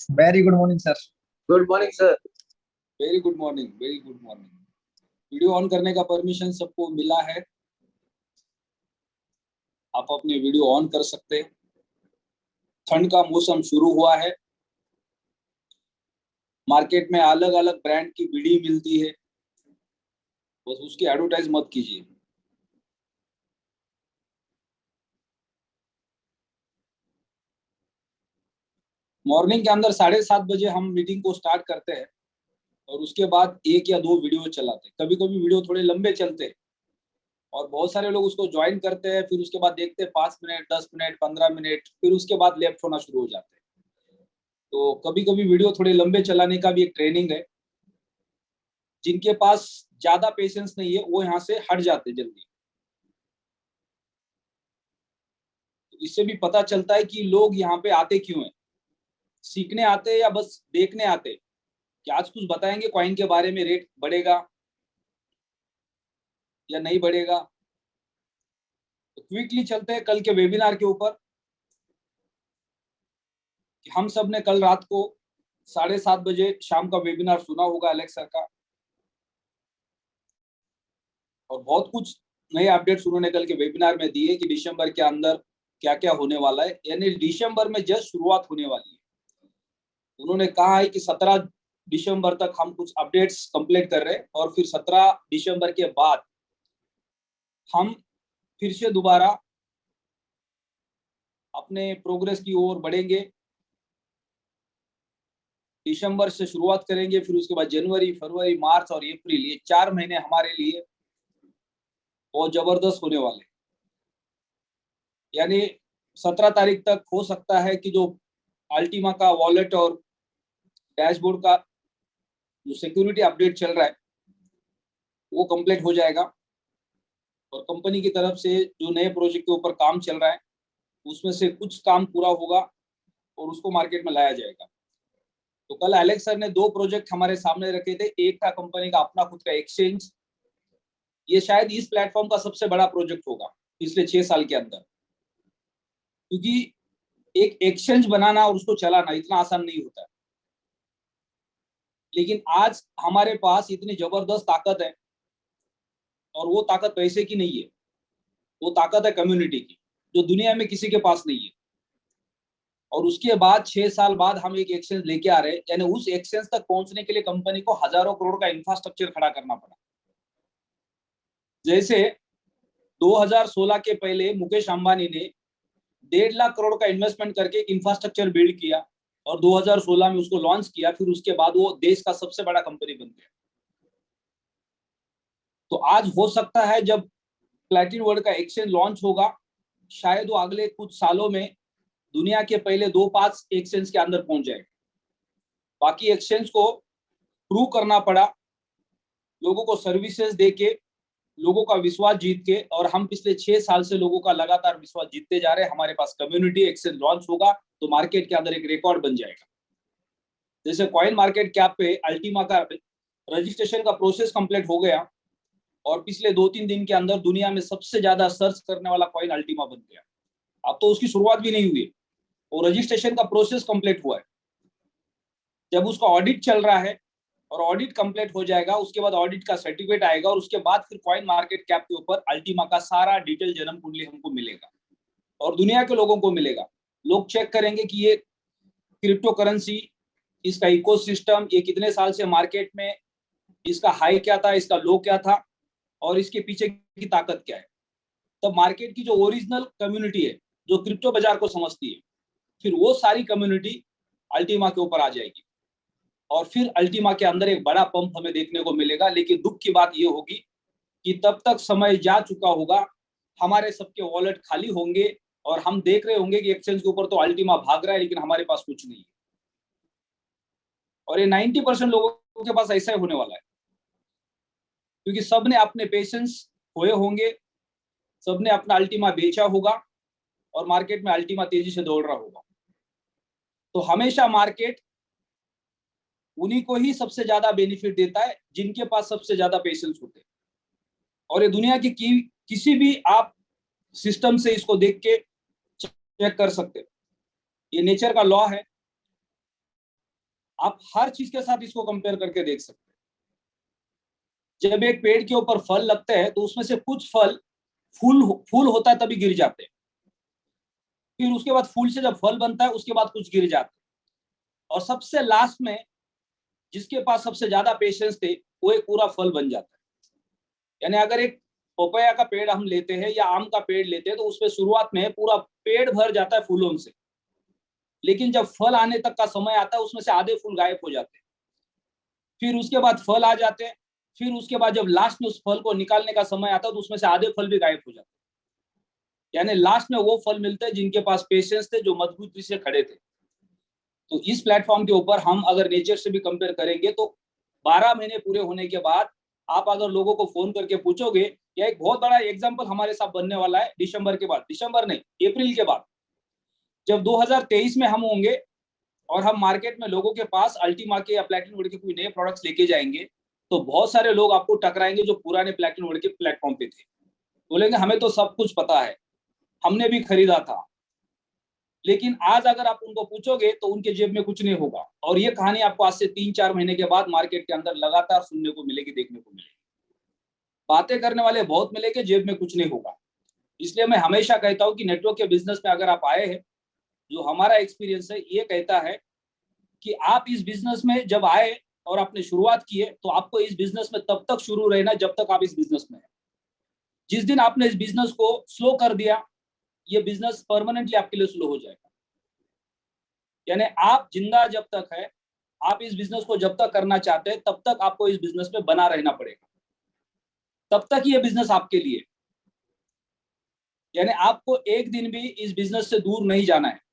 Very good morning sir. Good morning sir. Very good morning, very good morning. Video on करने का permission सबको मिला है, आप अपने वीडियो ऑन कर सकते हैं। ठंड का मौसम शुरू हुआ है, मार्केट में अलग अलग ब्रांड की बीड़ी मिलती है, बस उसकी एडवर्टाइज मत कीजिए। मॉर्निंग के अंदर 7:30 बजे हम मीटिंग को स्टार्ट करते हैं और उसके बाद 1 या 2 वीडियो चलाते हैं। कभी कभी वीडियो थोड़े लंबे चलते हैं और बहुत सारे लोग उसको ज्वाइन करते हैं, फिर उसके बाद देखते हैं 5 मिनट, 10 मिनट, 15 मिनट, फिर उसके बाद लेफ्ट होना शुरू हो जाते हैं। तो कभी कभी वीडियो थोड़े लंबे चलाने का भी एक ट्रेनिंग है। जिनके पास ज्यादा पेशेंस नहीं है वो यहाँ से हट जाते जल्दी। तो इससे भी पता चलता है कि लोग यहाँ पे आते क्यों हैं, सीखने आते हैं या बस देखने आते हैं कि आज कुछ बताएंगे कॉइन के बारे में, रेट बढ़ेगा या नहीं बढ़ेगा। तो क्विकली चलते हैं कल के वेबिनार के ऊपर। हम सब ने कल रात को 7:30 बजे शाम का वेबिनार सुना होगा एलेक्स सर का, और बहुत कुछ नए अपडेट्स उन्होंने कल के वेबिनार में दिए कि दिसंबर के अंदर क्या क्या होने वाला है। यानी दिसंबर में जस्ट शुरुआत होने वाली है। उन्होंने कहा है कि 17 दिसंबर तक हम कुछ अपडेट्स कंप्लीट कर रहे हैं और फिर 17 दिसंबर के बाद हम फिर से दोबारा अपने प्रोग्रेस की ओर बढ़ेंगे। दिसंबर से शुरुआत करेंगे, फिर उसके बाद जनवरी, फरवरी, मार्च और अप्रैल, ये 4 महीने हमारे लिए बहुत जबरदस्त होने वाले। यानी 17 तारीख तक हो सकता है कि जो अल्टीमा का वॉलेट और डैशबोर्ड का जो सिक्योरिटी अपडेट चल रहा है वो कंप्लीट हो जाएगा और कंपनी की तरफ से जो नए प्रोजेक्ट के ऊपर काम चल रहा है उसमें से कुछ काम पूरा होगा और उसको मार्केट में लाया जाएगा। तो कल एलेक्स सर ने 2 प्रोजेक्ट हमारे सामने रखे थे। एक था कंपनी का अपना खुद का एक्सचेंज। ये शायद इस प्लेटफॉर्म का सबसे बड़ा प्रोजेक्ट होगा पिछले 6 साल के अंदर, क्योंकि एक एक्सचेंज बनाना और उसको चलाना इतना आसान नहीं होता है। लेकिन आज हमारे पास इतनी जबरदस्त ताकत है और वो ताकत पैसे की नहीं है, वो ताकत है कम्युनिटी की, जो दुनिया में किसी के पास नहीं है। और उसके बाद 6 साल बाद हम एक एक्सचेंज लेके आ रहे हैं। यानी उस एक्सचेंज तक पहुंचने के लिए कंपनी को हजारों करोड़ का इंफ्रास्ट्रक्चर खड़ा करना पड़ा। जैसे 2016 के पहले मुकेश अंबानी ने 1.5 लाख करोड़ का इन्वेस्टमेंट करके एक इंफ्रास्ट्रक्चर बिल्ड किया और 2016 में उसको लॉन्च किया, फिर उसके बाद वो देश का सबसे बड़ा कंपनी बन गया। तो आज हो सकता है जब प्लैटिन वर्ल्ड का एक्सचेंज लॉन्च होगा, शायद वो अगले कुछ सालों में दुनिया के पहले 2-5 एक्सचेंज के अंदर पहुंच जाएगा। बाकी एक्सचेंज को प्रूव करना पड़ा, लोगों को सर्विसेज देके, लोगों का विश्वास जीत के, और हम पिछले 6 साल से लोगों का लगातार विश्वास जीतते जा रहे हैं। हमारे पास कम्युनिटी, एक्सचेंज लॉन्च होगा तो मार्केट के अंदर एक रिकॉर्ड बन जाएगा। जैसे कॉइन मार्केट कैप पे अल्टीमा का रजिस्ट्रेशन का प्रोसेस कंप्लीट हो गया और पिछले 2-3 दिन के अंदर दुनिया में सबसे ज्यादा सर्च करने वाला कॉइन अल्टीमा बन गया। अब तो उसकी शुरुआत भी नहीं हुई और रजिस्ट्रेशन का प्रोसेस कंप्लीट हुआ है। जब उसका ऑडिट चल रहा है और ऑडिट कंप्लीट हो जाएगा, उसके बाद ऑडिट का सर्टिफिकेट आएगा और उसके बाद फिर कॉइन मार्केट कैप के ऊपर अल्टीमा का सारा डिटेल जन्म कुंडली हमको मिलेगा और दुनिया के लोगों को मिलेगा। लोग चेक करेंगे कि ये क्रिप्टो करेंसी, इसका इकोसिस्टम, ये कितने साल से मार्केट में, इसका हाई क्या था, इसका लो क्या था और इसके पीछे की ताकत क्या है। तब मार्केट की जो ओरिजिनल कम्युनिटी है, जो क्रिप्टो बाजार को समझती है, फिर वो सारी कम्युनिटी अल्टीमा के ऊपर आ जाएगी और फिर अल्टीमा के अंदर एक बड़ा पंप हमें देखने को मिलेगा। लेकिन दुख की बात ये होगी कि तब तक समय जा चुका होगा, हमारे सबके वॉलेट खाली होंगे और हम देख रहे होंगे कि एक्सचेंज के ऊपर तो अल्टीमा भाग रहा है लेकिन हमारे पास कुछ नहीं है। और ये 90% लोगों के पास ऐसा ही होने वाला है, क्योंकि सबने अपने पेशेंस खोए होंगे, सबने अपना अल्टीमा बेचा होगा और मार्केट में अल्टीमा तेजी से दौड़ रहा होगा। तो हमेशा मार्केट उन्हीं को ही सबसे ज्यादा बेनिफिट देता है जिनके पास सबसे ज्यादा पेशेंस होते हैं। और ये दुनिया की किसी भी आप सिस्टम से इसको देख के चेक कर सकते हैं। ये नेचर का लॉ है। आप हर चीज के साथ इसको कंपेयर करके देख सकते हैं। जब एक पेड़ के ऊपर फल लगते हैं तो उसमें से कुछ फल फूल होता है तभी गिर जाते हैं, फिर उसके बाद फूल से जब फल बनता है उसके बाद कुछ गिर जाते हैं, और सबसे लास्ट में जिसके पास सबसे ज्यादा पेशेंस थे वो एक पूरा फल बन जाता है। यानी अगर एक पपैया का पेड़ हम लेते हैं या आम का पेड़ लेते हैं तो उसमें शुरुआत में पूरा पेड़ भर जाता है फूलों से, लेकिन जब फल आने तक का समय आता है उसमें से आधे फूल गायब हो जाते हैं, फिर उसके बाद फल आ जाते हैं, फिर उसके बाद जब लास्ट में उस फल को निकालने का समय आता है तो उसमें से आधे फल भी गायब हो जाते हैं। यानी लास्ट में वो फल मिलते हैं जिनके पास पेशेंस थे, जो मजबूती से खड़े थे। तो इस प्लेटफॉर्म के ऊपर हम अगर नेचर से भी कंपेयर करेंगे तो 12 महीने पूरे होने के बाद आप अगर लोगों को फोन करके पूछोगे, या एक बहुत बड़ा एग्जांपल हमारे साथ बनने वाला है दिसंबर के बाद, दिसंबर नहीं अप्रैल के बाद, जब 2023 में हम होंगे और हम मार्केट में लोगों के पास अल्टीमा के या प्लैटिनम वर्ल्ड के कोई नए प्रोडक्ट्स लेके जाएंगे तो बहुत सारे लोग आपको टकराएंगे जो पुराने प्लैटिनम वर्ल्ड के प्लेटफॉर्म पे थे। बोलेंगे हमें तो सब कुछ पता है, हमने भी खरीदा था। लेकिन आज अगर आप उनको पूछोगे तो उनके जेब में कुछ नहीं होगा, और ये कहानी आपको आज से 3-4 महीने के बाद मार्केट के अंदर लगातार सुनने को मिलेगी, देखने को मिलेगी। बातें करने वाले बहुत मिलेंगे, जेब में कुछ नहीं होगा। इसलिए मैं हमेशा कहता हूं कि नेटवर्क के बिजनेस में अगर आप आए हैं, जो हमारा एक्सपीरियंस है ये कहता है कि आप इस बिजनेस में जब आए और आपने शुरुआत की है तो आपको इस बिजनेस में तब तक शुरू रहना जब तक आप इस बिजनेस में हैं। जिस दिन आपने इस बिजनेस को स्लो कर दिया, ये बिजनेस परमानेंटली आपके लिए स्लो हो जाएगा। यानी आप जिंदा जब तक है, आप इस बिजनेस को जब तक करना चाहते हैं तब तक आपको इस बिजनेस में बना रहना पड़ेगा, तब तक ये बिजनेस आपके लिए। यानी आपको एक दिन भी इस बिजनेस से दूर नहीं जाना है।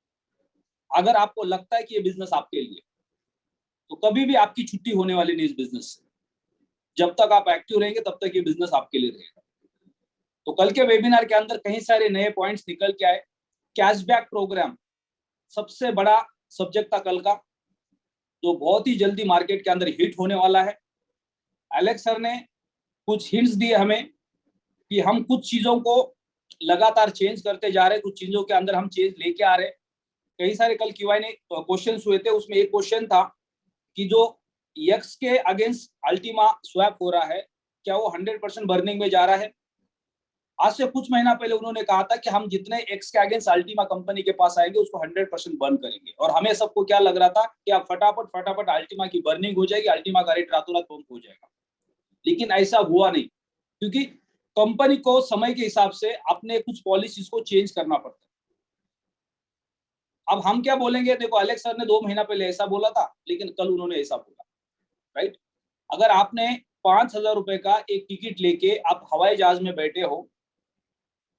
अगर आपको लगता है कि ये बिजनेस आपके लिए, तो कभी भी आपकी छुट्टी होने वाली नहीं इस बिजनेस से। जब तक आप एक्टिव रहेंगे तब तक ये बिजनेस आपके लिए रहेगा। तो कल के वेबिनार के अंदर कई सारे नए पॉइंट्स निकल के आए। कैशबैक प्रोग्राम सबसे बड़ा सब्जेक्ट था कल का, जो बहुत ही जल्दी मार्केट के अंदर हिट होने वाला है। एलेक्स सर ने कुछ हिंट्स दिए हमें कि हम कुछ चीजों को लगातार चेंज करते जा रहे हैं, कुछ चीजों के अंदर हम चेंज लेके आ रहे हैं। कई सारे कल क्यूआई क्वेश्चन हुए थे, उसमें एक क्वेश्चन था कि जो यक्स के अगेंस्ट अल्टीमा स्वैप हो रहा है क्या वो 100% बर्निंग में जा रहा है। आज से कुछ महीना पहले उन्होंने कहा था कि हम जितने एक्स के अगेंस्ट अल्टीमा कंपनी के पास आएंगे उसको 100% बर्न करेंगे, और हमें सबको क्या लग रहा था कि आप फटाफट अल्टीमा की बर्निंग हो जाएगी, अल्टीमा का रेट रातों रात पंप हो जाएगा। लेकिन ऐसा हुआ नहीं, क्योंकि कंपनी को समय के हिसाब से अपने कुछ पॉलिसीज को चेंज करना पड़ता है। अब हम क्या बोलेंगे, देखो एलेक्स सर ने 2 महीना पहले ऐसा बोला था, लेकिन कल उन्होंने ऐसा बोला, राइट। अगर आपने 5,000 रुपए का एक टिकट लेके आप हवाई जहाज में बैठे हो,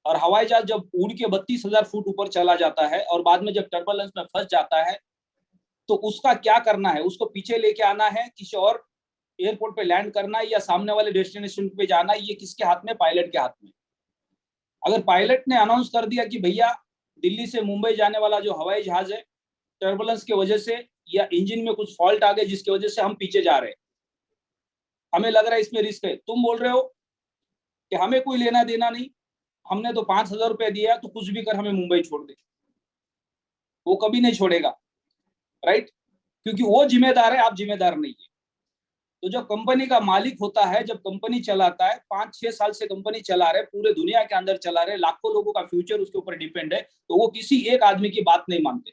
और हवाई जहाज जब उड़ के 32,000 फुट ऊपर चला जाता है और बाद में जब टर्बुलेंस में फंस जाता है, तो उसका क्या करना है, उसको पीछे लेके आना है, किसी और एयरपोर्ट पे लैंड करना है, या सामने वाले डेस्टिनेशन पे जाना है, ये किसके हाथ में, पायलट के हाथ में। अगर पायलट ने अनाउंस कर दिया कि भैया दिल्ली से मुंबई जाने वाला जो हवाई जहाज है टर्बुलेंस की वजह से या इंजन में कुछ फॉल्ट आ गए जिसकी वजह से हम पीछे जा रहे हैं, हमें लग रहा है इसमें रिस्क है, तुम बोल रहे हो कि हमें कोई लेना देना नहीं, हमने तो 5,000 रुपए दिया तो कुछ भी कर हमें मुंबई छोड़ दे, वो कभी नहीं छोड़ेगा, राइट। क्योंकि वो जिम्मेदार है, आप जिम्मेदार नहीं है। तो जो कंपनी का मालिक होता है, जब कंपनी चलाता है, 5-6 साल से कंपनी चला रहे, पूरे दुनिया के अंदर चला रहे, लाखों लोगों का फ्यूचर उसके ऊपर डिपेंड है, तो वो किसी एक आदमी की बात नहीं मानते,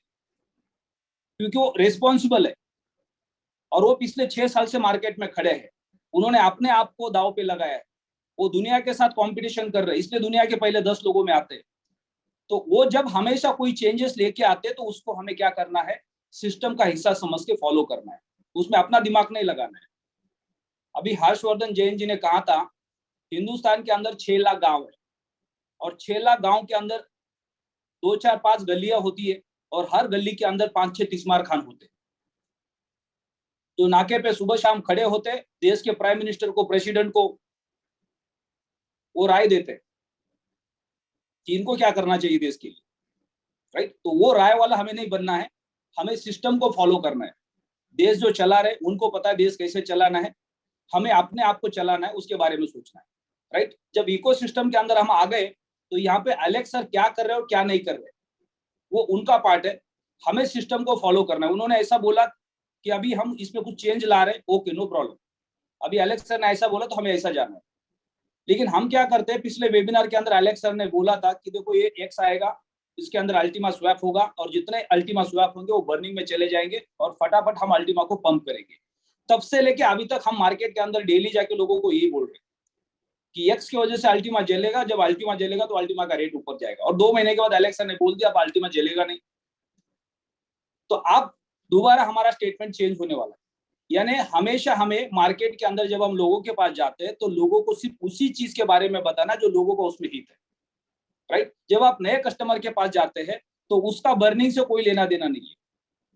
क्योंकि वो रिस्पॉन्सिबल है और वो पिछले 6 साल से मार्केट में खड़े हैं। उन्होंने अपने आप को दांव पे लगाया है, वो दुनिया के साथ कंपटीशन कर रहे हैं, इसलिए दुनिया के पहले 10 लोगों में आते हैं। तो वो जब हमेशा कोई चेंजेस लेके आते हैं तो उसको हमें क्या करना है, सिस्टम का हिस्सा समझ के फॉलो करना है, उसमें अपना दिमाग नहीं लगाना है। अभी हर्षवर्धन जैन जी ने कहा था हिंदुस्तान के अंदर 6 लाख गांव है, और 6 लाख गांव के अंदर 2-4-5 गलियां होती है, और हर गली के अंदर 5-6 तिस्मार खान होते, जो नाके पे सुबह शाम खड़े होते, देश के प्राइम मिनिस्टर को, प्रेसिडेंट को वो राय देते कि इनको क्या करना चाहिए देश के लिए, राइट। तो वो राय वाला हमें नहीं बनना है, हमें सिस्टम को फॉलो करना है। देश जो चला रहे उनको पता है देश कैसे चलाना है, हमें अपने आप को चलाना है, उसके बारे में सोचना है, राइट। जब इकोसिस्टम के अंदर हम आ गए तो यहाँ पे एलेक्स सर क्या कर रहे हो क्या नहीं कर रहे वो उनका पार्ट है, हमें सिस्टम को फॉलो करना है। उन्होंने ऐसा बोला कि अभी हम इसमें कुछ चेंज ला रहे हैं, ओके नो प्रॉब्लम, अभी एलेक्स सर ने ऐसा बोला तो हमें ऐसा जाना है। लेकिन हम क्या करते हैं, पिछले वेबिनार के अंदर एलेक्स सर ने बोला था कि देखो ये एक्स आएगा, इसके अंदर अल्टीमा स्वैप होगा और जितने अल्टीमा स्वैप होंगे वो बर्निंग में चले जाएंगे और फटाफट हम अल्टीमा को पंप करेंगे। तब से लेके अभी तक हम मार्केट के अंदर डेली जाके लोगों को यही बोल रहे हैं कि एक्स की वजह से अल्टीमा जलेगा, जब अल्टीमा जलेगा तो अल्टीमा का रेट ऊपर जाएगा। और 2 महीने के बाद एलेक्स सर ने बोल दिया अब अल्टीमा जलेगा नहीं। तो अब दोबारा हमारा स्टेटमेंट चेंज होने वाला है। यानी हमेशा हमें मार्केट के अंदर जब हम लोगों के पास जाते हैं तो लोगों को सिर्फ उसी चीज के बारे में बताना जो लोगों को उसमें हित है, राइट। जब आप नए कस्टमर के पास जाते हैं तो उसका बर्निंग से कोई लेना देना नहीं है,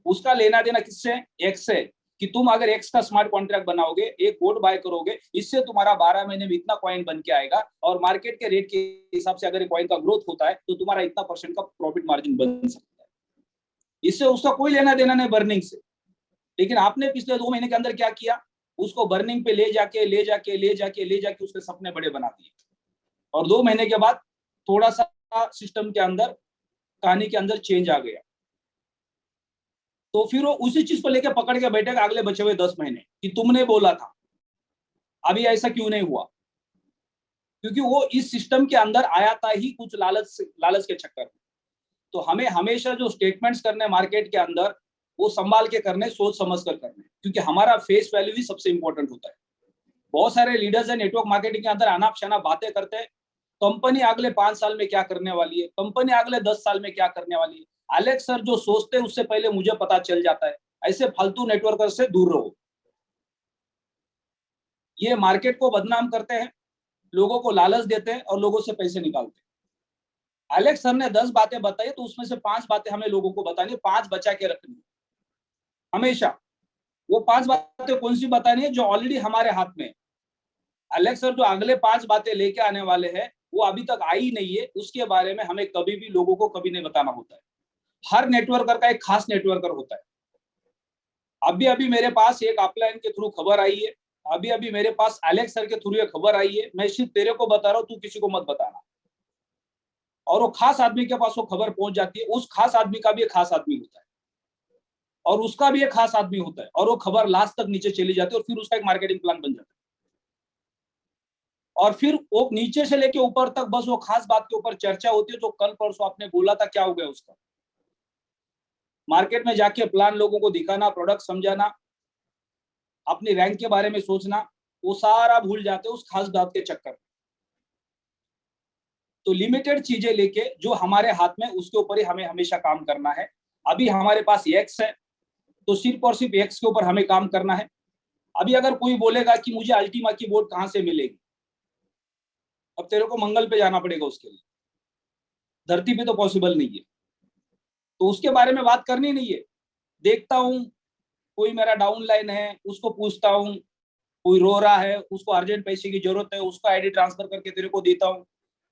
उसका लेना देना किससे, एक्स से, कि तुम अगर एक्स का स्मार्ट कॉन्ट्रैक्ट बनाओगे, एक कोड बाय करोगे, इससे तुम्हारा 12 महीने में इतना कॉइन बन के आएगा और मार्केट के रेट के हिसाब से अगर कॉइन का ग्रोथ होता है तो तुम्हारा इतना % का प्रॉफिट मार्जिन बन सकता है। इससे उसका कोई लेना देना नहीं बर्निंग से। लेकिन आपने पिछले 2 महीने के अंदर क्या किया, उसको बर्निंग पे ले जाके उसके सपने बड़े बना दिए और 2 महीने के बाद थोड़ा सा सिस्टम के अंदर, कहानी के अंदर चेंज आ गया। तो फिर वो उसी चीज को लेकर पकड़ के बैठेगा अगले बचे हुए 10 महीने कि तुमने बोला था, अभी ऐसा क्यों नहीं हुआ। क्योंकि वो इस सिस्टम के अंदर आया था ही कुछ लालच के चक्कर में। तो हमें हमेशा जो स्टेटमेंट्स करने मार्केट के अंदर वो संभाल के करने, सोच समझ कर करने, क्योंकि हमारा फेस वैल्यू ही सबसे इंपॉर्टेंट होता है। बहुत सारे लीडर्स है नेटवर्क मार्केटिंग के अंदर अनाप शनाप बातें करते हैं, कंपनी अगले 5 साल में क्या करने वाली है, कंपनी अगले 10 साल में क्या करने वाली है। एलेक्स सर जो सोचते हैं उससे पहले मुझे पता चल जाता है। ऐसे फालतू नेटवर्कर से दूर रहो। ये मार्केट को बदनाम करते हैं, लोगों को लालच देते हैं और लोगों से पैसे निकालते हैं। एलेक्स सर ने 10 बातें बताई तो उसमें से 5 बातें हमें लोगों को बतानी, 5 बचा के रखनी हमेशा। वो 5 बातें कौन सी बतानी है, जो ऑलरेडी हमारे हाथ में है। एलेक्स सर जो अगले 5 बातें लेके आने वाले हैं वो अभी तक आई नहीं है, उसके बारे में हमें कभी भी लोगों को कभी नहीं बताना होता है। हर नेटवर्कर का एक खास नेटवर्कर होता है। अभी अभी मेरे पास एक अपलाइन के थ्रू खबर आई है, अभी अभी मेरे पास एलेक्स सर के थ्रू ये खबर आई है, मैं सिर्फ तेरे को बता रहा हूँ, तू किसी को मत बताना। और वो खास आदमी के पास वो खबर पहुंच जाती है, उस खास आदमी का भी एक खास आदमी होता है और उसका भी एक खास आदमी होता है, और वो खबर लास्ट तक नीचे चली जाती है और फिर उसका एक मार्केटिंग प्लान बन जाता है। और फिर वो नीचे से लेके ऊपर तक बस वो खास बात के ऊपर चर्चा होती है, जो कल परसों आपने बोला था क्या हो गया उसका। मार्केट में जाके प्लान लोगों को दिखाना, प्रोडक्ट समझाना, अपनी रैंक के बारे में सोचना, वो सारा भूल जाते हैं उस खास बात के चक्कर में। तो लिमिटेड चीजें लेके जो हमारे हाथ में, उसके ऊपर ही हमें हमेशा काम करना है। अभी हमारे पास एक्स है तो सिर्फ और सिर्फ एक्स के ऊपर हमें काम करना है। अभी अगर कोई बोलेगा कि मुझे अल्टीमा की बोर्ड कहां से मिलेगी, अब तेरे को मंगल पे जाना पड़ेगा उसके लिए, धरती पे तो पॉसिबल नहीं है। तो उसके बारे में बात करनी नहीं है। देखता हूं कोई मेरा डाउन लाइन है, उसको पूछता हूं, कोई रो रहा है, उसको अर्जेंट पैसे की जरूरत है, उसका आईडी ट्रांसफर करके तेरे को देता हूं,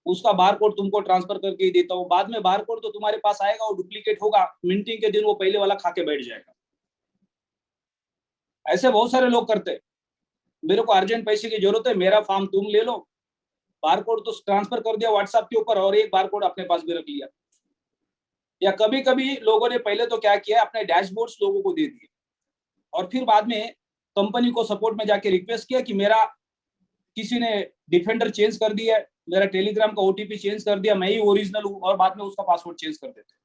उसका बारकोड तुमको ट्रांसफर करके ही देता हूं। बाद में बारकोड तो तुम्हारे पास आएगा, वो डुप्लीकेट होगा, मिंटिंग के दिन वो पहले वाला खा के बैठ जाएगा। ऐसे बहुत सारे लोग करते हैं, मेरे को अर्जेंट पैसे की जरूरत है, मेरा फॉर्म तुम ले लो, बारकोड तो ट्रांसफर कर दिया व्हाट्सएप के ऊपर और एक बारकोड अपने पास भी रख लिया। या कभी कभी लोगों ने पहले तो क्या किया, अपने डैशबोर्ड्स लोगों को दे दिए और फिर बाद में कंपनी को सपोर्ट में जाके रिक्वेस्ट किया कि मेरा किसी ने डिफेंडर चेंज कर दिया है, मेरा टेलीग्राम का ओटीपी चेंज कर दिया, मैं ही ओरिजिनल हूं, और बाद में उसका पासवर्ड चेंज कर देते।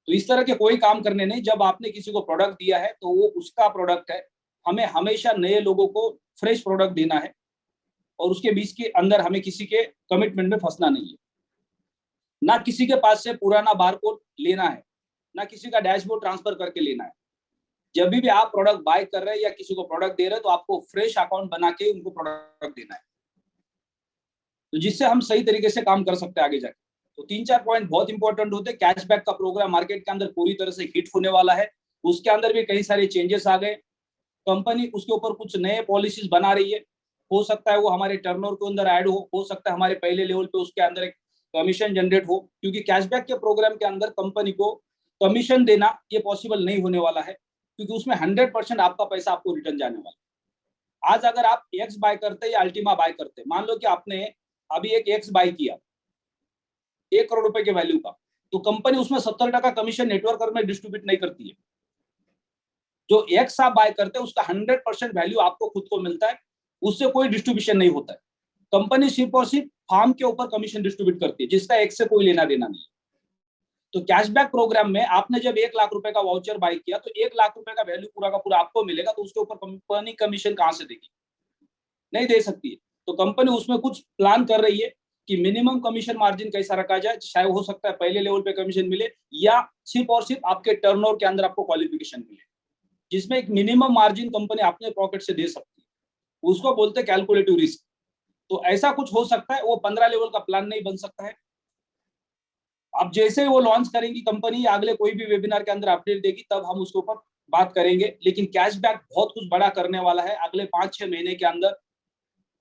तो इस तरह के कोई काम करने नहीं। जब आपने किसी को प्रोडक्ट दिया है तो वो उसका प्रोडक्ट है, हमें हमेशा नए लोगों को फ्रेश प्रोडक्ट देना है और उसके बीच के अंदर हमें किसी के कमिटमेंट में फंसना नहीं है। ना किसी के पास से पुराना बारकोड लेना है, ना किसी का डैशबोर्ड ट्रांसफर करके लेना है। जब भी आप प्रोडक्ट बाय कर रहे हैं या किसी को प्रोडक्ट दे रहे हैं तो आपको फ्रेश अकाउंट बना के उनको प्रोडक्ट देना है, तो जिससे हम सही तरीके से काम कर सकते हैं आगे जाके। तो 3-4 पॉइंट बहुत इंपॉर्टेंट होते हैं। कैशबैक का प्रोग्राम मार्केट के अंदर पूरी तरह से हिट होने वाला है, उसके अंदर भी कई सारे चेंजेस आ गए। कंपनी उसके ऊपर कुछ नए पॉलिसीज बना रही है, हो सकता है वो हमारे टर्नओवर के अंदर ऐड हो सकता है हमारे पहले लेवल पे उसके अंदर एक कमीशन जनरेट हो, क्योंकि कैशबैक के प्रोग्राम के अंदर कंपनी को कमीशन देना ये पॉसिबल नहीं होने वाला है, क्योंकि उसमें 100% आपका पैसा आपको रिटर्न जाने वाला है। आज अगर आप एक्स बाय करते या अल्टीमा बाय करते, मान लो कि आपने अभी एक एक्स बाय किया 1 करोड़ रुपए के वैल्यू का, तो कंपनी उसमें 70% कमीशन नेटवर्कर में डिस्ट्रीब्यूट नहीं करती है। जो एक्स आप बाय करते हैं उसका 100% वैल्यू आपको खुद को मिलता है, उससे कोई डिस्ट्रीब्यूशन नहीं होता है। कंपनी सिर्फ और सिर्फ फार्म के ऊपर कमीशन डिस्ट्रीब्यूट करती है, जिसका एक्स से कोई लेना देना नहीं। तो कैशबैक प्रोग्राम में आपने जब 1 लाख रुपए का वाउचर बाय किया तो 1 लाख रुपए का वैल्यू पूरा का पूरा आपको मिलेगा, तो उसके ऊपर कंपनी कमीशन कहां से देगी? नहीं दे सकती है। तो कंपनी उसमें कुछ प्लान कर रही है कि मिनिमम कमीशन मार्जिन कैसा रखा जाए, शायद हो सकता है पहले लेवल पे कमीशन मिले या सिर्फ और सिर्फ आपके टर्नओवर के अंदर आपको क्वालिफिकेशन मिले, जिसमें एक मिनिमम मार्जिन कंपनी अपने पॉकेट से दे सकती है। उसको बोलते हैं कैलकुलेटिव रिस्क। तो ऐसा कुछ हो सकता है, वो 15 लेवल का प्लान नहीं बन सकता है। अब जैसे वो लॉन्च करेंगी कंपनी, अगले कोई भी वेबिनार के अंदर अपडेट देगी, तब हम उसके ऊपर बात करेंगे। लेकिन कैशबैक बहुत कुछ बड़ा करने वाला है, अगले 5-6 महीने के अंदर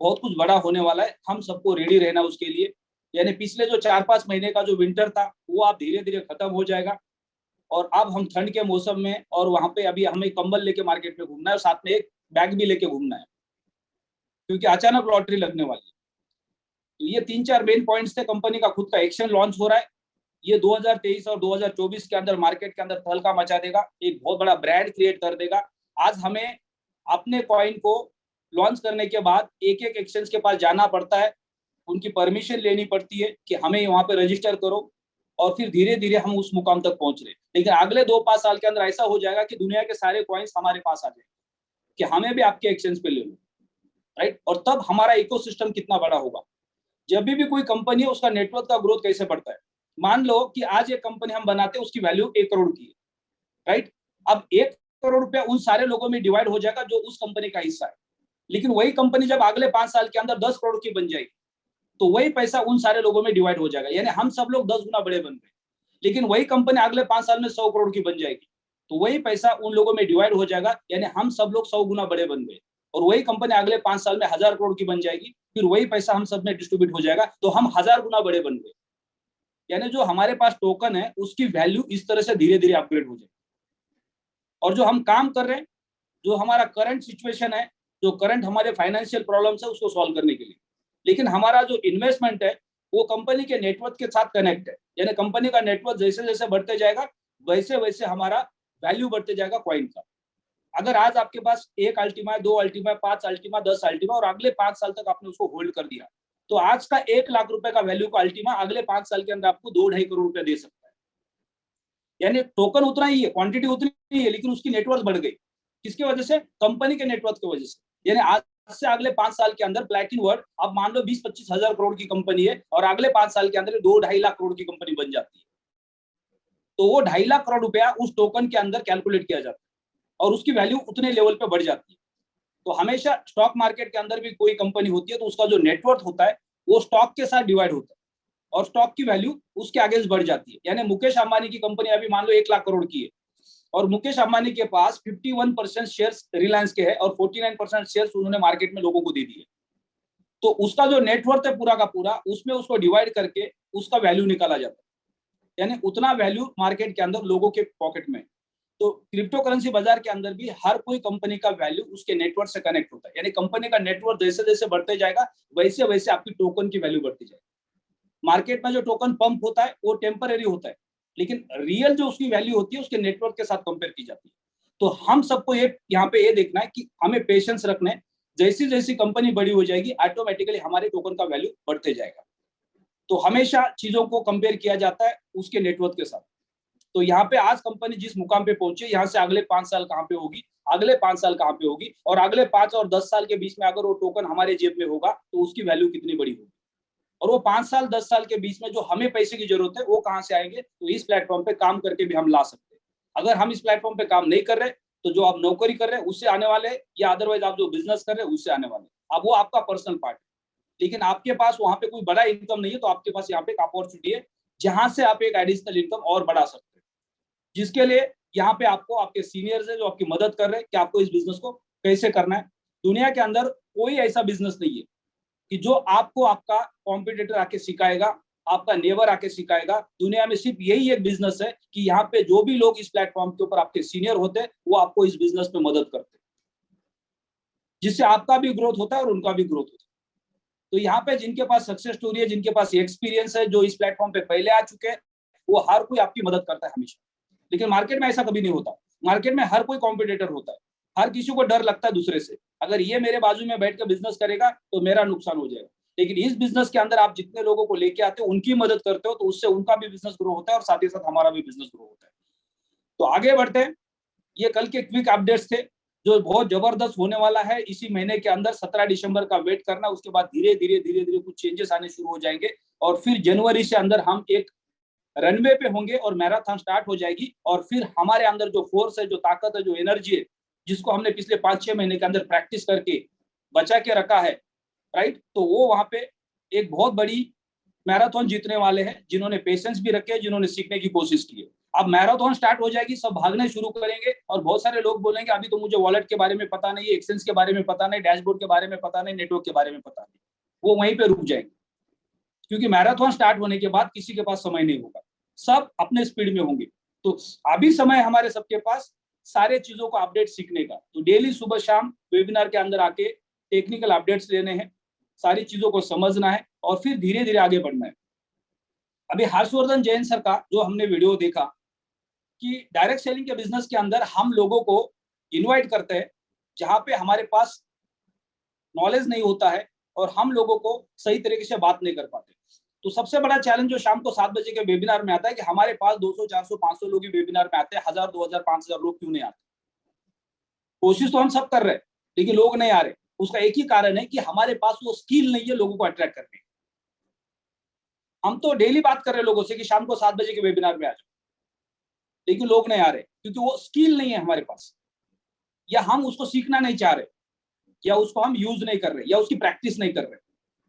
बहुत कुछ बड़ा होने वाला है। हम सबको रेडी रहना उसके लिए। यानी पिछले जो 4-5 महीने का जो विंटर था वो अब धीरे धीरे खत्म हो जाएगा, और अब हम ठंड के मौसम में, और वहां पे अभी हमें कंबल लेके मार्केट में घूमना है और साथ में एक बैग भी लेके घूमना है, क्योंकि अचानक लॉटरी लगने वाली है। तो ये 3-4 मेन पॉइंट्स थे। कंपनी का खुद का एक्शन लॉन्च हो रहा है, ये 2023 और 2024 के अंदर मार्केट के अंदर तहलका मचा देगा, एक बहुत बड़ा ब्रांड क्रिएट कर देगा। आज हमें अपने कॉइन को लॉन्च करने के बाद एक एक एक्सचेंज के पास जाना पड़ता है, उनकी परमिशन लेनी पड़ती है कि हमें वहां पे रजिस्टर करो, और फिर धीरे धीरे हम उस मुकाम तक पहुंच रहे। लेकिन अगले 2-5 साल के अंदर ऐसा हो जाएगा कि दुनिया के सारे कॉइन्स हमारे पास आ जाएंगे कि हमें भी आपके एक्सचेंज पे ले लो, राइट। और तब हमारा इकोसिस्टम कितना बड़ा होगा। जब भी कोई कंपनी है उसका नेटवर्क का ग्रोथ कैसे बढ़ता है। मान लो कि आज एक कंपनी हम बनाते हैं, उसकी वैल्यू 1 करोड़ की है, राइट। अब 1 करोड़ रुपया उन सारे लोगों में डिवाइड हो जाएगा जो उस कंपनी का हिस्सा है। लेकिन वही कंपनी जब अगले 5 साल के अंदर 10 करोड़ की बन जाएगी, तो वही पैसा उन सारे लोगों में डिवाइड हो जाएगा। यानी हम सब लोग 10 गुना बड़े बन गए। लेकिन वही कंपनी अगले 5 साल में 100 करोड़ की बन जाएगी, तो वही पैसा उन लोगों में डिवाइड हो जाएगा, यानी हम सब लोग 100 गुना बड़े बन गए। और वही कंपनी अगले 5 साल में 1000 करोड़ की बन जाएगी, फिर वही पैसा हम सब में डिस्ट्रीब्यूट हो जाएगा, तो हम 1000 गुना बड़े बन गए। यानी जो हमारे पास टोकन है उसकी वैल्यू इस तरह से धीरे धीरे अपग्रेड हो जाएगी। और जो हम काम कर रहे हैं, जो हमारा करंट सिचुएशन है, जो करंट हमारे फाइनेंशियल प्रॉब्लम्स है, उसको सॉल्व करने के लिए। लेकिन हमारा जो इन्वेस्टमेंट है वो कंपनी के नेटवर्क के साथ कनेक्ट है। यानी कंपनी का नेटवर्क जैसे जैसे बढ़ते जाएगा वैसे वैसे हमारा वैल्यू बढ़ते जाएगा कॉइन का। अगर आज आपके पास 1 अल्टीमा है, 2 अल्टीमा है, 5 अल्टीमा, 10 अल्टीमा, और अगले 5 साल तक आपने उसको होल्ड कर दिया, तो आज का 1 लाख रुपए का वैल्यू का अल्टीमा अगले 5 साल के अंदर आपको 2-2.5 करोड़ रुपए दे सकता है। यानी टोकन उतना ही है, क्वांटिटी उतनी ही है, लेकिन उसकी नेटवर्थ बढ़ गई। किसकी वजह से? कंपनी के नेटवर्थ की वजह से। यानी आज से अगले 5 साल के अंदर प्लैटिन वर्ल्ड, अब मान लो 20-25 हजार करोड़ की कंपनी है, और अगले 5 साल के अंदर 2-2.5 लाख करोड़ की कंपनी बन जाती है, तो वो 2.5 लाख करोड़ रुपया उस टोकन के अंदर कैलकुलेट किया जाता है, और उसकी वैल्यू उतने लेवल पे बढ़ जाती है। तो हमेशा स्टॉक मार्केट के अंदर भी कोई कंपनी होती है तो उसका जो नेटवर्थ होता है वो स्टॉक के साथ डिवाइड होता है, और स्टॉक की वैल्यू उसके अगेंस्ट बढ़ जाती है। यानी मुकेश अंबानी की कंपनी अभी मान लो 1 लाख करोड़ की है, और मुकेश अंबानी के पास 51% शेयर्स रिलायंस के है, और 49% शेयर्स उन्होंने मार्केट में लोगों को दे दिए। तो उसका जो नेटवर्थ है पूरा का पूरा, उसमें उसको डिवाइड करके उसका वैल्यू निकाला जाता है। यानी उतना वैल्यू मार्केट के अंदर लोगों के पॉकेट में। तो क्रिप्टो करेंसी बाजार के अंदर भी हर कोई कंपनी का वैल्यू उसके नेटवर्क से कनेक्ट होता है। यानी कंपनी का नेटवर्क जैसे जैसे बढ़ते जाएगा वैसे वैसे आपकी टोकन की वैल्यू बढ़ती जाएगी। मार्केट में जो टोकन पंप होता है वो टेम्पररी होता है, लेकिन रियल जो उसकी वैल्यू होती है उसके नेटवर्क के साथ कंपेयर की जाती है। तो हम सबको ये यहाँ पे ये देखना है कि हमें पेशेंस रखना है। जैसी जैसी कंपनी बड़ी हो जाएगी ऑटोमेटिकली हमारे टोकन का वैल्यू बढ़ते जाएगा। तो हमेशा चीजों को कंपेयर किया जाता है उसके नेटवर्क के साथ। तो यहाँ पे आज कंपनी जिस मुकाम पे पहुंची, यहाँ से अगले 5 साल कहाँ पे होगी, अगले 5 साल कहाँ पे होगी, और अगले 5 और 10 साल के बीच में अगर वो टोकन हमारे जेब में होगा तो उसकी वैल्यू कितनी बड़ी होगी, और वो 5 साल 10 साल के बीच में जो हमें पैसे की जरूरत है वो कहाँ से आएंगे। तो इस प्लेटफॉर्म पे काम करके भी हम ला सकते हैं। अगर हम इस प्लेटफॉर्म पे काम नहीं कर रहे तो जो आप नौकरी कर रहे हैं उससे आने वाले, या अदरवाइज आप जो बिजनेस कर रहे हैं उससे आने वाले। अब वो आपका पर्सनल पार्ट है, लेकिन आपके पास वहां पे कोई बड़ा इनकम नहीं है, तो आपके पास यहाँ पे एक अपॉर्चुनिटी है जहां से आप एक एडिशनल इनकम और बढ़ा सकते हैं, जिसके लिए यहाँ पे आपको आपके सीनियर्स है जो आपकी मदद कर रहे हैं कि आपको इस बिजनेस को कैसे करना है। दुनिया के अंदर कोई ऐसा बिजनेस नहीं है कि जो आपको आपका कॉम्पिटिटर आके सिखाएगा, आपका नेबर आके सिखाएगा। दुनिया में सिर्फ यही एक बिजनेस है कि यहाँ पे जो भी लोग इस प्लेटफॉर्म के ऊपर आपके सीनियर होते हैं वो आपको इस बिजनेस में मदद करते हैं, जिससे आपका भी ग्रोथ होता है और उनका भी ग्रोथ होता है। तो यहाँ पे जिनके पास सक्सेस स्टोरी है, जिनके पास एक्सपीरियंस है, जो इस प्लेटफॉर्म पे पहले आ चुके हैं, वो हर कोई आपकी मदद करता है हमेशा। लेकिन मार्केट में ऐसा कभी नहीं होता। मार्केट में हर कोई कॉम्पिटिटर होता है, हर किसी को डर लगता है दूसरे से, अगर ये मेरे बाजू में बैठ कर बिजनेस करेगा तो मेरा नुकसान हो जाएगा। लेकिन इस बिजनेस के अंदर आप जितने लोगों को लेके आते हो, उनकी मदद करते हो, तो उससे उनका भी बिजनेस ग्रो होता है और साथ ही साथ हमारा भी बिजनेस ग्रो होता है। तो आगे बढ़ते हैं। ये कल के क्विक अपडेट्स थे जो बहुत जबरदस्त होने वाला है इसी महीने के अंदर। 17 दिसंबर का वेट करना, उसके बाद धीरे धीरे कुछ चेंजेस आने शुरू हो जाएंगे और फिर जनवरी से अंदर हम एक रनवे पे होंगे और मैराथन स्टार्ट हो जाएगी। और फिर हमारे अंदर जो फोर्स है, जो ताकत है, जो एनर्जी है, जिसको हमने पिछले 5-6 महीने के अंदर प्रैक्टिस करके बचा के रखा है, राइट, तो वो वहां पे एक बहुत बड़ी मैराथन जीतने वाले हैं, जिन्होंने पेशेंस भी रखे, जिन्होंने सीखने की कोशिश की है। अब मैराथन स्टार्ट हो जाएगी, सब भागने शुरू करेंगे और बहुत सारे लोग बोलेंगे अभी तो मुझे वॉलेट के बारे में पता नहीं, एक्सचेंज के बारे में पता नहीं, डैशबोर्ड के बारे में पता नहीं, नेटवर्क के बारे में पता नहीं। वो वहीं पे रुक जाएंगे, क्योंकि मैराथन स्टार्ट होने के बाद किसी के पास समय नहीं होगा, सब अपने स्पीड में होंगे। तो अभी समय हमारे सबके पास सारे चीजों को अपडेट सीखने का। तो डेली सुबह शाम वेबिनार के अंदर आके टेक्निकल अपडेट्स लेने हैं, सारी चीजों को समझना है और फिर धीरे धीरे आगे बढ़ना है। अभी हर्षवर्धन जैन सर का जो हमने वीडियो देखा कि डायरेक्ट सेलिंग के बिजनेस के अंदर हम लोगों को इनवाइट करते हैं जहां पे हमारे पास नॉलेज नहीं होता है और हम लोगों को सही तरीके से बात नहीं कर पाते। तो सबसे बड़ा चैलेंज जो शाम को 7 बजे के वेबिनार में आता है कि हमारे पास 200, 400, 500 लोग ही वेबिनार में आते हैं, 1000, 2000, 5000 लोग क्यों नहीं आते? कोशिश तो हम सब कर रहे हैं लेकिन लोग नहीं आ रहे। उसका एक ही कारण है कि हमारे पास वो स्किल नहीं है लोगों को अट्रैक्ट करने। हम तो डेली बात कर रहे हैं लोगों से कि शाम को 7 बजे के वेबिनार में आ जाओ, लेकिन लोग नहीं आ रहे क्योंकि वो स्किल नहीं है हमारे पास, या हम उसको सीखना नहीं चाह रहे, या उसको हम यूज नहीं कर रहे, या उसकी प्रैक्टिस नहीं कर रहे।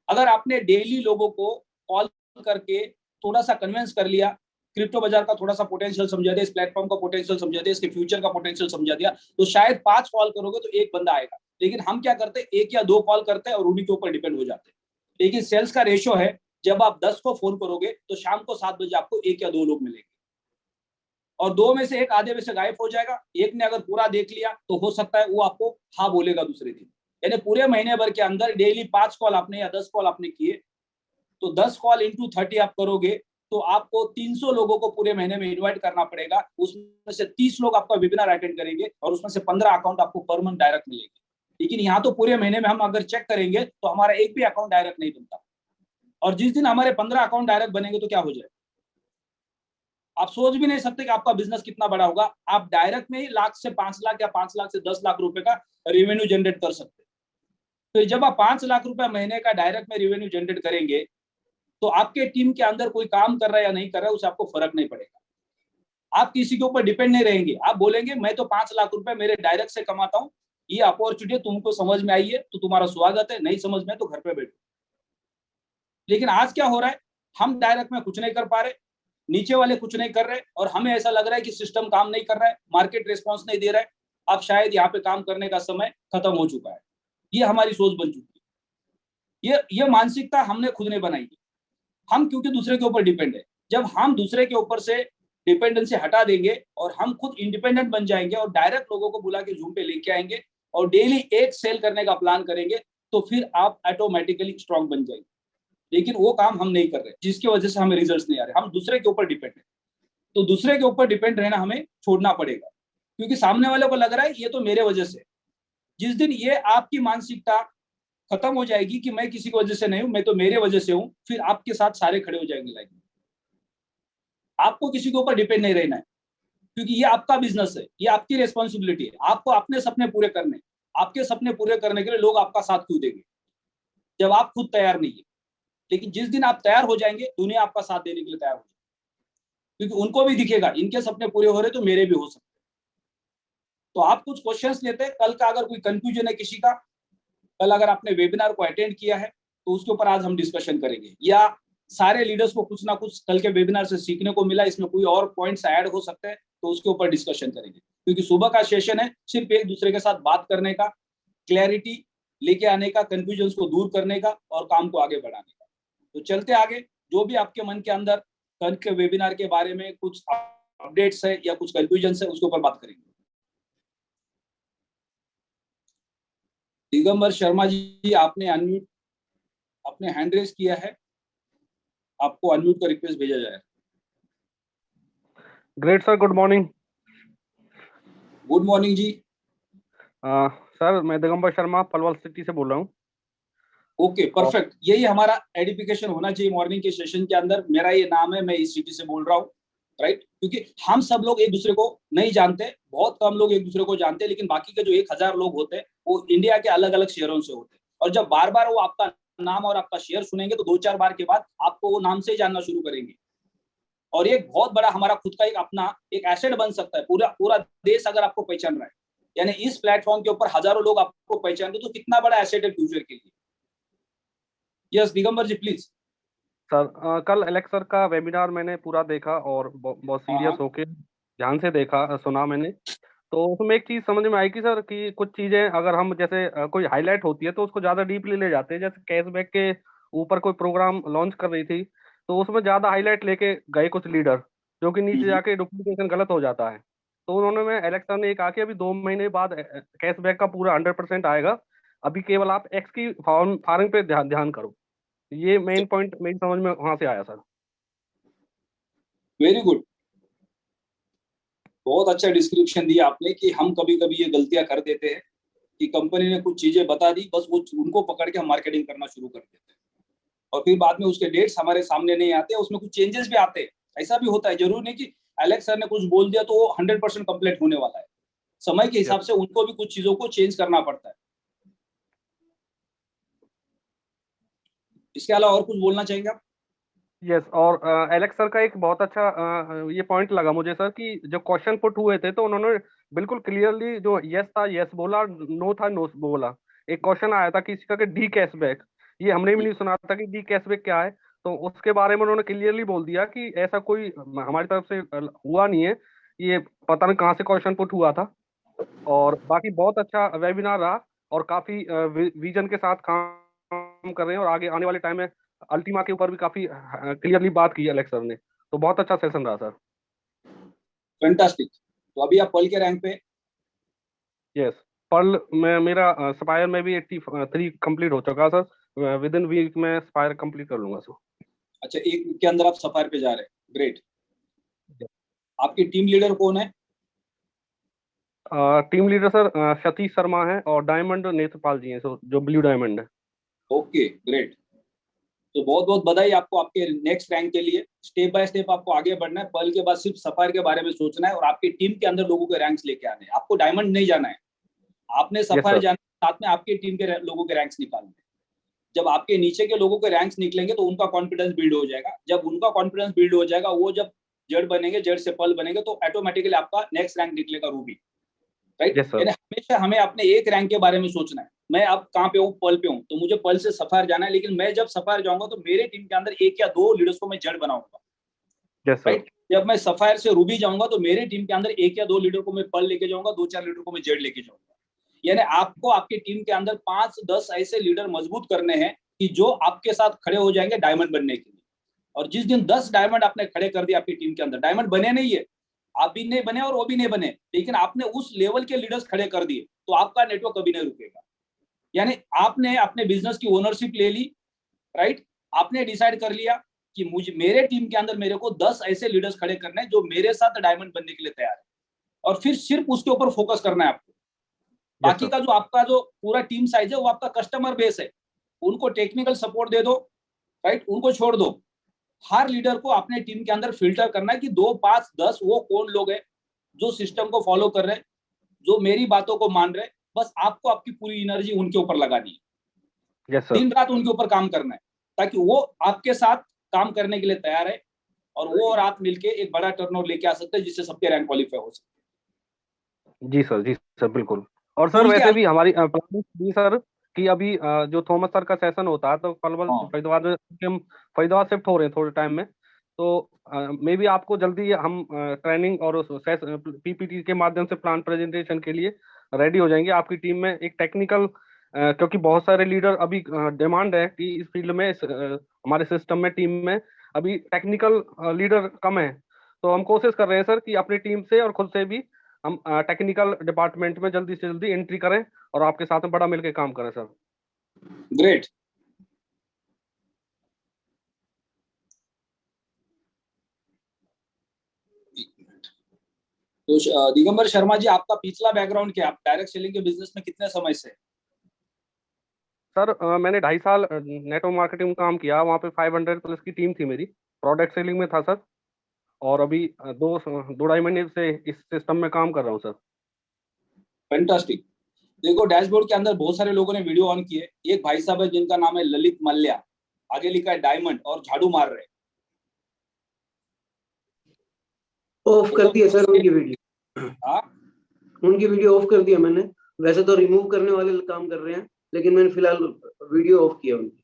अगर आपने डेली लोगों को कॉल करके थोड़ा सा कन्विंस कर लिया, क्रिप्टो बाजार का थोड़ा सा पोटेंशियल समझा दिया, इस प्लेटफॉर्म का पोटेंशियल समझा दिया, इसके फ्यूचर का पोटेंशियल समझा दिया, तो शायद 5 कॉल करोगे तो एक बंदा आएगा। लेकिन हम क्या करते हैं, 1 या 2 कॉल करते हैं और उन्हीं के ऊपर डिपेंड हो जाते हैं। लेकिन सेल्स का रेशियो है, जब आप 10 को फोन करोगे तो शाम को 7 बजे आपको 1 या 2 लोग मिलेंगे, और 2 में से एक आधे में से गायब हो जाएगा। एक ने अगर पूरा देख लिया तो हो सकता है वो आपको हाँ बोलेगा दूसरे दिन। यानी पूरे महीने भर के अंदर डेली 5 कॉल आपने या 10 कॉल आपने किए, तो 10 कॉल इंटू 30 आप करोगे तो आपको 300 लोगों को पूरे महीने में इनवाइट करना पड़ेगा। उसमें से 30 लोग आपका वेबिनार अटेंड करेंगे और उसमें से 15 अकाउंट आपको पर मंथ डायरेक्ट मिलेंगे। लेकिन यहाँ तो पूरे महीने में हम अगर चेक करेंगे तो हमारा एक भी अकाउंट डायरेक्ट नहीं बनता, और जिस दिन हमारे 15 अकाउंट डायरेक्ट बनेंगे तो क्या हो जाए, आप सोच भी नहीं सकते कि आपका बिजनेस कितना बड़ा होगा। आप डायरेक्ट में ही लाख से 5 लाख या 5 लाख से 10 लाख रुपए का रेवेन्यू जनरेट कर सकते हैं। तो जब आप 5 लाख रुपए महीने का डायरेक्ट में रेवेन्यू जनरेट करेंगे तो आपके टीम के अंदर कोई काम कर रहा है या नहीं कर रहा है उससे आपको फर्क नहीं पड़ेगा। आप किसी के ऊपर डिपेंड नहीं रहेंगे। आप बोलेंगे मैं तो 5 लाख रुपए मेरे डायरेक्ट से कमाता हूँ, ये अपॉर्चुनिटी तुमको समझ में आई है तो तुम्हारा स्वागत है, नहीं समझ में तो घर पे बैठो। लेकिन आज क्या हो रहा है, हम डायरेक्ट में कुछ नहीं कर पा रहे, नीचे वाले कुछ नहीं कर रहे, और हमें ऐसा लग रहा है कि सिस्टम काम नहीं कर रहा है, मार्केट रिस्पॉन्स नहीं दे रहा है, अब शायद यहाँ पे काम करने का समय खत्म हो चुका है। ये हमारी सोच बन चुकी है। ये मानसिकता हमने खुद ने बनाई है। हम क्योंकि दूसरे के ऊपर डिपेंड है। जब हम दूसरे के ऊपर से डिपेंडेंसी हटा देंगे और हम खुद इंडिपेंडेंट बन जाएंगे और डायरेक्ट लोगों को बुला के जूम पे लेके आएंगे और डेली एक सेल करने का प्लान करेंगे, तो फिर आप ऑटोमेटिकली स्ट्रांग बन जाएंगे। लेकिन वो काम हम नहीं कर रहे, जिसकी वजह से हमें रिजल्ट्स नहीं आ रहे। हम दूसरे के ऊपर डिपेंड है, तो दूसरे के ऊपर डिपेंड रहना हमें छोड़ना पड़ेगा, क्योंकि सामने वाले को लग रहा है ये तो मेरे वजह से। जिस दिन ये आपकी मानसिकता खत्म हो जाएगी कि मैं किसी की वजह से नहीं हूं, मैं तो मेरे वजह से हूं, फिर आपके साथ सारे खड़े हो जाएंगे लाइन में। आपको किसी के ऊपर डिपेंड नहीं रहना है, क्योंकि ये आपका बिजनेस है, ये आपकी रिस्पॉन्सिबिलिटी है। आपको अपने सपने पूरे करने, आपके सपने पूरे करने के लिए लोग आपका साथ क्यों देंगे जब आप खुद तैयार नहीं है। लेकिन जिस दिन आप तैयार हो जाएंगे, दुनिया आपका साथ देने के लिए तैयार हो जाएगी, क्योंकि उनको भी दिखेगा इनके सपने पूरे हो रहे तो मेरे भी हो सकते। तो आप कुछ क्वेश्चंस लेते हैं। कल का अगर कोई कंफ्यूजन है किसी का, कल अगर आपने वेबिनार को अटेंड किया है तो उसके ऊपर आज हम डिस्कशन करेंगे, या सारे लीडर्स को कुछ ना कुछ कल के वेबिनार से सीखने को मिला, इसमें कोई और पॉइंट्स ऐड हो सकते हैं तो उसके ऊपर डिस्कशन करेंगे। क्योंकि सुबह का सेशन है सिर्फ एक दूसरे के साथ बात करने का, क्लैरिटी लेके आने का, कंफ्यूजन को दूर करने का और काम को आगे बढ़ाने का। तो चलते आगे, जो भी आपके मन के अंदर कल के वेबिनार के बारे में कुछ अपडेट्स है या कुछ कंफ्यूजन है उसके ऊपर बात करेंगे। दिगंबर शर्मा जी, आपने अनम्यूट, आपने हैंड रेज किया है, आपको अनम्यूट का रिक्वेस्ट भेजा जाए। Great sir, good morning. Good morning ji. Sir मैं दिगंबर शर्मा पलवल सिटी से बोल रहा हूँ। Okay, perfect. यही हमारा एडिफिकेशन होना चाहिए मॉर्निंग के सेशन के अंदर। मेरा ये नाम है, मैं इस सिटी से बोल रहा हूँ, राइट। क्योंकि हम सब लोग एक दूसरे को नहीं जानते, बहुत कम लोग एक दूसरे को जानते हैं, लेकिन बाकी के जो 1,000 लोग होते हैं वो इंडिया के अलग अलग शहरों से होते हैं। और जब बार बार वो आपका नाम और आपका शेयर सुनेंगे तो 2-4 बार के बाद आपको वो नाम से ही जानना शुरू करेंगे। और ये बहुत बड़ा हमारा खुद का एक अपना एक एसेट बन सकता है। पूरा पूरा देश अगर आपको पहचान रहा है, यानी इस प्लेटफॉर्म के ऊपर हजारों लोग आपको पहचान रहे, तो कितना बड़ा एसेट है फ्यूचर के लिए। Yes Digambar ji, please. Sir कल एलेक्स सर का वेबिनार मैंने पूरा देखा और बहुत हाँ सीरियस हाँ। होके ध्यान से देखा, सुना मैंने। तो उसमें एक चीज समझ में आई कि सर कि कुछ चीजें अगर हम जैसे कोई हाईलाइट होती है तो उसको ज्यादा डीपली ले जाते हैं। जैसे कैशबैक के ऊपर कोई प्रोग्राम लॉन्च कर रही थी तो उसमें ज्यादा हाईलाइट लेके गए कुछ लीडर, जो कि नीचे हम्म, जाके डुप्लीकेशन गलत हो जाता है। तो उन्होंने में एलेक्स सर ने ये कहा कि अभी 2 महीने बाद कैशबैक का पूरा 100% आएगा, अभी केवल आप एक्स की फार्मिंग पे ध्यान ध्यान करो। ये मेन पॉइंट मेरी समझ में वहां से आया सर। Very good. बहुत अच्छा डिस्क्रिप्शन दिया आपने कि हम कभी कभी ये गलतियां कर देते हैं कि कंपनी ने कुछ चीजें बता दी, बस वो उनको पकड़ के हम मार्केटिंग करना शुरू कर देते हैं। और फिर बाद में उसके डेट्स हमारे सामने नहीं आते, उसमें कुछ चेंजेस भी आते हैं। ऐसा भी होता है, जरूर नहीं कि एलेक्स सर ने कुछ बोल दिया तो वो 100% कंप्लीट होने वाला है। समय के यस हिसाब से उनको भी कुछ चीजों को चेंज करना पड़ता है। इसके अलावा और कुछ बोलना चाहेंगे आप? यस। और एलेक्स सर का एक बहुत अच्छा ये पॉइंट लगा मुझे सर कि जो क्वेश्चन पुट हुए थे तो उन्होंने बिल्कुल क्लियरली जो यस था यस बोला, नो था नो बोला। एक क्वेश्चन आया था किसी का कि डी कैशबैक, ये हमने भी नहीं सुना था कि डी कैशबैक क्या है। तो उसके बारे में उन्होंने क्लियरली बोल दिया कि ऐसा कोई हमारी तरफ से हुआ नहीं है, ये पता नहीं कहाँ से क्वेश्चन पुट हुआ था। और बाकी बहुत अच्छा वेबिनार रहा और काफी विजन के साथ काम कर रहे हैं और आगे आने वाले टाइम में अल्टीमा के ऊपर भी काफी क्लियरली बात की है अलेक्स सर ने। तो बहुत अच्छा सेशन रहा सर। फैंटास्टिक। तो अभी आप पल के रैंक पे? यस। पर्ल में मेरा स्पायर में भी 83 कंप्लीट हो चुका सर। विद इन वीक में स्पायर कंप्लीट कर लूंगा सर। अच्छा, एक वीक के अंदर आप सफायर पे जा रहे हैं, ग्रेट। आपकी टीम लीडर कौन है? Team leader sir Satish Sharma है और डायमंड नेत्रपाल जी हैं, सो जो ब्लू डायमंड है। Okay, great. तो बहुत बहुत बधाई आपको आपके नेक्स्ट रैंक के लिए। स्टेप बाय स्टेप आपको आगे बढ़ना है। पल के बाद सिर्फ सफायर के बारे में सोचना है और आपकी टीम के अंदर लोगों के रैंक्स लेके आने हैं। आपको डायमंड नहीं जाना है, आपने यस सफायर सर। जाना है, साथ में आपकी टीम के लोगों के रैंक्स निकालने हैं। जब आपके नीचे के लोगों के रैंक्स निकलेंगे तो उनका कॉन्फिडेंस बिल्ड हो जाएगा। जब उनका कॉन्फिडेंस बिल्ड हो जाएगा, वो जब जड़ बनेंगे, जड़ से पल बनेंगे, तो ऑटोमेटिकली आपका नेक्स्ट रैंक निकलेगा, रूबी। राइट। Yes sir. यानी हमेशा हमें अपने एक रैंक के बारे में सोचना है। मैं अब कहाँ पे हूँ? पल पे हूँ, तो मुझे पल से सफायर जाना है। लेकिन मैं जब सफायर जाऊंगा तो मेरे टीम के अंदर 1 या 2 लीडर्स को मैं जड़ बनाऊंगा। Yes sir. राइट। जब मैं सफायर से रूबी जाऊंगा तो मेरे टीम के अंदर 1 या 2 लीडर को मैं पल लेके जाऊंगा, 2-4 लीडर को मैं जड़ लेके जाऊंगा। यानी आपको आपकी टीम के अंदर 5-10 ऐसे लीडर मजबूत करने हैं कि जो आपके साथ खड़े हो जाएंगे डायमंड बनने के लिए। और जिस दिन 10 डायमंड आपने खड़े कर दिए आपकी टीम के अंदर, डायमंड बने नहीं है, आप भी नहीं बने और वो भी नहीं बने, लेकिन आपने उस लेवल के लीडर्स खड़े कर दिए, तो आपका नेटवर्क कभी नहीं रुकेगा। यानी आपने अपने बिजनेस की ओनरशिप ले ली। राइट। आपने डिसाइड कर लिया कि मुझे मेरे टीम के अंदर मेरे को 10 ऐसे लीडर्स खड़े करने हैं जो मेरे साथ डायमंड बनने के लिए तैयार है। और फिर सिर्फ उसके ऊपर फोकस करना है आपको। यस बाकी सर। का जो आपका जो पूरा टीम साइज है वो आपका कस्टमर बेस है, उनको टेक्निकल सपोर्ट दे दो। राइट, उनको छोड़ दो। हर लीडर को अपने टीम के अंदर फिल्टर करना है कि 2, 5, 10 वो कौन लोग हैं जो सिस्टम को फॉलो कर रहे हैं, जो मेरी बातों को मान रहे हैं। बस आपको आपकी पूरी एनर्जी उनके ऊपर लगानी है, यस सर। दिन रात उनके ऊपर काम करना है, ताकि वो आपके साथ काम करने के लिए तैयार है। और वो और आप मिलके एक बड़ा टर्नओवर लेके आ सकते हैं जिससे सबके रैंक क्वालिफाई हो सकते जी सर। जी सर बिल्कुल। और हैं। सर उनके वैसे अलावा भी हमारी प्लानिंग थी सर कि अभी जो थोमस सर का सेशन होता है तो पलवल हाँ फरीदाबाद में, क्योंकि हम फरीदाबाद शिफ्ट हो रहे हैं थोड़े टाइम में, तो मे बी आपको जल्दी हम ट्रेनिंग और उस पीपीटी के माध्यम से प्लान प्रेजेंटेशन के लिए रेडी हो जाएंगे। आपकी टीम में एक टेक्निकल, क्योंकि बहुत सारे लीडर अभी डिमांड है कि इस फील्ड में हमारे सिस्टम में टीम में अभी टेक्निकल लीडर कम है। तो हम कोशिश कर रहे हैं सर कि अपनी टीम से और खुद से भी हम टेक्निकल डिपार्टमेंट में जल्दी से जल्दी एंट्री करें और आपके साथ में बड़ा मिलकर काम करें सर। ग्रेट। तो दिगंबर शर्मा जी, आपका पिछला बैकग्राउंड क्या है? आप डायरेक्ट सेलिंग के बिजनेस में कितने समय से हैं? सर मैंने 2.5 साल नेटवर्क मार्केटिंग में काम किया, वहाँ पे 500 प्लस की टीम थी मेरी। प्रोडक्ट सेलिंग में था सर। और अभी 2 2 ढाई महीने से इस सिस्टम में काम कर रहा हूँ सर। फैंटास्टिक। देखो, डैशबोर्ड के अंदर बहुत सारे लोगों ने वीडियो ऑन किए। एक भाई साहब है जिनका नाम है ललित मल्ल्या, आगे लिखा है डायमंड, और झाड़ू मार रहे हैं। ऑफ कर दिया सर उनकी वीडियो। हाँ, उनकी वीडियो ऑफ कर दिया मैंने। वैसे तो रिमूव करने वाले काम कर रहे हैं, लेकिन मैंने फिलहाल वीडियो ऑफ किया उनकी।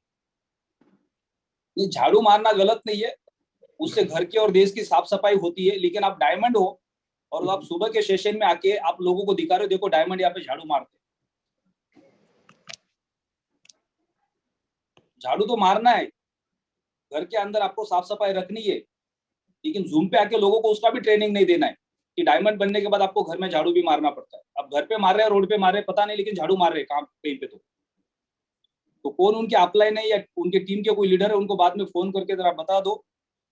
नहीं, झाड़ू मारना गलत नहीं है, उससे घर की और देश की साफ सफाई होती है। लेकिन आप डायमंड हो और आप सुबह के सेशन में आके आप लोगों को दिखा रहे हो, देखो डायमंड यहाँ पे झाड़ू मारते। झाड़ू तो मारना है, घर के अंदर आपको साफ सफाई रखनी है, लेकिन जूम पे आके लोगों को उसका भी ट्रेनिंग नहीं देना है कि डायमंड बनने के बाद आपको घर में झाड़ू भी मारना पड़ता है। अब घर पे मार रहे हैं, रोड पे मार रहे हैं, पता नहीं, लेकिन झाड़ू मार रहे हैं काम कहीं पे। तो कौन उनके अपलाइन है या उनके टीम के कोई लीडर है, उनको बाद में फोन करके जरा बता दो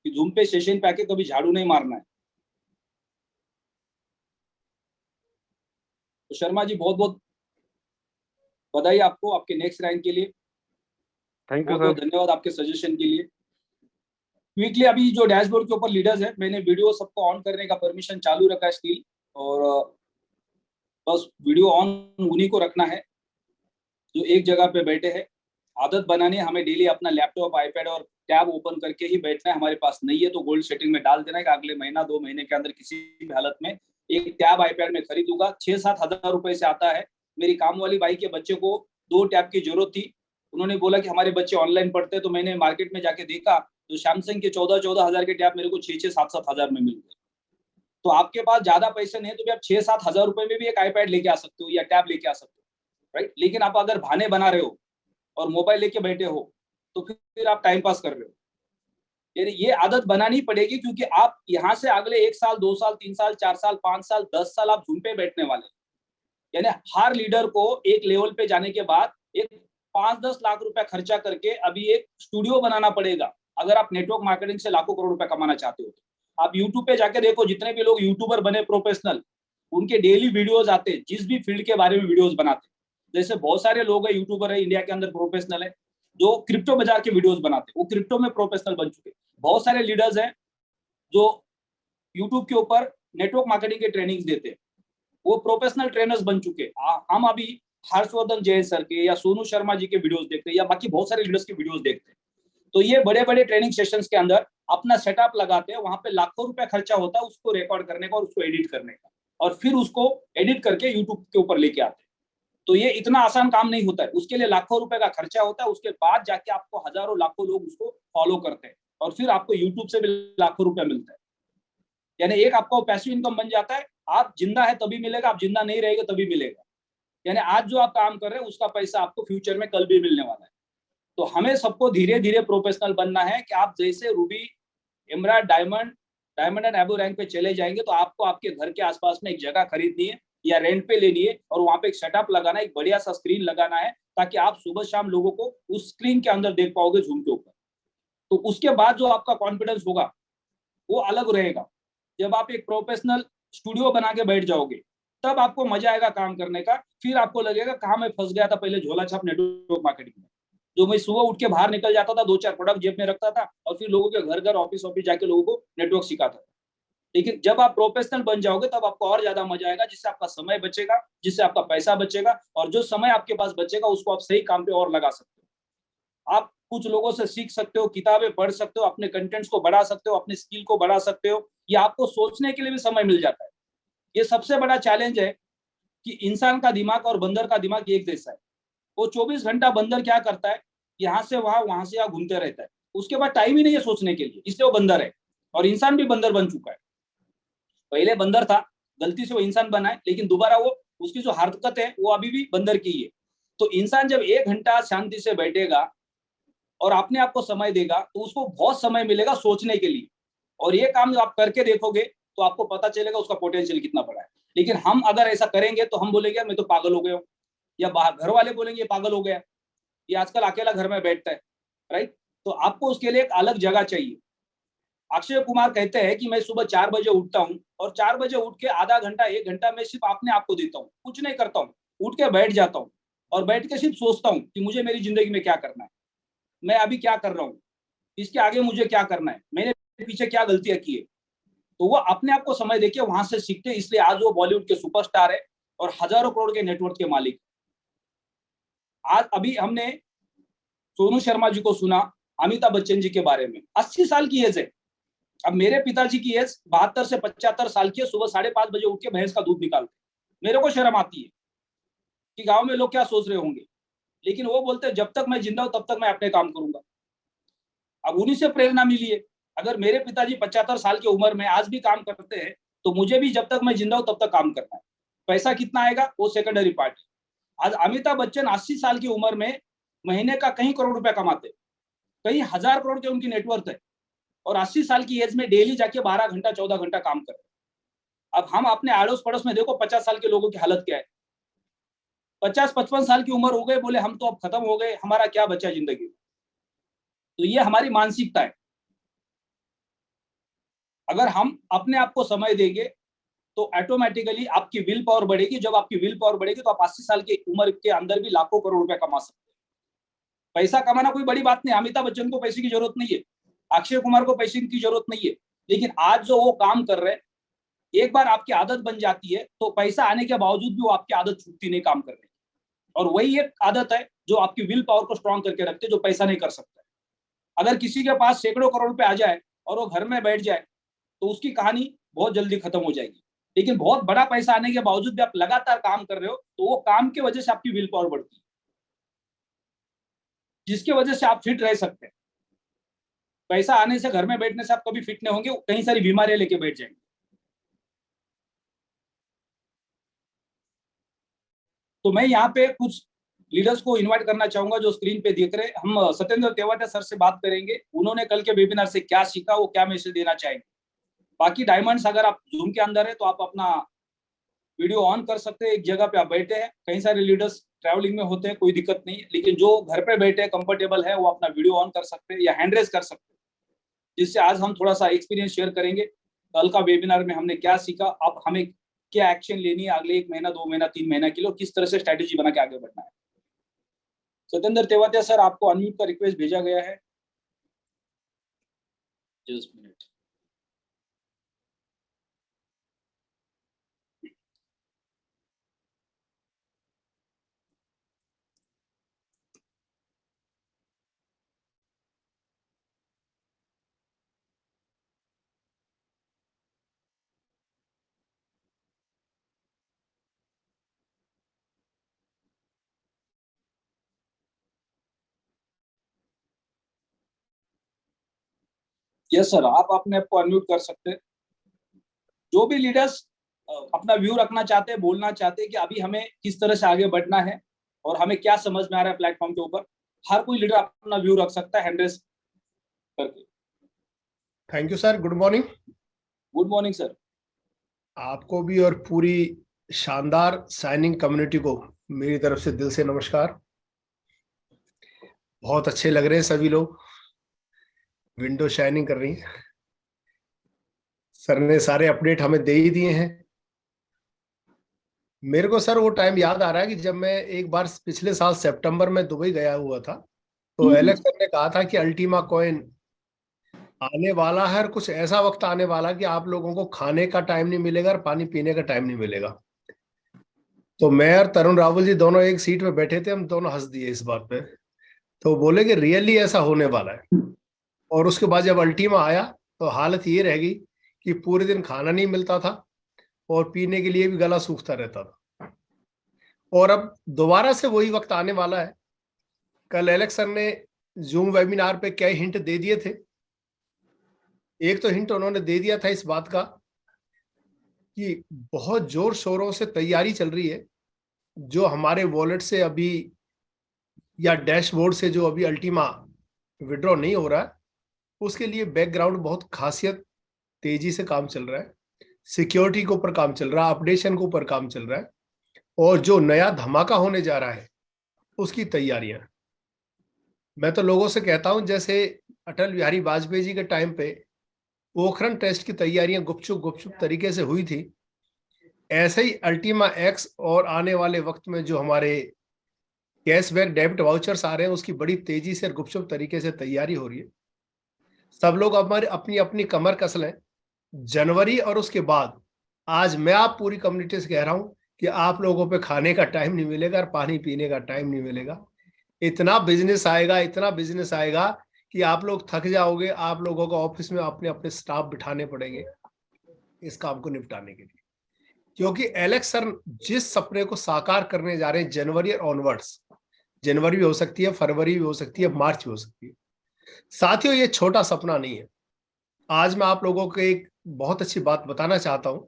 कि जूम पे सेशन पे आके कभी झाड़ू नहीं मारना है। तो शर्मा जी, बहुत बहुत बधाई आपको आपके नेक्स्ट रैंक के लिए। थैंक यू बहुत बहुत सर। धन्यवाद आपके सजेशन के लिए। क्विकली, अभी जो डैशबोर्ड के ऊपर लीडर्स है, मैंने वीडियो सबको ऑन करने का परमिशन चालू रखा है स्टिल, और बस वीडियो ऑन उन्हीं को रखना है जो एक जगह पे बैठे हैं। आदत बनानी है हमें, डेली अपना लैपटॉप, आईपैड और टैब ओपन करके ही बैठना है। हमारे पास नहीं है तो गोल्ड सेटिंग में डाल देना है कि अगले महीना 2 महीने के अंदर किसी भी हालत में एक टैब आईपैड में खरीदूंगा। 6-7 हजार रुपए से आता है। मेरी काम वाली बाई के बच्चे को 2 टैब की जरूरत थी। उन्होंने बोला कि हमारे बच्चे ऑनलाइन पढ़ते हैं, तो मैंने मार्केट में जाके देखा तो सैमसंग के 14-14 हजार के टैब मेरे को 6-6, 7-7 हजार में मिल गए। तो आपके पास ज्यादा पैसे नहीं है तो भी आप 6-7 हजार रुपए में भी एक आईपैड लेके आ सकते हो या टैब लेके आ सकते हो, राइट। लेकिन आप अगर बहाने बना रहे हो और मोबाइल लेके बैठे हो तो फिर आप टाइम पास कर रहे हो। यानी ये आदत बनानी पड़ेगी, क्योंकि आप यहाँ से अगले 1 साल, 2 साल, 3 साल, 4 साल, 5 साल, 10 साल आप झूम पे बैठने वाले। यानी हर लीडर को एक लेवल पे जाने के बाद एक 5-10 लाख रुपया खर्चा करके अभी एक स्टूडियो बनाना पड़ेगा, अगर आप नेटवर्क मार्केटिंग से लाखों करोड़ रुपया कमाना चाहते हो। आप यूट्यूब पे जाके देखो, जितने भी लोग यूट्यूबर बने प्रोफेशनल, उनके डेली वीडियोज आते हैं, जिस भी फील्ड के बारे में वीडियोज बनाते हैं। जैसे बहुत सारे लोग हैं यूट्यूबर है इंडिया के अंदर प्रोफेशनल है, जो क्रिप्टो बाजार के वीडियोस बनाते हैं, वो क्रिप्टो में प्रोफेशनल बन चुके। बहुत सारे लीडर्स हैं जो यूट्यूब के ऊपर नेटवर्क मार्केटिंग के ट्रेनिंग्स देते हैं, वो प्रोफेशनल ट्रेनर्स बन चुके। हम अभी हर्षवर्धन जैन सर के या सोनू शर्मा जी के वीडियोस देखते हैं, या बाकी बहुत सारे लीडर्स के वीडियोस देखते हैं। तो ये बड़े बड़े ट्रेनिंग सेशंस के अंदर अपना सेटअप लगाते हैं, वहां पे लाखों रुपए खर्चा होता है उसको रिकॉर्ड करने का और उसको एडिट करने का, और फिर उसको एडिट करके यूट्यूब के ऊपर लेके आते हैं। तो ये इतना आसान काम नहीं होता है, उसके लिए लाखों रुपए का खर्चा होता है। उसके बाद जाके आपको हजारों लाखों लोग उसको फॉलो करते हैं, और फिर आपको यूट्यूब से भी लाखों रुपए मिलता है। यानी एक आपको पैसिव इनकम बन जाता है। आप जिंदा है तभी मिलेगा, आप जिंदा नहीं रहेगा तभी मिलेगा। यानी आज जो आप काम कर रहे हैं उसका पैसा आपको फ्यूचर में कल भी मिलने वाला है। तो हमें सबको धीरे धीरे प्रोफेशनल बनना है कि आप जैसे रूबी, एमराल्ड, डायमंड एंड एबो रैंक पे चले जाएंगे तो आपको आपके घर के आसपास में एक जगह खरीदनी है या रेंट पे लेनी है, और वहां पे एक सेटअप लगाना है, एक बढ़िया सा स्क्रीन लगाना है, ताकि आप सुबह शाम लोगों को उस स्क्रीन के अंदर देख पाओगे जूम के ऊपर। तो उसके बाद जो आपका कॉन्फिडेंस होगा वो अलग रहेगा। जब आप एक प्रोफेशनल स्टूडियो बना के बैठ जाओगे तब आपको मजा आएगा काम करने का। फिर आपको लगेगा कहाँ मैं फंस गया था पहले झोला छाप नेटवर्क मार्केटिंग में, जो मैं सुबह उठ के बाहर निकल जाता था, 2-4 प्रोडक्ट जेब में रखता था और फिर लोगों के घर घर, ऑफिस जाके लोगों को नेटवर्क सिखाता था। लेकिन जब आप प्रोफेशनल बन जाओगे तब आपको और ज्यादा मजा आएगा, जिससे आपका समय बचेगा, जिससे आपका पैसा बचेगा, और जो समय आपके पास बचेगा उसको आप सही काम पे और लगा सकते हो। आप कुछ लोगों से सीख सकते हो, किताबें पढ़ सकते हो, अपने कंटेंट्स को बढ़ा सकते हो, अपने स्किल को बढ़ा सकते हो, या आपको सोचने के लिए भी समय मिल जाता है। ये सबसे बड़ा चैलेंज है कि इंसान का दिमाग और बंदर का दिमाग एक जैसा है। वो 24 घंटा बंदर क्या करता है, यहाँ से वहां से यहाँ घूमते रहता है, उसके बाद टाइम ही नहीं है सोचने के लिए, इसलिए वो बंदर है। और इंसान भी बंदर बन चुका है। पहले बंदर था, गलती से वो इंसान बना है, लेकिन दोबारा वो उसकी जो हरकत है वो अभी भी बंदर की है। तो इंसान जब 1 घंटा शांति से बैठेगा और अपने आप को समय देगा तो उसको बहुत समय मिलेगा सोचने के लिए, और ये काम आप करके देखोगे तो आपको पता चलेगा उसका पोटेंशियल कितना बड़ा है। लेकिन हम अगर ऐसा करेंगे तो हम बोलेंगे मैं तो पागल हो गया हूँ, या घर वाले बोलेंगे ये पागल हो गया, ये आजकल अकेला घर में बैठता है, राइट। तो आपको उसके लिए एक अलग जगह चाहिए। अक्षय कुमार कहते हैं कि मैं सुबह 4 बजे उठता हूँ और 4 बजे उठ के आधा घंटा 1 घंटा मैं सिर्फ अपने आप को देता हूँ, कुछ नहीं करता हूँ, उठ के बैठ जाता हूँ और बैठ के सिर्फ सोचता हूँ कि मुझे मेरी जिंदगी में क्या करना है, मैं अभी क्या कर रहा हूँ, इसके आगे मुझे क्या करना है, मैंने पीछे क्या गलतियां की है। तो वो अपने आप को समय देके वहां से सीखते, इसलिए आज वो बॉलीवुड के सुपरस्टार है और हजारों करोड़ के नेटवर्क के मालिक। आज अभी हमने सोनू शर्मा जी को सुना, अमिताभ बच्चन जी के बारे में, 80 साल की एज है। अब मेरे पिताजी की एज 72 से 75 साल की है, सुबह 5:30 बजे उठ के भैंस का दूध निकालते। मेरे को शर्म आती है कि गांव में लोग क्या सोच रहे होंगे, लेकिन वो बोलते हैं जब तक मैं जिंदा हूं तब तक मैं अपने काम करूंगा। अब उन्हीं से प्रेरणा मिली है। अगर मेरे पिताजी 75 साल की उम्र में आज भी काम करते हैं तो मुझे भी जब तक मैं जिंदा हूं तब तक काम करना है। पैसा कितना आएगा वो सेकेंडरी पार्ट है। आज अमिताभ बच्चन 80 साल की उम्र में महीने का कई करोड़ रुपया कमाते, कई हजार करोड़ के उनकी नेटवर्थ है और 80 साल की एज में डेली जाके 12 घंटा 14 घंटा काम कर रहे हैं। अब हम अपने आड़ोस पड़ोस में देखो 50 साल के लोगों की हालत क्या है। 50-55 साल की उम्र हो गए, बोले हम तो अब खत्म हो गए, हमारा क्या बचा जिंदगी में। तो ये हमारी मानसिकता है। अगर हम अपने आप को समय देंगे तो ऑटोमेटिकली आपकी विल पावर बढ़ेगी। जब आपकी विल पावर बढ़ेगी तो आप 80 साल की उम्र के अंदर भी लाखों करोड़ रुपया कमा सकते हैं। पैसा कमाना कोई बड़ी बात नहीं, अमिताभ बच्चन को पैसे की जरूरत नहीं है, अक्षय कुमार को पैसे की जरूरत नहीं है, लेकिन आज जो वो काम कर रहे हैं, एक बार आपकी आदत बन जाती है तो पैसा आने के बावजूद भी वो आपकी आदत छूटती नहीं काम करने की। और वही एक आदत है जो आपकी विल पावर को स्ट्रॉन्ग करके रखते है, जो पैसा नहीं कर सकता। अगर किसी के पास सैकड़ों करोड़ रुपए आ जाए और वो घर में बैठ जाए तो उसकी कहानी बहुत जल्दी खत्म हो जाएगी। लेकिन बहुत बड़ा पैसा आने के बावजूद भी आप लगातार काम कर रहे हो तो वो काम की वजह से आपकी विल पावर बढ़ती है, जिसकी वजह से आप फिट रह सकते हैं। पैसा आने से, घर में बैठने से आप कभी फिट नहीं होंगे, कई सारी बीमारियां लेके बैठ जाएंगे। तो मैं यहाँ पे कुछ लीडर्स को इनवाइट करना चाहूंगा जो स्क्रीन पे देख रहे हैं। हम सत्येंद्र तेवातिया सर से बात करेंगे, उन्होंने कल के वेबिनार से क्या सीखा, वो क्या मैसेज देना चाहेंगे। बाकी डायमंड्स, अगर आप जूम के अंदर है तो आप अपना वीडियो ऑन कर सकते हैं। एक जगह पे आप बैठे हैं, कई सारे लीडर्स ट्रैवलिंग में होते हैं, कोई दिक्कत नहीं है, लेकिन जो घर पे बैठे हैं कंफर्टेबल है वो अपना वीडियो ऑन कर सकते हैं या हैंड रेज कर सकते हैं, जिससे आज हम थोड़ा सा एक्सपीरियंस शेयर करेंगे। कल का वेबिनार में हमने क्या सीखा, अब हमें क्या एक्शन लेनी है अगले 1 महीना 2 महीना 3 महीना के लिए, किस तरह से स्ट्रेटेजी बना के आगे बढ़ना है। सत्येंद्र तेवातिया सर, आपको अनम्यूट का रिक्वेस्ट भेजा गया है। Just minute. यस सर, आप अपने आप को अनम्यूट कर सकते हैं। जो भी लीडर्स अपना व्यू रखना चाहते हैं, बोलना चाहते हैं कि अभी हमें किस तरह से आगे बढ़ना है और हमें क्या समझ में आ रहा है प्लेटफॉर्म के ऊपर, हर कोई लीडर अपना व्यू रख सकता है हैंड रेज करके। Thank you sir, good morning. Good morning sir. आपको भी और पूरी शानदार साइनिंग कम्युनिटी को मेरी तरफ से दिल से नमस्कार। बहुत अच्छे लग रहे हैं सभी लोग, विंडो शाइनिंग कर रही है। सर ने सारे अपडेट हमें दे ही दिए हैं। मेरे को सर वो टाइम याद आ रहा है कि जब मैं एक बार पिछले साल सितंबर में दुबई गया हुआ था, तो एलेक्स सर ने कहा था कि अल्टीमा कॉइन आने वाला है और कुछ ऐसा वक्त आने वाला कि आप लोगों को खाने का टाइम नहीं मिलेगा और पानी पीने का टाइम नहीं मिलेगा। तो मैं और तरुण रावल जी दोनों एक सीट पे बैठे थे, हम दोनों हंस दिए इस बात पे। तो बोले कि रियली ऐसा होने वाला है। और उसके बाद जब अल्टीमा आया तो हालत ये रह गई कि पूरे दिन खाना नहीं मिलता था और पीने के लिए भी गला सूखता रहता था। और अब दोबारा से वही वक्त आने वाला है। कल एलेक्स सर ने जूम वेबिनार पे क्या हिंट दे दिए थे। एक तो हिंट उन्होंने दे दिया था इस बात का कि बहुत जोर शोरों से तैयारी चल रही है, जो हमारे वॉलेट से अभी या डैशबोर्ड से जो अभी अल्टीमा विड्रॉ नहीं हो रहा है, उसके लिए बैकग्राउंड बहुत खासियत तेजी से काम चल रहा है। सिक्योरिटी के ऊपर काम चल रहा है, अपडेशन के ऊपर काम चल रहा है, और जो नया धमाका होने जा रहा है उसकी तैयारियां। मैं तो लोगों से कहता हूं, जैसे अटल बिहारी वाजपेयी जी के टाइम पे पोखरण टेस्ट की तैयारियां गुपचुप तरीके से हुई थी, ऐसे ही अल्टीमा एक्स और आने वाले वक्त में जो हमारे कैशबैक डेबिट वाउचर्स आ रहे हैं उसकी बड़ी तेजी से गुपचुप तरीके से तैयारी हो रही है। सब लोग हमारे अपनी अपनी कमर कस लें। जनवरी और उसके बाद आज मैं आप पूरी कम्युनिटी से कह रहा हूं कि आप लोगों पे खाने का टाइम नहीं मिलेगा और पानी पीने का टाइम नहीं मिलेगा। इतना बिजनेस आएगा कि आप लोग थक जाओगे। आप लोगों को ऑफिस में अपने अपने स्टाफ बिठाने पड़ेंगे इस काम को निपटाने के लिए, क्योंकि एलेक्स सर जिस सपने को साकार करने जा रहे हैं जनवरी ऑनवर्ड्स, जनवरी भी हो सकती है, फरवरी भी हो सकती है, मार्च भी हो सकती है। साथियों, ये छोटा सपना नहीं है। आज मैं आप लोगों को एक बहुत अच्छी बात बताना चाहता हूं।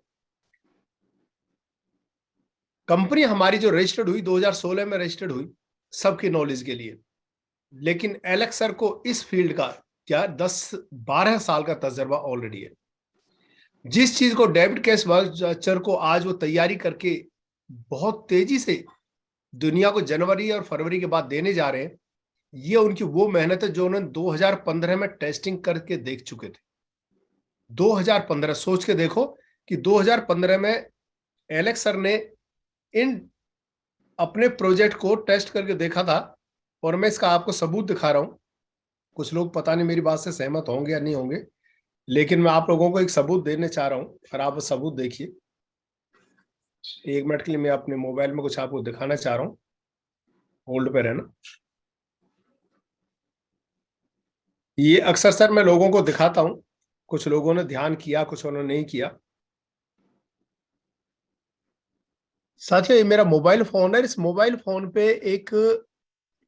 कंपनी हमारी जो रजिस्टर्ड हुई 2016 में रजिस्टर्ड हुई, सबकी नॉलेज के लिए, लेकिन एलेक्स सर को इस फील्ड का क्या 10-12 साल का तजर्बा ऑलरेडी है। जिस चीज को डेबिट कैश वाउचर को आज वो तैयारी करके बहुत तेजी से दुनिया को जनवरी और फरवरी के बाद देने जा रहे हैं, ये उनकी वो मेहनत है जो उन्होंने 2015 में टेस्टिंग करके देख चुके थे। 2015 सोच के देखो कि 2015 में एलेक्स सर ने इन अपने प्रोजेक्ट को टेस्ट करके देखा था, और मैं इसका आपको सबूत दिखा रहा हूं। कुछ लोग पता नहीं मेरी बात से सहमत होंगे या नहीं होंगे, लेकिन मैं आप लोगों को एक सबूत देने चाह रहा हूं और आप सबूत देखिए। 1 मिनट के लिए मैं अपने मोबाइल में कुछ आपको दिखाना चाह रहा हूं, होल्ड पे रहना। ये अक्सर सर मैं लोगों को दिखाता हूं, कुछ लोगों ने ध्यान किया, कुछ उन्होंने नहीं किया। साथियों, ये मेरा मोबाइल फोन है। इस मोबाइल फोन पे एक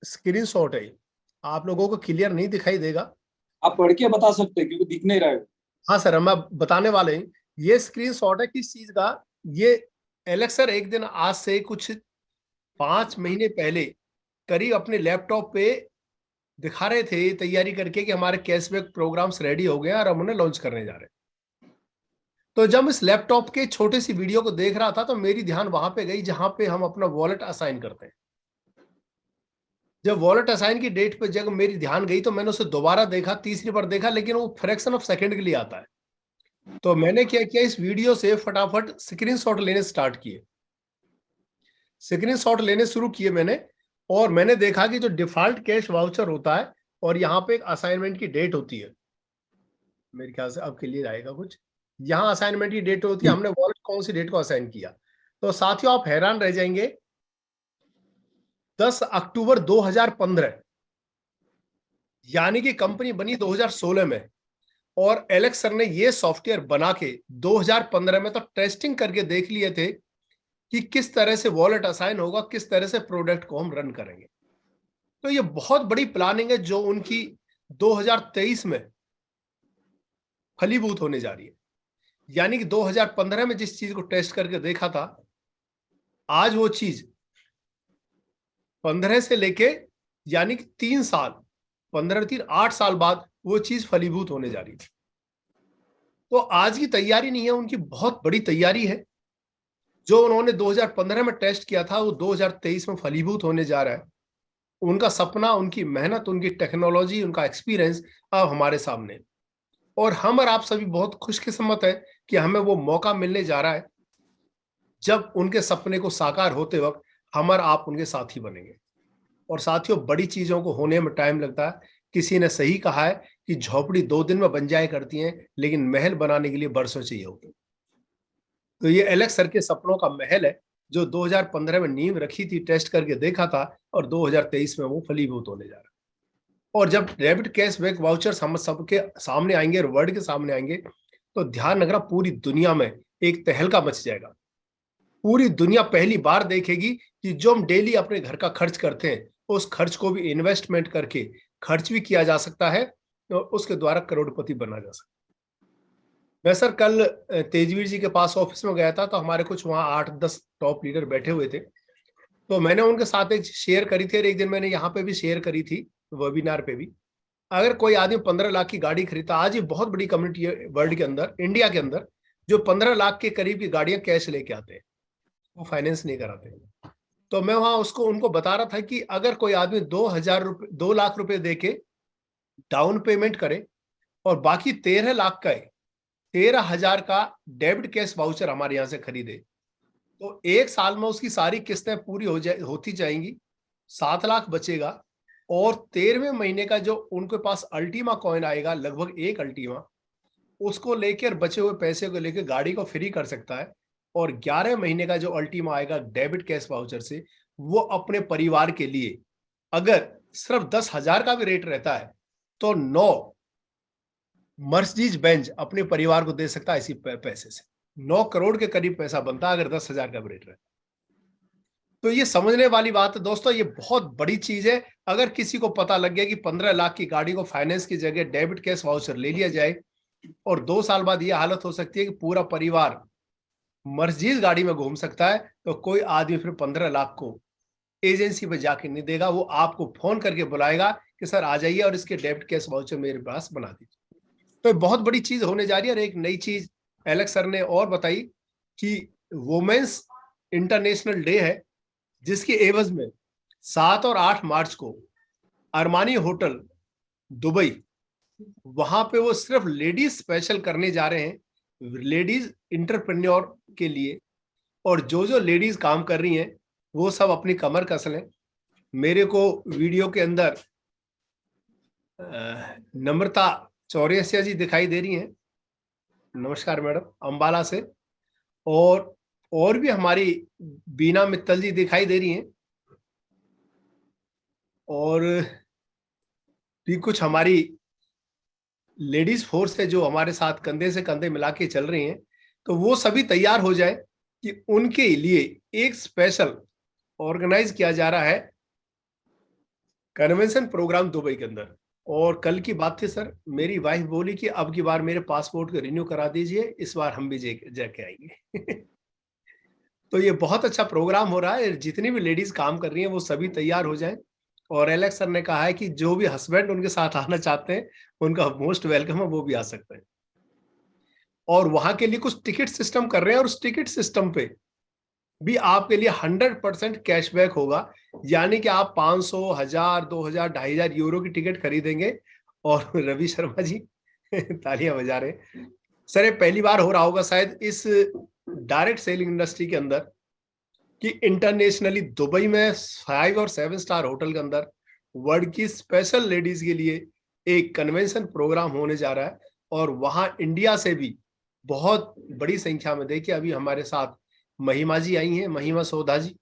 स्क्रीनशॉट है, आप लोगों को क्लियर नहीं दिखाई देगा। आप पढ़ के बता सकते हैं क्योंकि दिख नहीं रहा है। हाँ सर, हम बताने वाले हैं। ये स्क्रीनशॉट है किस चीज का? ये एलेक्स सर एक दिन आज से कुछ 5 महीने पहले करीब अपने लैपटॉप पे दिखा रहे थे तैयारी करके कि हमारे कैशबैक प्रोग्राम्स रेडी हो गए हैं और हम उन्हें लॉन्च करने जा रहे हैं। तो जब इस लैपटॉप के छोटी सी वीडियो को देख रहा था तो मेरी ध्यान वहां पे गई जहां पे हम अपना वॉलेट असाइन करते हैं। जब वॉलेट असाइन की डेट पे जब मेरी ध्यान गई तो मैंने उसे दोबारा देखा, तीसरी बार देखा, लेकिन वो फ्रैक्शन ऑफ सेकंड के लिए आता है। तो मैंने क्या किया, इस वीडियो से फटाफट स्क्रीनशॉट लेने स्टार्ट किए। स्क्रीनशॉट लेने शुरू किए मैंने, और मैंने देखा कि जो डिफॉल्ट कैश वाउचर होता है और यहाँ पे एक असाइनमेंट की डेट होती है, मेरे ख्याल से अब क्लियर आएगा कुछ। यहाँ असाइनमेंट की डेट होती है, हमने वॉलेट कौन सी डेट को असाइन किया। तो साथियों, आप हैरान रह जाएंगे, 10 अक्टूबर 2015, यानी कि कंपनी बनी 2016 में, और एलेक्स सर ने ये सॉफ्टवेयर बना के 2015 में तो टेस्टिंग करके देख लिए थे कि किस तरह से वॉलेट असाइन होगा, किस तरह से प्रोडक्ट को हम रन करेंगे। तो ये बहुत बड़ी प्लानिंग है जो उनकी 2023 में फलीभूत होने जा रही है। यानी कि 2015 में जिस चीज को टेस्ट करके देखा था, आज वो चीज 15 से लेके यानी कि 3 साल, 15-3-8 साल बाद वो चीज फलीभूत होने जा रही है। तो आज की तैयारी नहीं है, उनकी बहुत बड़ी तैयारी है। जो उन्होंने 2015 में टेस्ट किया था वो 2023 में फलीभूत होने जा रहा है। उनका सपना, उनकी मेहनत, उनकी टेक्नोलॉजी, उनका एक्सपीरियंस अब हमारे सामने, और हम और आप सभी बहुत खुशकिस्मत है कि हमें वो मौका मिलने जा रहा है जब उनके सपने को साकार होते वक्त हम और आप उनके साथी बनेंगे। और साथियों, बड़ी चीजों को होने में टाइम लगता है। किसी ने सही कहा है कि झोपड़ी 2 दिन में बन जाया करती हैं, लेकिन महल बनाने के लिए बरसों चाहिए होते हैं। तो ये एलेक्स सर के सपनों का महल है जो 2015 में नींव रखी थी, टेस्ट करके देखा था, और 2023 में वो फलीभूत होने जा रहा है। और जब डेबिट कैशबैक वाउचर्स हम सबके सामने आएंगे और वर्ल्ड के सामने आएंगे, तो ध्यान रखना, पूरी दुनिया में एक तहलका मच जाएगा। पूरी दुनिया पहली बार देखेगी कि जो हम डेली अपने घर का खर्च करते हैं, उस खर्च को भी इन्वेस्टमेंट करके खर्च भी किया जा सकता है और उसके द्वारा करोड़पति बना जा सकता है। मैं सर कल तेजवीर जी के पास ऑफिस में गया था, तो हमारे कुछ वहाँ 8-10 टॉप लीडर बैठे हुए थे। तो मैंने उनके साथ एक शेयर करी थी, और एक दिन मैंने यहाँ पे भी शेयर करी थी वेबिनार पे भी। अगर कोई आदमी 15 लाख की गाड़ी खरीदता, आज ये बहुत बड़ी कम्युनिटी है वर्ल्ड के अंदर, इंडिया के अंदर, जो 15 लाख के करीब की गाड़ियां कैश लेके आते हैं, वो फाइनेंस नहीं कराते। तो मैं वहां उनको बता रहा था कि अगर कोई आदमी 2 लाख रुपए दे के डाउन पेमेंट करे और बाकी 13 लाख का 13,000 का डेबिट कैश वाउचर हमारे यहाँ से खरीदे तो 1 साल में उसकी सारी किस्तें पूरी होती जाएंगी, 7 लाख बचेगा। और 13वें महीने का जो उनके पास अल्टीमा कॉइन आएगा, लगभग 1 अल्टीमा, उसको लेकर बचे हुए पैसे को लेकर गाड़ी को फ्री कर सकता है। और 11 महीने का जो अल्टीमा आएगा डेबिट कैश वाउचर से, वो अपने परिवार के लिए अगर सिर्फ 10,000 का भी रेट रहता है तो 9 मर्सिडीज बेंज अपने परिवार को दे सकता है इसी पैसे से। 9 करोड़ के करीब पैसा बनता है अगर 10,000 का भी रेट रहता है। तो ये समझने वाली बात है दोस्तों, ये बहुत बड़ी चीज है। अगर किसी को पता लग गया कि 15 लाख की गाड़ी को फाइनेंस की जगह डेबिट कैश वाउचर ले लिया जाए और 2 साल बाद ये हालत हो सकती है कि पूरा परिवार मर्सिडीज गाड़ी में घूम सकता है, तो कोई आदमी फिर 15 लाख को एजेंसी पे जाके नहीं देगा, वो आपको फोन करके बुलाएगा कि सर आ जाइए और इसके डेबिट कैश वाउचर मेरे पास बना दीजिए। तो बहुत बड़ी चीज होने जा रही है। और एक नई चीज एलेक्स सर ने और बताई कि वुमेन्स इंटरनेशनल डे है, जिसके एवज में 7 और 8 मार्च को अरमानी होटल दुबई, वहां पे वो सिर्फ लेडीज स्पेशल करने जा रहे हैं, लेडीज इंटरप्रेन्योर के लिए। और जो लेडीज काम कर रही हैं वो सब अपनी कमर कस लें। मेरे को वीडियो के अंदर नम्रता चौरसिया जी दिखाई दे रही हैं, नमस्कार मैडम, अंबाला से। और भी हमारी बीना मित्तल जी दिखाई दे रही हैं, और भी कुछ हमारी लेडीज फोर्स है जो हमारे साथ कंधे से कंधे मिला के चल रही हैं। तो वो सभी तैयार हो जाए कि उनके लिए एक स्पेशल ऑर्गेनाइज किया जा रहा है कन्वेंशन प्रोग्राम दुबई के अंदर। और कल की बात थी सर, मेरी वाइफ बोली कि अब की बार मेरे पासपोर्ट को रिन्यू करा दीजिए, इस बार हम भी जाके आएंगे। तो ये बहुत अच्छा प्रोग्राम हो रहा है, जितनी भी लेडीज काम कर रही हैं वो सभी तैयार हो जाएं। और एलेक्स सर ने कहा है कि जो भी हस्बैंड उनके साथ आना चाहते हैं उनका मोस्ट वेलकम है, वो भी आ सकते हैं। और वहां के लिए कुछ टिकट सिस्टम कर रहे हैं, और उस टिकट सिस्टम पे भी आपके लिए 100% कैशबैक होगा। यानी कि आप 500, 1000, 2000, 2500 यूरो की टिकट खरीदेंगे। और रवि शर्मा जी तालियां बजा रहे सर, ये पहली बार हो रहा होगा शायद इस डायरेक्ट सेलिंग इंडस्ट्री के अंदर कि इंटरनेशनली दुबई में 5 और 7 स्टार होटल के अंदर वर्ल्ड की स्पेशल लेडीज के लिए एक कन्वेंशन प्रोग्राम होने जा रहा है। और वहां इंडिया से भी बहुत बड़ी संख्या में, देखिए अभी हमारे साथ महिमा जी आई हैं, महिमा सोधा जी,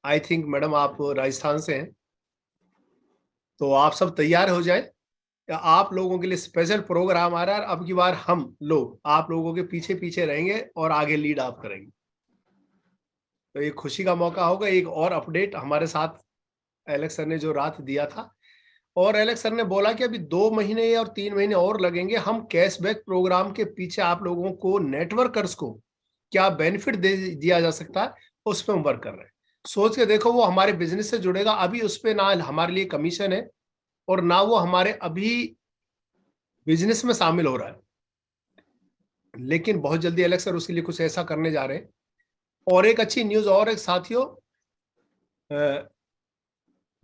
आई थिंक मैडम आप राजस्थान से हैं। तो आप सब तैयार हो जाए, आप लोगों के लिए स्पेशल प्रोग्राम आ रहा है। अब की बार हम लोग आप लोगों के पीछे पीछे रहेंगे और आगे लीड आप करेंगे। तो ये खुशी का मौका होगा। एक और अपडेट हमारे साथ एलेक्स सर ने जो रात दिया था, और एलेक्स सर ने बोला कि अभी 2 महीने और 3 महीने और लगेंगे, हम कैशबैक प्रोग्राम के पीछे आप लोगों को, नेटवर्कर्स को क्या बेनिफिट दिया जा सकता है, उस पर हम वर्क कर रहे हैं। सोच के देखो, वो हमारे बिजनेस से जुड़ेगा। अभी उस पर ना हमारे लिए कमीशन है और ना वो हमारे अभी बिजनेस में शामिल हो रहा है, लेकिन बहुत जल्दी एलेक्स सर उसके लिए कुछ ऐसा करने जा रहे हैं। और एक अच्छी न्यूज और एक साथियों,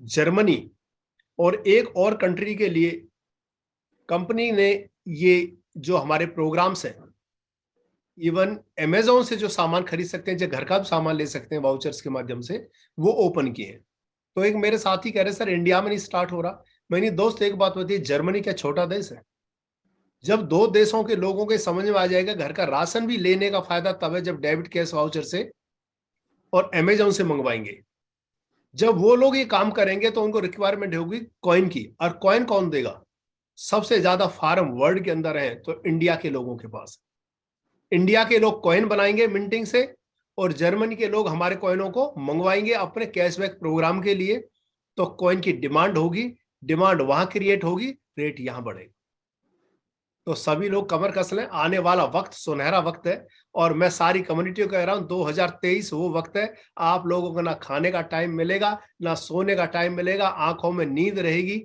जर्मनी और एक और कंट्री के लिए कंपनी ने ये जो हमारे प्रोग्राम्स हैं, इवन अमेजोन से जो सामान खरीद सकते हैं, जो घर का भी सामान ले सकते हैं वाउचर्स के माध्यम से, वो ओपन किए हैं। तो एक मेरे साथी कह रहे सर इंडिया में नहीं स्टार्ट हो रहा। मैंने दोस्त एक बात बताई, जर्मनी क्या छोटा देश है? जब 2 देशों के लोगों के समझ में आ जाएगा घर का राशन भी लेने का फायदा तब है जब डेबिट कैश वाउचर से और अमेजोन से मंगवाएंगे। जब वो लोग ये काम करेंगे तो उनको रिक्वायरमेंट होगी कॉइन की, और कॉइन कौन देगा? सबसे ज्यादा फार्म वर्ल्ड के अंदर है तो इंडिया के लोगों के पास। इंडिया के लोग कॉइन बनाएंगे मिंटिंग से, और जर्मनी के लोग हमारे कॉइनों को मंगवाएंगे अपने कैशबैक प्रोग्राम के लिए। तो कॉइन की डिमांड होगी, डिमांड वहां क्रिएट होगी, रेट यहां बढ़ेगा। तो सभी लोग कमर कस लें, आने वाला वक्त सुनहरा वक्त है। और मैं सारी कम्युनिटी को कह रहा हूं 2023 वो वक्त है, आप लोगों को ना खाने का टाइम मिलेगा, ना सोने का टाइम मिलेगा, आंखों में नींद रहेगी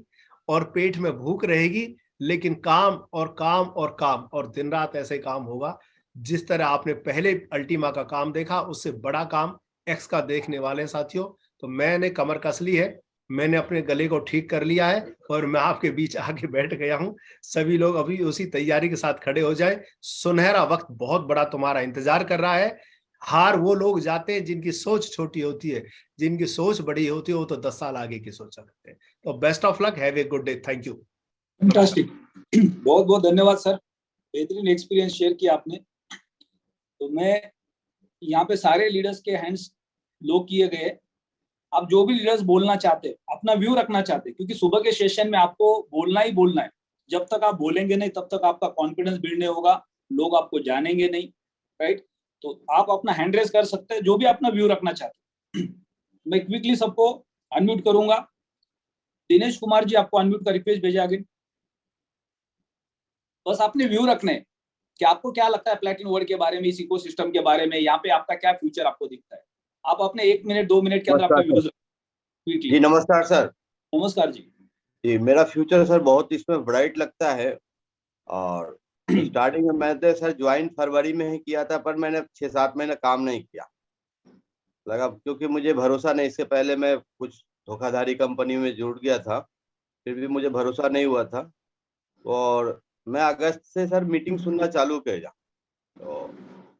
और पेट में भूख रहेगी, लेकिन काम और काम और काम, और दिन रात ऐसे काम होगा। जिस तरह आपने पहले अल्टीमा का काम देखा, उससे बड़ा काम एक्स का देखने वाले साथियों। तो मैंने कमर कस ली है मैंने अपने गले को ठीक कर लिया है और मैं आपके बीच आके बैठ गया हूं। सभी लोग अभी उसी तैयारी के साथ खड़े हो जाएं। सुनहरा वक्त बहुत बड़ा तुम्हारा इंतजार कर रहा है। हार वो लोग जाते हैं जिनकी सोच छोटी होती है, जिनकी सोच बड़ी होती है वो तो 10 साल आगे की सोच रखते हैं। तो best of luck, have a good day, thank you. Fantastic, बहुत बहुत धन्यवाद सर, बेहतरीन एक्सपीरियंस शेयर किया आपने। तो मैं यहाँ पे सारे लीडर्स के हैंड्स लो किए गए। आप जो भी लीडर्स बोलना चाहते, अपना व्यू रखना चाहते, क्योंकि सुबह के सेशन में आपको बोलना ही बोलना है। जब तक आप बोलेंगे नहीं तब तक आपका कॉन्फिडेंस बिल्ड नहीं होगा, लोग आपको जानेंगे नहीं, राइट। तो आप अपना हैंड रेज कर सकते हैं जो भी अपना व्यू रखना चाहते हैं। मैं क्विकली सबको अनम्यूट करूंगा। दिनेश कुमार जी, आपको अनम्यूट का रिक्वेस्ट भेजा आगे। बस अपने व्यू रखने कि आपको क्या लगता है प्लैटिनम वर्ल्ड के बारे में, इस इकोसिस्टम के बारे में, यहाँ पे आपका क्या फ्यूचर आपको दिखता है। आप अपने 1 मिनट 2 मिनट के अंदर अपने व्यूज रखें। जी नमस्कार सर। नमस्कार जी। जी मेरा फ्यूचर सर बहुत इसमें ब्राइट लगता है। और स्टार्टिंग में मैंने सर ज्वाइन फरवरी में ही किया था, पर मैंने 6-7 महीने काम नहीं किया लगा, क्योंकि मुझे भरोसा नहीं। इससे पहले मैं कुछ धोखाधड़ी कंपनी में जुड़ गया था, फिर भी मुझे भरोसा नहीं हुआ था। और मैं अगस्त से सर मीटिंग सुनना चालू किया, तो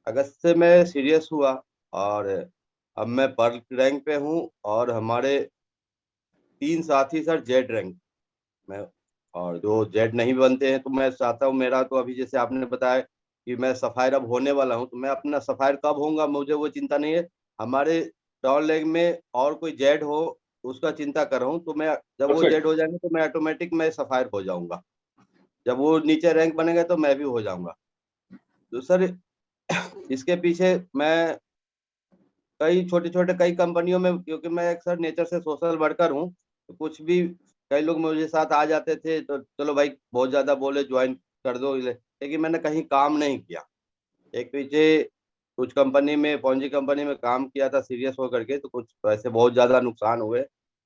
अगस्त से मैं सीरियस हुआ और अब मैं पर्ल रैंक पे हूँ और हमारे 3 साथी सर जेड रैंक में, और जो जेड नहीं बनते हैं तो मैं चाहता हूँ मेरा तो अभी जैसे आपने बताया कि मैं सफायर अब होने वाला हूँ, तो मैं अपना सफायर कब होऊंगा मुझे वो चिंता नहीं है। हमारे टॉल लेग में और कोई जेड हो उसका चिंता कर रहा हूँ, तो मैं जब वो जेड हो जाएंगे तो मैं ऑटोमेटिक मैं सफायर हो जाऊंगा। जब वो नीचे रैंक बनेगा तो मैं भी हो जाऊंगा। तो सर इसके पीछे मैं कई छोटे छोटे कई कंपनियों में, क्योंकि मैं एक सर नेचर से सोशल वर्कर हूँ, तो कुछ भी कई लोग मेरे साथ आ जाते थे तो चलो भाई बहुत ज्यादा बोले ज्वाइन कर दो, लेकिन मैंने कहीं काम नहीं किया। एक पीछे कुछ कंपनी में पौंजी कंपनी में काम किया था सीरियस होकर के, तो कुछ पैसे बहुत ज्यादा नुकसान हुए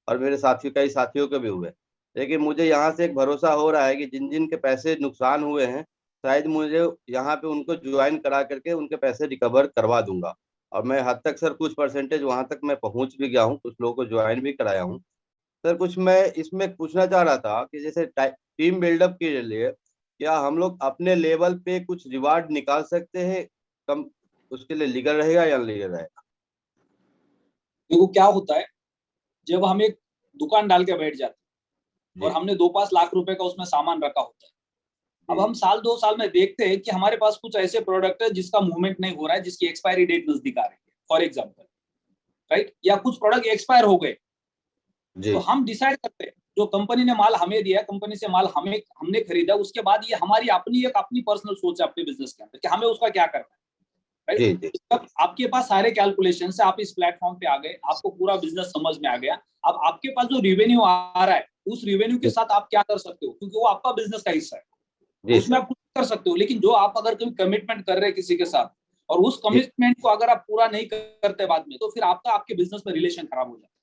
और मेरे साथी कई साथियों के भी हुए। लेकिन मुझे यहाँ से एक भरोसा हो रहा है कि जिन जिन के पैसे नुकसान हुए हैं शायद मुझे यहाँ पे उनको ज्वाइन करा करके उनके पैसे रिकवर करवा दूंगा। और मैं हद तक सर कुछ परसेंटेज वहां तक मैं पहुंच भी गया हूँ, कुछ लोगों को ज्वाइन भी कराया हूँ। सर कुछ मैं इसमें पूछना चाह रहा था कि जैसे टीम बिल्डअप के लिए क्या हम लोग अपने लेवल पे कुछ रिवार्ड निकाल सकते हैं, कम उसके लिए लीगल रहेगा या लीगल रहेगा? देखो क्या होता है, जब हम एक दुकान डाल के बैठ जाते हैं और हमने 2-5 लाख रुपए का उसमें सामान रखा होता है, अब हम साल 2 साल में देखते हैं कि हमारे पास कुछ ऐसे प्रोडक्ट है जिसका मूवमेंट नहीं हो रहा है, जिसकी एक्सपायरी डेट नजदीक आ रही है फॉर एग्जाम्पल, राइट, या कुछ प्रोडक्ट एक्सपायर हो गए, तो हम डिसाइड करते हैं जो कंपनी ने माल हमें दिया, कंपनी से माल हमने खरीदा, उसके बाद ये हमारी अपनी पर्सनल सोच है अपने बिजनेस के अंदर कि हमें उसका क्या करना है, राइट। तब आपके पास सारे कैलकुलेशन से आप इस प्लेटफॉर्म पे आ गए, आपको पूरा बिजनेस समझ में आ गया। अब आपके पास जो रिवेन्यू आ रहा है उस रिवेन्यू के साथ आप क्या कर सकते हो, क्योंकि वो आपका बिजनेस का हिस्सा है, उसमें आप कुछ कर सकते हो। लेकिन जो आप अगर कोई कमिटमेंट कर रहे हैं किसी के साथ और उस कमिटमेंट को अगर आप पूरा नहीं करते बाद में, तो फिर आपका आपके बिजनेस में रिलेशन खराब हो जाता है,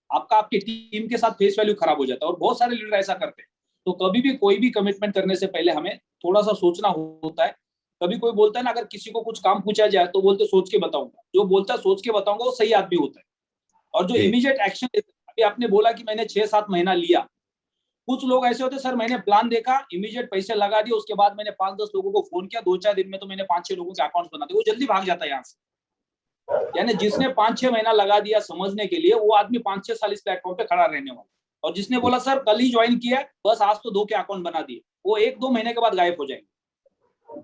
आपका आपकी टीम के साथ फेस वैल्यू खराब हो जाता है। और बहुत सारे लीडर ऐसा करते हैं। तो कभी भी कोई भी कमिटमेंट करने से पहले हमें थोड़ा सा सोचना होता है। कभी कोई बोलता है ना, अगर किसी को कुछ काम पूछा जाए तो बोलते सोच के बताऊंगा, जो बोलता है सोच के बताऊंगा वो सही आदमी होता है। और जो इमीडिएट एक्शन, अभी आपने बोला कि मैंने 6-7 महीना लिया, कुछ लोग ऐसे होते सर मैंने प्लान देखा, इमीडिएट पैसे लगा दिए, उसके बाद मैंने 5-10 लोगों को फोन किया, 2-4 दिन में तो मैंने 5-6 लोगों के अकाउंट बना दिए, वो जल्दी भाग जाता है यहाँ से। यानी जिसने 5-6 महीना लगा दिया समझने के लिए, वो आदमी 5-6 साल इस प्लेटफॉर्म पे खड़ा रहने वाला। और जिसने बोला सर कल ही ज्वाइन किया, बस आज तो 2 के अकाउंट बना दिए, वो 1-2 महीने के बाद गायब हो जाएंगे।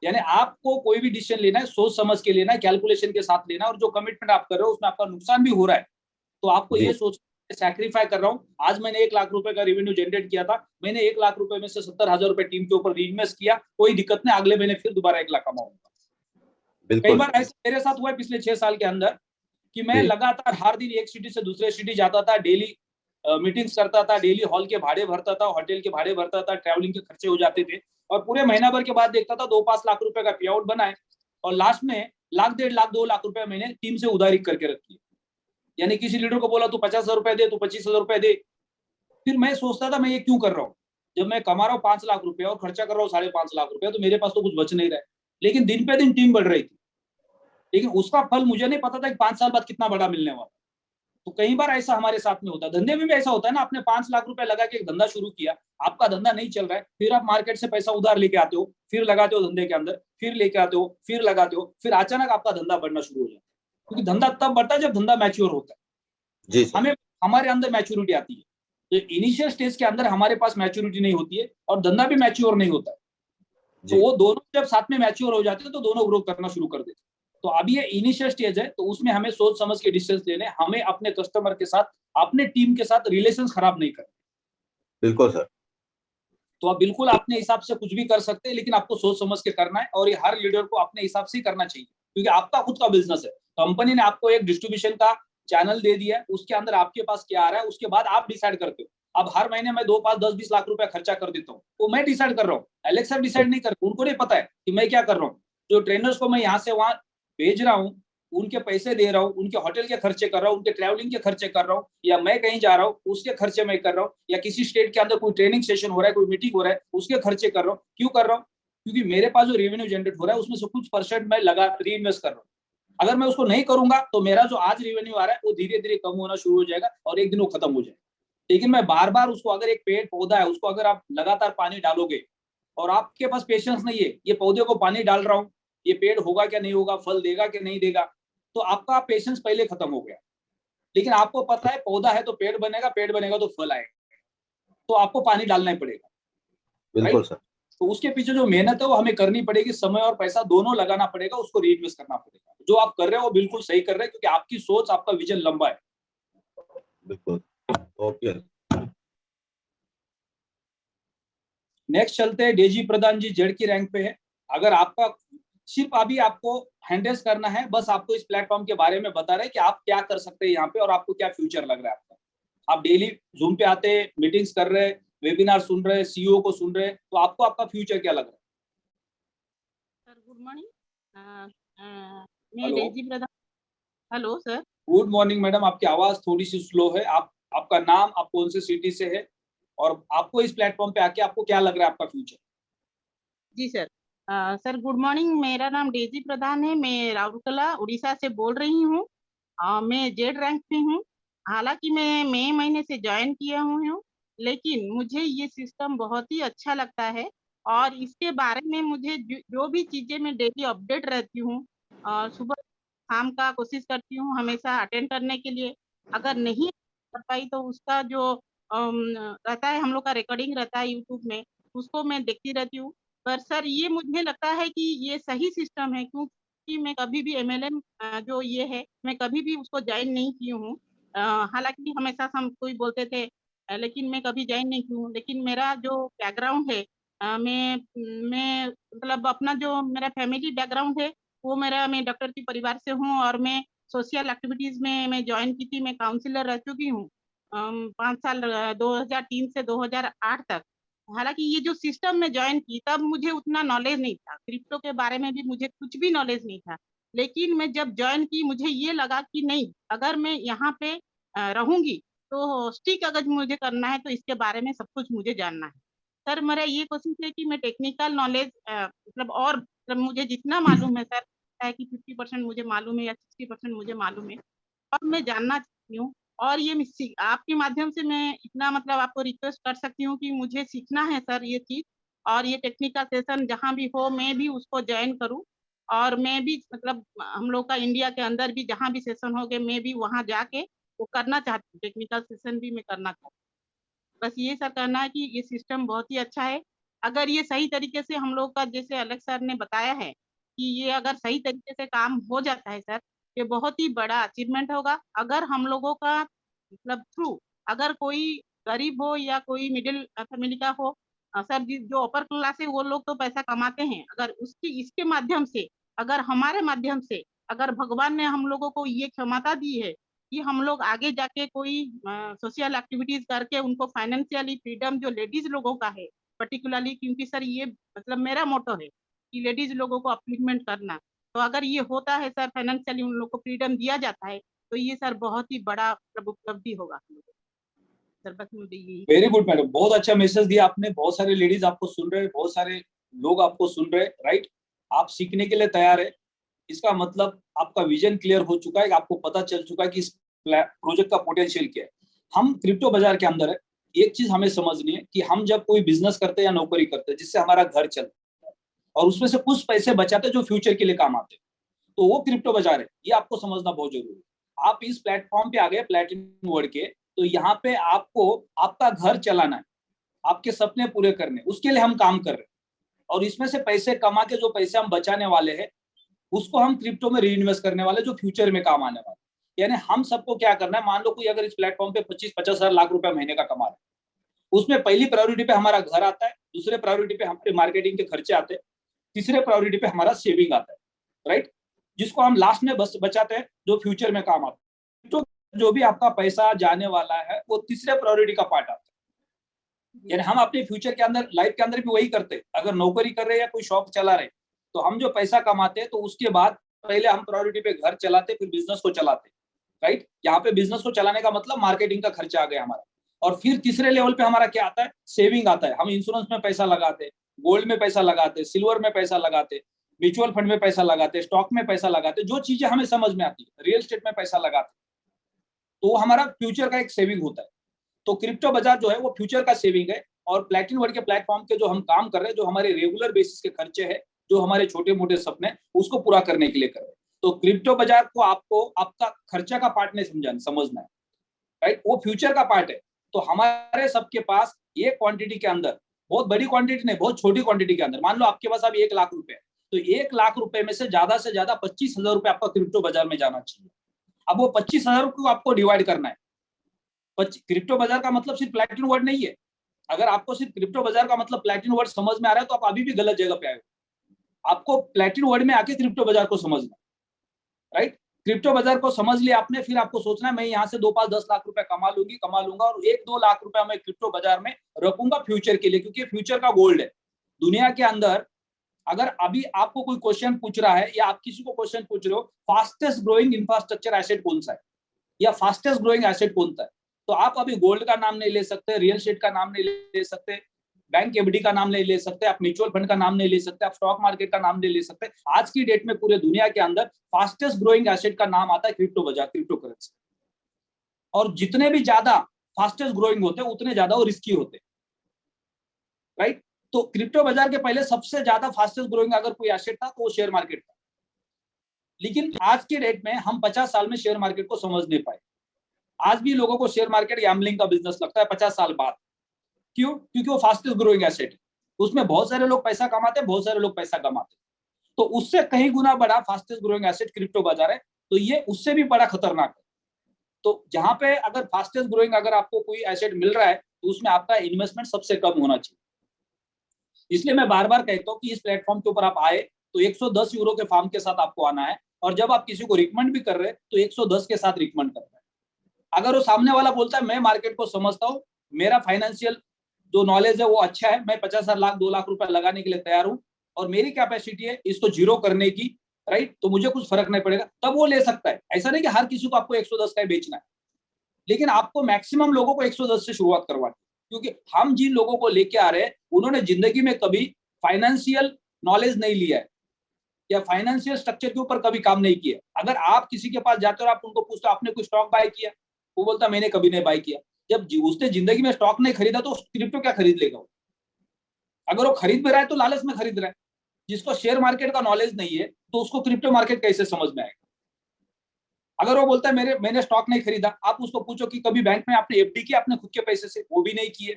यानी आपको कोई भी डिसीजन लेना है सोच समझ के लेना है, कैलकुलेशन के साथ लेना है। और जो कमिटमेंट आप कर रहे हो उसमें आपका नुकसान भी हो रहा है, तो आपको ये सोच सैक्रिफाई कर रहा हूँ। आज मैंने 1 लाख रुपए का रेवेन्यू जनरेट किया था, मैंने 1 लाख रुपए में से 70,000 रुपए टीम के ऊपर इन्वेस्ट किया, कोई दिक्कत नहीं, अगले महीने फिर दोबारा 1 लाख कमाऊंगा। कई बार ऐसा मेरे साथ हुआ है पिछले 6 साल के अंदर कि मैं लगातार हर दिन एक सिटी से दूसरे सिटी जाता था, डेली मीटिंग्स करता था, डेली हॉल के भाड़े भरता था, होटल के भाड़े भरता था, ट्रैवलिंग के खर्चे हो जाते थे, और पूरे महीना भर के बाद देखता था 2-5 लाख रुपए का पे आउट बना है, और लास्ट में 1-1.5 लाख 2 लाख रुपए मैंने टीम से उधारी करके रखी है। यानी किसी लीडर को बोला तू 50,000 रुपए दे, तू 25,000 रुपए दे। फिर मैं सोचता था मैं ये क्यों कर रहा हूँ, जब मैं कमा रहा हूँ 5 लाख रुपए और खर्चा कर रहा हूँ 5.5 लाख रुपए, तो मेरे पास तो कुछ बच नहीं रहा है। लेकिन दिन पे दिन टीम बढ़ रही थी, लेकिन उसका फल मुझे नहीं पता था कि 5 साल बाद कितना बड़ा मिलने वाला। तो कई बार ऐसा हमारे साथ में होता है, धंधे में भी ऐसा होता है ना। आपने 5 लाख रुपए लगा के एक धंधा शुरू किया, आपका धंधा नहीं चल रहा है, फिर आप मार्केट से पैसा उधार लेके आते हो, फिर लगाते हो धंधे के अंदर, फिर लेके आते हो, फिर लगाते हो, फिर अचानक आपका धंधा बढ़ना शुरू हो जाता है। क्योंकि धंधा तब बढ़ता है जब धंधा मैच्योर होता है। जी सर। हमें हमारे अंदर मैच्योरिटी आती है। तो इनिशियल स्टेज के अंदर हमारे पास मैच्योरिटी नहीं होती है और धंधा भी मैच्योर नहीं होता है। तो वो दोनों जब साथ में मैच्योर हो जाते हैं तो दोनों ग्रो करना शुरू कर देते हैं। तो अभी ये इनिशियल स्टेज है, तो उसमें हमें सोच समझ के डिसीजन लेने, हमें अपने कस्टमर के साथ, अपने टीम के साथ रिलेशन खराब नहीं करना। बिल्कुल सर। तो आप बिल्कुल अपने हिसाब से कुछ भी कर सकते हैं, लेकिन आपको सोच समझ के करना है और ये हर लीडर को अपने हिसाब से करना चाहिए, क्योंकि आपका खुद का बिजनेस है। कंपनी ने आपको एक डिस्ट्रीब्यूशन का चैनल दे दिया है, उसके अंदर आपके पास क्या आ रहा है, उसके बाद आप डिसाइड करते हो। अब हर महीने मैं 2, 5, 10, 20 लाख रुपया खर्चा कर देता हूँ, वो मैं डिसाइड कर रहा हूँ, एलेक्स सर डिसाइड नहीं कर रहे, उनको नहीं पता है कि मैं क्या कर रहा हूँ। जो ट्रेनर्स को मैं यहाँ से वहां भेज रहा हूँ, उनके पैसे दे रहा हूँ, उनके होटल के खर्चे कर रहा हूँ, उनके ट्रैवलिंग के खर्चे कर रहा हूँ, या मैं कहीं जा रहा हूँ उसके खर्चे मैं कर रहा हूँ, या किसी स्टेट के अंदर कोई ट्रेनिंग सेशन हो रहा है, कोई मीटिंग हो रहा है, उसके खर्चे कर रहा हूँ। क्यों कर रहा हूँ? क्योंकि मेरे पास जो रेवेन्यू जनरेट हो रहा है उसमें से कुछ % मैं लगा री इन्वेस्ट कर रहा हूँ। अगर मैं उसको नहीं करूंगा तो मेरा जो आज रेवेन्यू आ रहा है वो धीरे धीरे कम होना शुरू हो जाएगा और एक दिन वो खत्म हो जाएगा। लेकिन मैं बार बार उसको, अगर एक पेड़ पौधा है उसको अगर आप लगातार पानी डालोगे और आपके पास पेशेंस नहीं है, ये पौधे को पानी डाल रहा हूँ, ये पेड़ होगा क्या नहीं होगा, फल देगा क्या नहीं देगा, तो आपका पेशेंस पहले खत्म हो गया। लेकिन आपको पता है पौधा है तो पेड़ बनेगा, पेड़ बनेगा तो फल आएगा, तो आपको पानी डालना ही पड़ेगा। बिल्कुल सर। तो उसके पीछे जो मेहनत है वो हमें करनी पड़ेगी, समय और पैसा दोनों लगाना पड़ेगा, उसको रीइन्वेस्ट करना पड़ेगा। जो आप कर रहे हो वो बिल्कुल सही कर रहे हैं, क्योंकि आपकी सोच, आपका विजन लंबा है। बिल्कुल। ओके। नेक्स्ट चलते हैं, डेजी प्रधान जी जेड की रैंक पे है। अगर आपका सिर्फ अभी आपको हैंडल्स करना है, बस आपको इस प्लेटफॉर्म के बारे में बता रहे हैं कि आप क्या कर सकते हैं यहाँ पे और आपको क्या फ्यूचर लग रहा है आपका। आप डेली जूम पे आते हैं, मीटिंग्स कर रहे हैं, वेबिनार सुन रहे हैं, सीईओ को सुन रहे हैं, तो आपको आपका फ्यूचर क्या लग रहा है? सर गुड मॉर्निंग, मैं hello. Daisy Pradhan. Hello sir. Good morning madam, आपकी आवाज थोड़ी सी स्लो है। आपका नाम, आप कौन से सिटी से है और आपको इस प्लेटफॉर्म पे आके आपको क्या लग रहा है आपका फ्यूचर? जी सर। सर गुड मॉर्निंग, मेरा नाम डेजी प्रधान है, मैं राउरकेला उड़ीसा से बोल रही हूँ। मैं जेड रैंक में हूँ। हालांकि मैं मई महीने से ज्वाइन किया हूँ, लेकिन मुझे ये सिस्टम बहुत ही अच्छा लगता है और इसके बारे में मुझे जो भी चीज़ें मैं डेली अपडेट रहती हूँ, सुबह शाम का कोशिश करती हूँ हमेशा अटेंड करने के लिए। अगर नहीं कर पाई तो उसका जो रहता है, हम लोग का रिकॉर्डिंग रहता है यूट्यूब में, उसको मैं देखती रहती हूँ। पर सर ये मुझे लगता है कि ये सही सिस्टम है, क्योंकि मैं कभी भी MLM जो ये है, मैं कभी भी उसको ज्वाइन नहीं की हूँ। हालांकि हमेशा हम कोई बोलते थे, लेकिन मैं कभी ज्वाइन नहीं की हूँ। लेकिन मेरा जो बैकग्राउंड है, मैं मतलब अपना जो मेरा फैमिली बैकग्राउंड है वो मैं डॉक्टर के परिवार से हूँ और मैं सोशल एक्टिविटीज में मैं ज्वाइन की थी, मैं काउंसलर रह चुकी हूँ 5 साल, 2003 से 2008 तक। हालांकि ये जो सिस्टम में ज्वाइन की तब मुझे उतना नॉलेज नहीं था, क्रिप्टो के बारे में भी मुझे कुछ भी नॉलेज नहीं था। लेकिन मैं जब ज्वाइन की मुझे ये लगा कि नहीं, अगर मैं यहाँ पे रहूंगी तो स्टिक अगर मुझे करना है तो इसके बारे में सब कुछ मुझे जानना है। सर मेरा ये कोशिश है कि मैं टेक्निकल नॉलेज मतलब और मतलब मुझे जितना मालूम है सर, है कि 50% मुझे मालूम है या 60% मुझे मालूम है और मैं जानना चाहती हूँ। और ये आपके माध्यम से मैं इतना मतलब आपको रिक्वेस्ट कर सकती हूँ कि मुझे सीखना है सर ये चीज़, और ये टेक्निकल सेशन जहाँ भी हो मैं भी उसको ज्वाइन करूँ और मैं भी मतलब हम लोग का इंडिया के अंदर भी जहाँ भी सेशन हो गए मैं भी वहाँ जाके वो करना चाहती हूँ, टेक्निकल सेशन भी मैं करना चाहती हूँ। बस ये सर कहना है कि ये सिस्टम बहुत ही अच्छा है। अगर ये सही तरीके से हम लोग का, जैसे अलेक्स सर ने बताया है कि ये अगर सही तरीके से काम हो जाता है सर, ये बहुत ही बड़ा अचीवमेंट होगा। अगर हम लोगों का मतलब थ्रू, अगर कोई गरीब हो या कोई मिडिल फैमिली का हो, सर जो अपर क्लास है वो लोग तो पैसा कमाते हैं, अगर उसकी इसके माध्यम से, अगर हमारे माध्यम से, अगर भगवान ने हम लोगों को ये क्षमता दी है कि हम लोग आगे जाके कोई सोशल एक्टिविटीज करके उनको फाइनेंशियली फ्रीडम जो लेडीज लोगों का है पर्टिकुलरली, क्योंकि सर ये मतलब मेरा मोटो है कि लेडीज लोगों को अपलिफ्टमेंट करना, तो अगर ये होता है सर, फाइनेंशियली उन लोग को फ्रीडम दिया जाता है, तो ये सर बहुत ही बड़ा मतलब उपलब्धि होगा सर। बस मुझे यही। वेरी गुड मैडम, बहुत अच्छा मैसेज दिया आपने। बहुत सारे लेडीज आपको सुन रहे हैं, बहुत सारे लोग आपको सुन रहे हैं, राइट। आप सीखने के लिए तैयार है, इसका मतलब आपका विजन क्लियर हो चुका है, आपको पता चल चुका है कि इस प्रोजेक्ट का पोटेंशियल क्या है। हम क्रिप्टो बाजार के अंदर है, एक चीज हमें समझनी है कि हम जब कोई बिजनेस करते हैं या नौकरी करते हैं जिससे हमारा घर चलता है और उसमें से कुछ पैसे बचाते हैं जो फ्यूचर के लिए काम आते हैं, तो वो क्रिप्टो बाजार है। ये आपको समझना बहुत जरूरी है। आप इस प्लेटफॉर्म पे आ गए प्लैटिनम वर्ल्ड के, तो यहाँ पे आपको आपका घर चलाना है, आपके सपने पूरे करने, उसके लिए हम काम कर रहे हैं। और इसमें से पैसे कमा के जो पैसे हम बचाने वाले हैं उसको हम क्रिप्टो में री इन्वेस्ट करने वाले, जो फ्यूचर में काम आने वाले। यानी हम सबको क्या करना है, मान लो कोई अगर इस प्लेटफॉर्म पे 25-50 हजार लाख रुपए महीने का कमा रहा है, उसमें पहली प्रायोरिटी पे हमारा घर आता है, दूसरे प्रायोरिटी पे हमारे मार्केटिंग के खर्चे आते हैं, तीसरे प्रायोरिटी पे हमारा सेविंग आता है, राइट, जिसको हम लास्ट में बस बचाते हैं जो फ्यूचर में काम आता है। तो जो भी आपका पैसा जाने वाला है वो तीसरे प्रायोरिटी का पार्ट आता है। यानी हम अपने फ्यूचर के अंदर, लाइफ के अंदर भी वही करते हैं। अगर नौकरी कर रहे हैं या कोई शॉप चला रहे तो हम जो पैसा कमाते हैं तो उसके बाद पहले हम प्रायोरिटी पे घर चलाते, फिर बिजनेस को चलाते, राइट। यहाँ पे बिजनेस को चलाने का मतलब मार्केटिंग का खर्चा आ गया हमारा। और फिर तीसरे लेवल पे हमारा क्या आता है, सेविंग आता है। हम इंश्योरेंस में पैसा लगाते, गोल्ड में पैसा लगाते, सिल्वर में पैसा लगाते, म्यूचुअल फंड में पैसा लगाते, स्टॉक में पैसा लगाते, जो चीजें हमें समझ में आती है, रियल एस्टेट में पैसा लगाते, तो वो हमारा फ्यूचर का एक सेविंग होता है। तो क्रिप्टो बाजार जो है वो फ्यूचर का सेविंग है। और प्लैटिनम वर्ल्ड के प्लेटफॉर्म के जो हम काम कर रहे हैं, जो हमारे रेगुलर बेसिस के खर्चे हैं, जो हमारे छोटे मोटे सपने, उसको पूरा करने के लिए कर रहे हैं। तो क्रिप्टो बाजार को आपको आपका खर्चा का पार्ट नहीं समझना है, राइट, वो फ्यूचर का पार्ट है। तो हमारे सबके पास ये क्वांटिटी के अंदर, बहुत बड़ी क्वांटिटी नहीं, बहुत छोटी क्वांटिटी के अंदर, मान लो आपके पास अभी 1 लाख रुपए है, तो 1 लाख रुपए में से ज्यादा 25,000 रुपए आपका क्रिप्टो बाजार में जाना चाहिए। अब वो 25,000 को आपको डिवाइड करना है। क्रिप्टो बाजार का मतलब सिर्फ प्लैटिनम वर्ल्ड नहीं है। अगर आपको सिर्फ क्रिप्टो बाजार का मतलब प्लैटिनम वर्ल्ड समझ में आ रहा है तो आप अभी भी गलत जगह पे आए हो। आपको प्लैटिनम वर्ल्ड में आके क्रिप्टो बाजार को समझना, राइट। क्रिप्टो बाजार को समझ लिया आपने, फिर आपको सोचना है मैं यहाँ से 2, 5, 10 लाख रुपए कमा लूंगा और 1-2 लाख रुपए मैं क्रिप्टो बाजार में रखूंगा फ्यूचर के लिए, क्योंकि फ्यूचर का गोल्ड है दुनिया के अंदर। अगर अभी आपको कोई क्वेश्चन पूछ रहा है या आप किसी को क्वेश्चन पूछ रहे हो, फास्टेस्ट ग्रोइंग इंफ्रास्ट्रक्चर एसेट कौन सा है या फास्टेस्ट ग्रोइंग एसेट कौन सा है, तो आप अभी गोल्ड का नाम नहीं ले सकते, रियल एस्टेट का नाम नहीं ले सकते, बैंक एफडी का नाम नहीं ले सकते, आप म्यूचुअल फंड का नाम नहीं ले सकते, आप स्टॉक मार्केट का नाम नहीं ले सकते। आज की डेट में पूरे दुनिया के अंदर फास्टेस्ट ग्रोइंग एसेट का नाम आता है क्रिप्टो बाजार, क्रिप्टो करेंसी। और जितने भी ज्यादा फास्टेस्ट ग्रोइंग होते हैं उतने ज्यादा वो रिस्की होते हैं, राइट। तो क्रिप्टो बाजार के पहले सबसे ज्यादा फास्टेस्ट ग्रोइंग अगर कोई एसेट था तो वो शेयर मार्केट था। लेकिन आज की डेट में हम 50 साल में शेयर मार्केट को समझ नहीं पाए। आज भी लोगों को शेयर मार्केट गैम्बलिंग का बिजनेस लगता है 50 साल बाद। क्यों? क्योंकि वो फास्टेस्ट ग्रोइंग एसेट है, उसमें बहुत सारे लोग पैसा कमाते हैं, बहुत सारे लोग पैसा कमाते हैं। तो उससे कहीं गुना बड़ा फास्टेस्ट ग्रोइंग एसेट क्रिप्टो बाजार है, तो ये उससे भी बड़ा खतरनाक है। तो जहां पे अगर फास्टेस्ट ग्रोइंग अगर आपको कोई एसेट मिल रहा है तो उसमें आपका इन्वेस्टमेंट सबसे कम होना चाहिए। इसलिए मैं बार बार कहता हूँ कि इस प्लेटफॉर्म के ऊपर आप आए तो 110 यूरो के फार्म के साथ आपको आना है, और जब आप किसी को रिकमेंड भी कर रहे हैं तो 110 के साथ रिकमेंड कर रहे हैं। अगर वो सामने वाला बोलता है मैं मार्केट को समझता हूँ, मेरा फाइनेंशियल जो नॉलेज है वो अच्छा है, मैं 50 लाख 2 लाख रुपए लगाने के लिए तैयार हूँ और मेरी कैपेसिटी है इसको जीरो करने की, राइट, तो मुझे कुछ फर्क नहीं पड़ेगा, तब वो ले सकता है। ऐसा नहीं कि हर किसी को आपको 110 का ही बेचना है, लेकिन आपको मैक्सिमम लोगों को 110 से शुरुआत करवानी, क्योंकि हम जिन लोगों को लेके आ रहे हैं उन्होंने जिंदगी में कभी फाइनेंशियल नॉलेज नहीं लिया है या फाइनेंशियल स्ट्रक्चर के ऊपर कभी काम नहीं किया। अगर आप किसी के पास जाते हो और आप उनको पूछते हो आपने कोई स्टॉक बाय किया, वो बोलता मैंने कभी नहीं बाय किया। जब उसने जिंदगी में स्टॉक नहीं खरीदा तो क्रिप्टो क्या खरीद लेगा? अगर वो खरीद भी रहा है तो लालच में खरीद रहा है। जिसको शेयर मार्केट का नॉलेज नहीं है तो उसको क्रिप्टो मार्केट कैसे समझ में आएगा? अगर वो बोलता है मैंने स्टॉक नहीं खरीदा, आप उसको पूछो कि कभी बैंक में आपने एफडी किया अपने खुद के पैसे से, वो भी नहीं किए।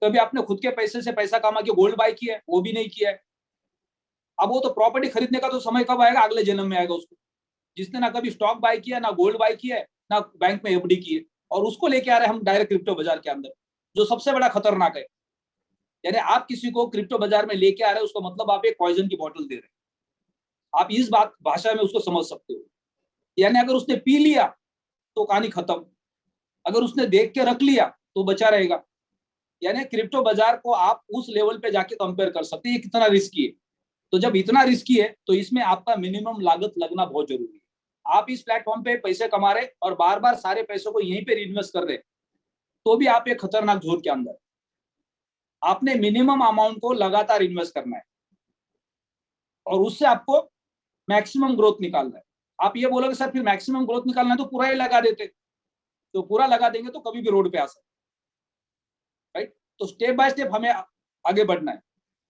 कभी आपने खुद के पैसे से पैसा कमा के गोल्ड बाय किया है, वो भी नहीं किया है। अब वो तो प्रॉपर्टी खरीदने का तो समय कब आएगा? अगले जन्म में आएगा उसको, जिसने ना कभी स्टॉक बाय किया, ना गोल्ड बाय किया, ना बैंक में एफडी की है, और उसको लेके आ रहे हैं हम डायरेक्ट क्रिप्टो बाजार के अंदर, जो सबसे बड़ा खतरनाक है। यानी आप किसी को क्रिप्टो बाजार में लेके आ रहे हैं, उसका मतलब आप एक पॉइजन की बोतल दे रहे हैं। आप इस बात भाषा में उसको समझ सकते हो। यानी अगर उसने पी लिया तो कहानी खत्म, अगर उसने देख के रख लिया तो बचा रहेगा। यानी क्रिप्टो बाजार को आप उस लेवल पे जाके कंपेयर कर सकते हैं ये कितना रिस्की है। तो जब इतना रिस्की है तो इसमें आपका मिनिमम लागत लगना बहुत जरूरी है। आप इस प्लेटफॉर्म पे पैसे कमा रहे और बार बार सारे पैसों को यहीं पे इन्वेस्ट कर रहे, तो भी आप एक खतरनाक झोल के अंदर। आपने मिनिमम अमाउंट को लगातार इन्वेस्ट करना है और उससे आपको मैक्सिमम ग्रोथ निकालना है। आप ये बोलोगे सर फिर मैक्सिमम ग्रोथ निकालना है तो पूरा ही लगा देते, तो पूरा लगा देंगे तो कभी भी रोड पे आ सकते, राइट। तो स्टेप बाय स्टेप हमें आगे बढ़ना है,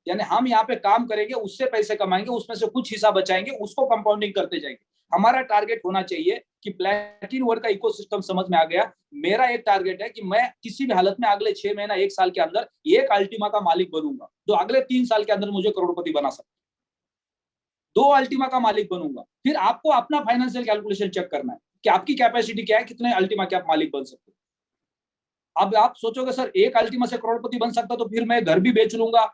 यानी हम यहाँ पे काम करेंगे, उससे पैसे कमाएंगे, उसमें से कुछ हिस्सा बचाएंगे, उसको कंपाउंडिंग करते जाएंगे। हमारा टारगेट होना चाहिए कि प्लैटिन वर्ल्ड का इकोसिस्टम समझ में आ गया। मेरा एक टारगेट है कि मैं किसी भी हालत में अगले 6 महीना 1 साल के अंदर एक अल्टीमा का मालिक बनूंगा, जो अगले 3 साल के अंदर मुझे करोड़पति बना सकता है। 2 अल्टीमा का मालिक बनूंगा। फिर आपको अपना फाइनेंशियल कैलकुलेशन चेक करना है कि आपकी कैपेसिटी क्या है, कितने अल्टीमा के आप मालिक बन सकते हो। अब आप सोचोगे सर एक अल्टीमा से करोड़पति बन सकता तो फिर मैं घर भी बेच लूंगा,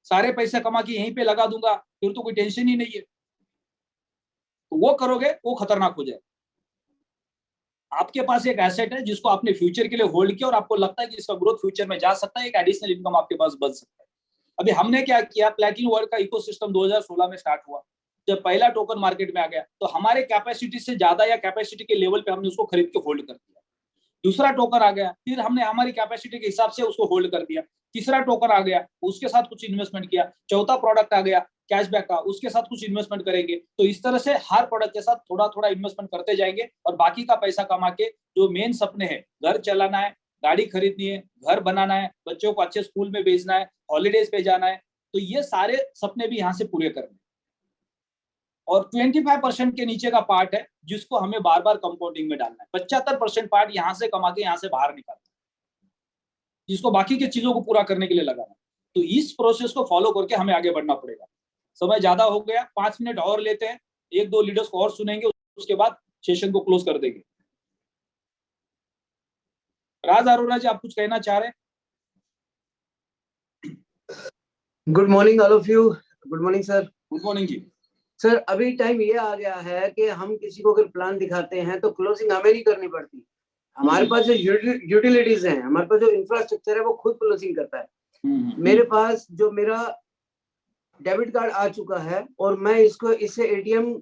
सारे पैसे कमा के यहीं पे लगा दूंगा, फिर तो कोई टेंशन ही नहीं है। तो वो करोगे वो खतरनाक हो जाए। आपके पास एक एसेट है जिसको आपने फ्यूचर के लिए होल्ड किया और आपको लगता है कि इसका ग्रोथ फ्यूचर में जा सकता है, एक एडिशनल इनकम आपके पास बन सकता है। अभी हमने क्या किया, प्लैटिन वर्ल्ड का इकोसिस्टम 2016 में स्टार्ट हुआ। जब पहला टोकन मार्केट में आ गया तो हमारे कैपेसिटी से ज्यादा या कैपेसिटी के लेवल पे हमने उसको खरीद के होल्ड कर दिया। दूसरा टोकन आ गया, फिर हमने हमारी कैपेसिटी के हिसाब से उसको होल्ड कर दिया। तीसरा टोकन आ गया, उसके साथ कुछ इन्वेस्टमेंट किया। चौथा प्रोडक्ट आ गया कैशबैक का, उसके साथ कुछ इन्वेस्टमेंट करेंगे। तो इस तरह से हर प्रोडक्ट के साथ थोड़ा थोड़ा इन्वेस्टमेंट करते जाएंगे और बाकी का पैसा कमा के जो मेन सपने हैं, घर चलाना है, गाड़ी खरीदनी है, घर बनाना है, बच्चों को अच्छे स्कूल में भेजना है, हॉलीडेज पे जाना है, तो ये सारे सपने भी यहाँ से पूरे करने। और 25% के नीचे का पार्ट है जिसको हमें बार बार कंपाउंडिंग में डालना है। 75% पार्ट यहाँ से कमा के यहाँ से बाहर निकालना है, जिसको बाकी के चीजों को पूरा करने के लिए लगाना है। तो इस प्रोसेस को फॉलो करके हमें आगे बढ़ना पड़ेगा। समय ज्यादा हो गया, 5 मिनट और लेते हैं, 1-2 लीडर्स को और सुनेंगे, उसके बाद सेशन को क्लोज कर देंगे। राज अरोड़ा जी, आप कुछ कहना चाह रहे हैं? Good morning all of you. Good morning sir. Good morning ji. Sir अभी टाइम ये आ गया है कि हम किसी को अगर प्लान दिखाते हैं तो क्लोजिंग हमें नहीं करनी पड़ती। हमारे पास जो यूटिलिटीज हैं, हमारे पास जो इंफ्रास्ट्रक्चर है वो खुद क्लोजिंग करता है। मेरे पास जो मेरा डेबिट कार्ड आ चुका है और मैं इससे एटीएम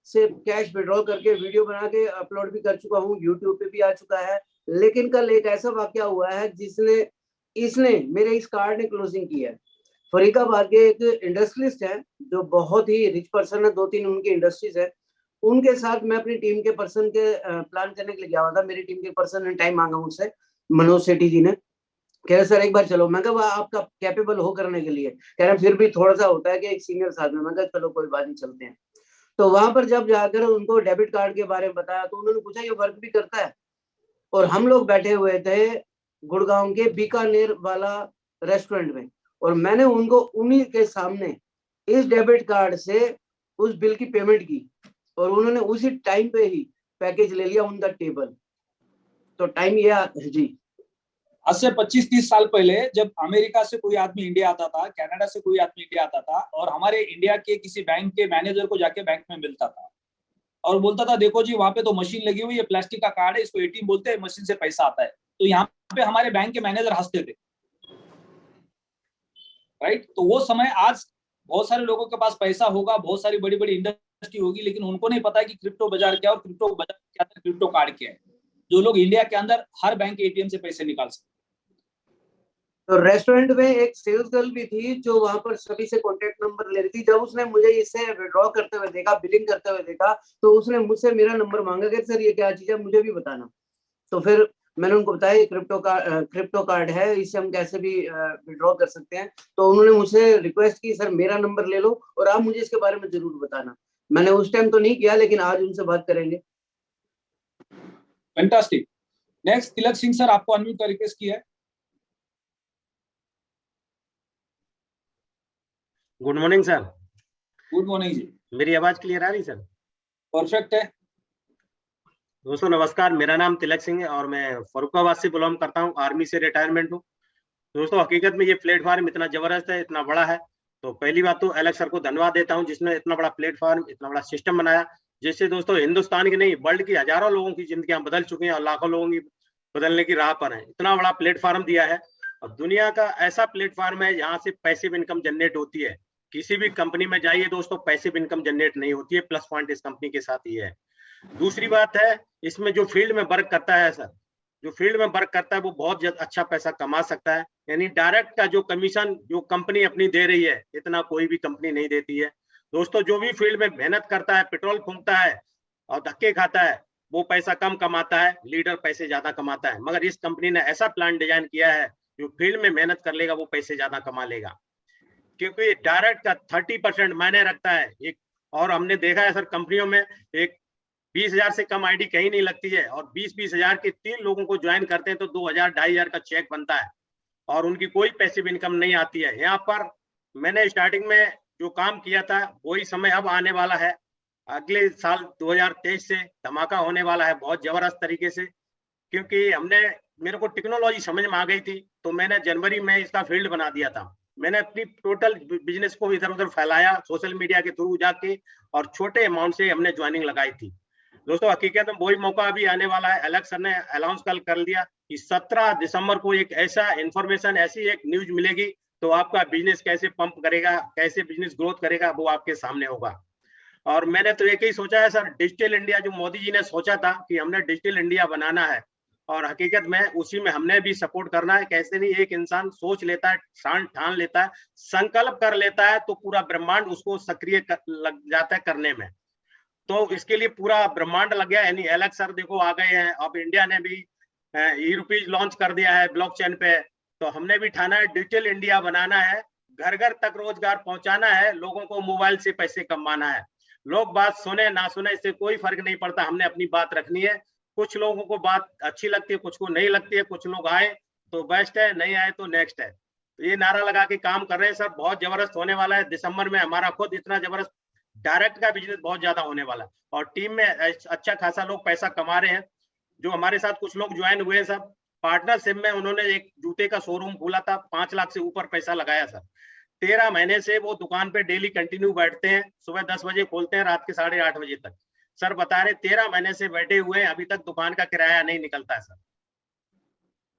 से कैश विड्रॉ करके वीडियो बना के अपलोड भी कर चुका हूँ, यूट्यूब पे भी आ चुका है। लेकिन कल एक ऐसा वाकया हुआ है इसने मेरे इस कार्ड ने क्लोजिंग की है। फरीदाबाद के एक इंडस्ट्रियलिस्ट है जो बहुत ही रिच पर्सन है, 2-3 उनकी इंडस्ट्रीज है। उनके साथ मैं अपनी टीम के पर्सन के प्लान करने के लिए गया हुआ था। मेरी टीम के पर्सन ने टाइम मांगा मुझसे, मनोज सेठी जी ने, कह रहे सर एक बार चलो। मैं कहा आपका कैपेबल हो करने के लिए, कह रहे फिर भी थोड़ा सा होता है कि एक सीनियर साथ में। मैं कहा चलो कोई बात नहीं, चलते हैं। तो वहां पर जब जाकर उनको डेबिट कार्ड के बारे में बताया तो उन्होंने पूछा ये वर्क भी करता है। और हम लोग बैठे हुए थे गुड़गांव के बीकानेर वाला रेस्टोरेंट में और मैंने उनको उन्हीं के सामने इस डेबिट कार्ड से उस बिल की पेमेंट की और उन्होंने उसी टाइम पे ही पैकेज ले लिया ऑन द टेबल। तो टाइम ये जी, आज से 25-30 साल पहले जब अमेरिका से कोई आदमी इंडिया आता था, कनाडा से कोई आदमी इंडिया आता था और हमारे इंडिया के किसी बैंक के मैनेजर को जाके बैंक में मिलता था और बोलता था देखो जी वहां पे तो मशीन लगी हुई है, प्लास्टिक का कार्ड है, इसको एटीएम बोलते हैं, मशीन से पैसा आता है। तो यहाँ पे हमारे बैंक के मैनेजर हंसते थे, राइट। तो वो समय, आज बहुत सारे लोगों के पास पैसा होगा, बहुत सारी बड़ी बड़ी इंडस्ट्री होगी, लेकिन उनको नहीं पता है कि क्रिप्टो बाजार क्या है और क्रिप्टो बाजार क्या है, क्रिप्टो कार्ड क्या है, जो लोग इंडिया के अंदर हर बैंक के एटीएम से पैसे निकाल सकते। तो रेस्टोरेंट में एक सेल्स गर्ल भी थी जो वहां पर सभी से कॉन्टेक्ट नंबर ले रही थी। जब उसने मुझे इससे विड्रॉ करते हुए देखा, बिलिंग करते हुए देखा, तो उसने मुझसे मेरा नंबर मांगा कि सर ये क्या चीज है, मुझे भी बताना। तो फिर मैंने उनको बताया ये क्रिप्टो कार्ड है, इससे हम कैसे भी विड्रॉ कर सकते हैं। तो उन्होंने मुझसे रिक्वेस्ट की सर मेरा नंबर ले लो और आप मुझे इसके बारे में जरूर बताना। मैंने उस टाइम तो नहीं किया, लेकिन आज उनसे बात करेंगे। Fantastic. Next Tilak Singh sir, आपको अनम्यूट का रिक्वेस्ट किया है। Good morning sir. Good morning ji. मेरी आवाज क्लियर आ रही सर? परफेक्ट है। दोस्तों नमस्कार, मेरा नाम तिलक सिंह है और मैं फरुखाबाद से बिलोंग करता हूं, आर्मी से रिटायरमेंट हूं। दोस्तों हकीकत में ये प्लेटफॉर्म इतना जबरदस्त है, इतना बड़ा है, तो पहली बात तो एलेक्स सर को धन्यवाद देता हूं जिसने इतना बड़ा प्लेटफॉर्म, इतना बड़ा सिस्टम बनाया, जिससे दोस्तों हिंदुस्तान की नहीं वर्ल्ड की हजारों लोगों की जिंदगियां बदल चुकी हैं और लाखों लोगों की बदलने की राह पर है। इतना बड़ा प्लेटफॉर्म दिया है और दुनिया का ऐसा प्लेटफॉर्म है जहाँ से पैसिव इनकम जनरेट होती है। किसी भी कंपनी में जाइए दोस्तों, पैसिव इनकम जनरेट नहीं होती है। प्लस पॉइंट इस कंपनी के साथ ये है। दूसरी बात है, इसमें जो फील्ड में वर्क करता है सर, जो फील्ड में वर्क करता है वो बहुत अच्छा पैसा कमा सकता है। यानी डायरेक्ट का जो कमीशन जो कंपनी अपनी दे रही है, इतना कोई भी कंपनी नहीं देती है। दोस्तों जो भी फील्ड में मेहनत करता है, पेट्रोल फूंकता है और धक्के खाता है, वो पैसा कम कमाता है, लीडर पैसे ज्यादा कमाता है। मगर इस कंपनी ने ऐसा प्लान डिजाइन किया है, जो फील्ड में मेहनत कर लेगा वो पैसे ज्यादा कमा लेगा, क्योंकि डायरेक्ट का 30% मायने रखता है एक। और हमने देखा है सर कंपनियों में एक 20,000 से कम आईडी कहीं नहीं लगती है, और 20-20 हजार के 3 लोगों को ज्वाइन करते हैं तो 2,000-2,500 का चेक बनता है, और उनकी कोई पैसिव इनकम नहीं आती है। यहाँ पर मैंने स्टार्टिंग में जो काम किया था वही समय अब आने वाला है। अगले साल 2023 से धमाका होने वाला है बहुत जबरदस्त तरीके से, क्योंकि मेरे को टेक्नोलॉजी समझ में आ गई थी, तो मैंने जनवरी में इसका फील्ड बना दिया था। मैंने अपनी टोटल बिजनेस को इधर उधर फैलाया सोशल मीडिया के थ्रू जाके, और छोटे अमाउंट से हमने ज्वाइनिंग लगाई थी। दोस्तों हकीकत में वही मौका अभी आने वाला है। एलेक्स सर ने अनाउंस कल कर दिया कि 17 दिसंबर को एक ऐसा इंफॉर्मेशन, ऐसी एक न्यूज मिलेगी, तो आपका बिजनेस कैसे पंप करेगा, कैसे बिजनेस ग्रोथ करेगा, वो आपके सामने होगा। और मैंने तो एक ही सोचा है सर, डिजिटल इंडिया जो मोदी जी ने सोचा था कि हमने डिजिटल इंडिया बनाना है, और हकीकत में उसी में हमने भी सपोर्ट करना है। कैसे नहीं, एक इंसान सोच लेता है, ठान लेता है, संकल्प कर लेता है, तो पूरा ब्रह्मांड उसको सक्रिय लग जाता है करने में। तो इसके लिए पूरा ब्रह्मांड लग गया। यानी एलेक्स सर देखो आ गए हैं, अब इंडिया ने भी ई-रुपीज लॉन्च कर दिया है ब्लॉकचेन पे, तो हमने भी ठाना है डिजिटल इंडिया बनाना है, घर घर तक रोजगार पहुंचाना है, लोगों को मोबाइल से पैसे कमाना है। लोग बात सुने ना सुने इससे कोई फर्क नहीं पड़ता, हमने अपनी बात रखनी है। कुछ लोगों को बात अच्छी लगती है, कुछ को नहीं लगती है, कुछ लोग आए तो बेस्ट है, नहीं आए तो नेक्स्ट है। तो ये नारा लगा के काम कर रहे हैं सर, बहुत जबरदस्त होने वाला है। दिसंबर में हमारा खुद इतना जबरदस्त डायरेक्ट का बिजनेस बहुत ज्यादा होने वाला है, और टीम में अच्छा खासा लोग पैसा कमा रहे हैं। जो हमारे साथ कुछ लोग ज्वाइन हुए हैं सब पार्टनरशिप में, उन्होंने एक जूते का शोरूम खोला था, 5 लाख से ऊपर पैसा लगाया सर। 13 महीने से वो दुकान पे डेली कंटिन्यू बैठते हैं, सुबह 10 बजे खोलते हैं, रात के 8:30 बजे तक। सर बता रहे 13 महीने से बैठे हुए हैं, अभी तक दुकान का किराया नहीं निकलता है सर,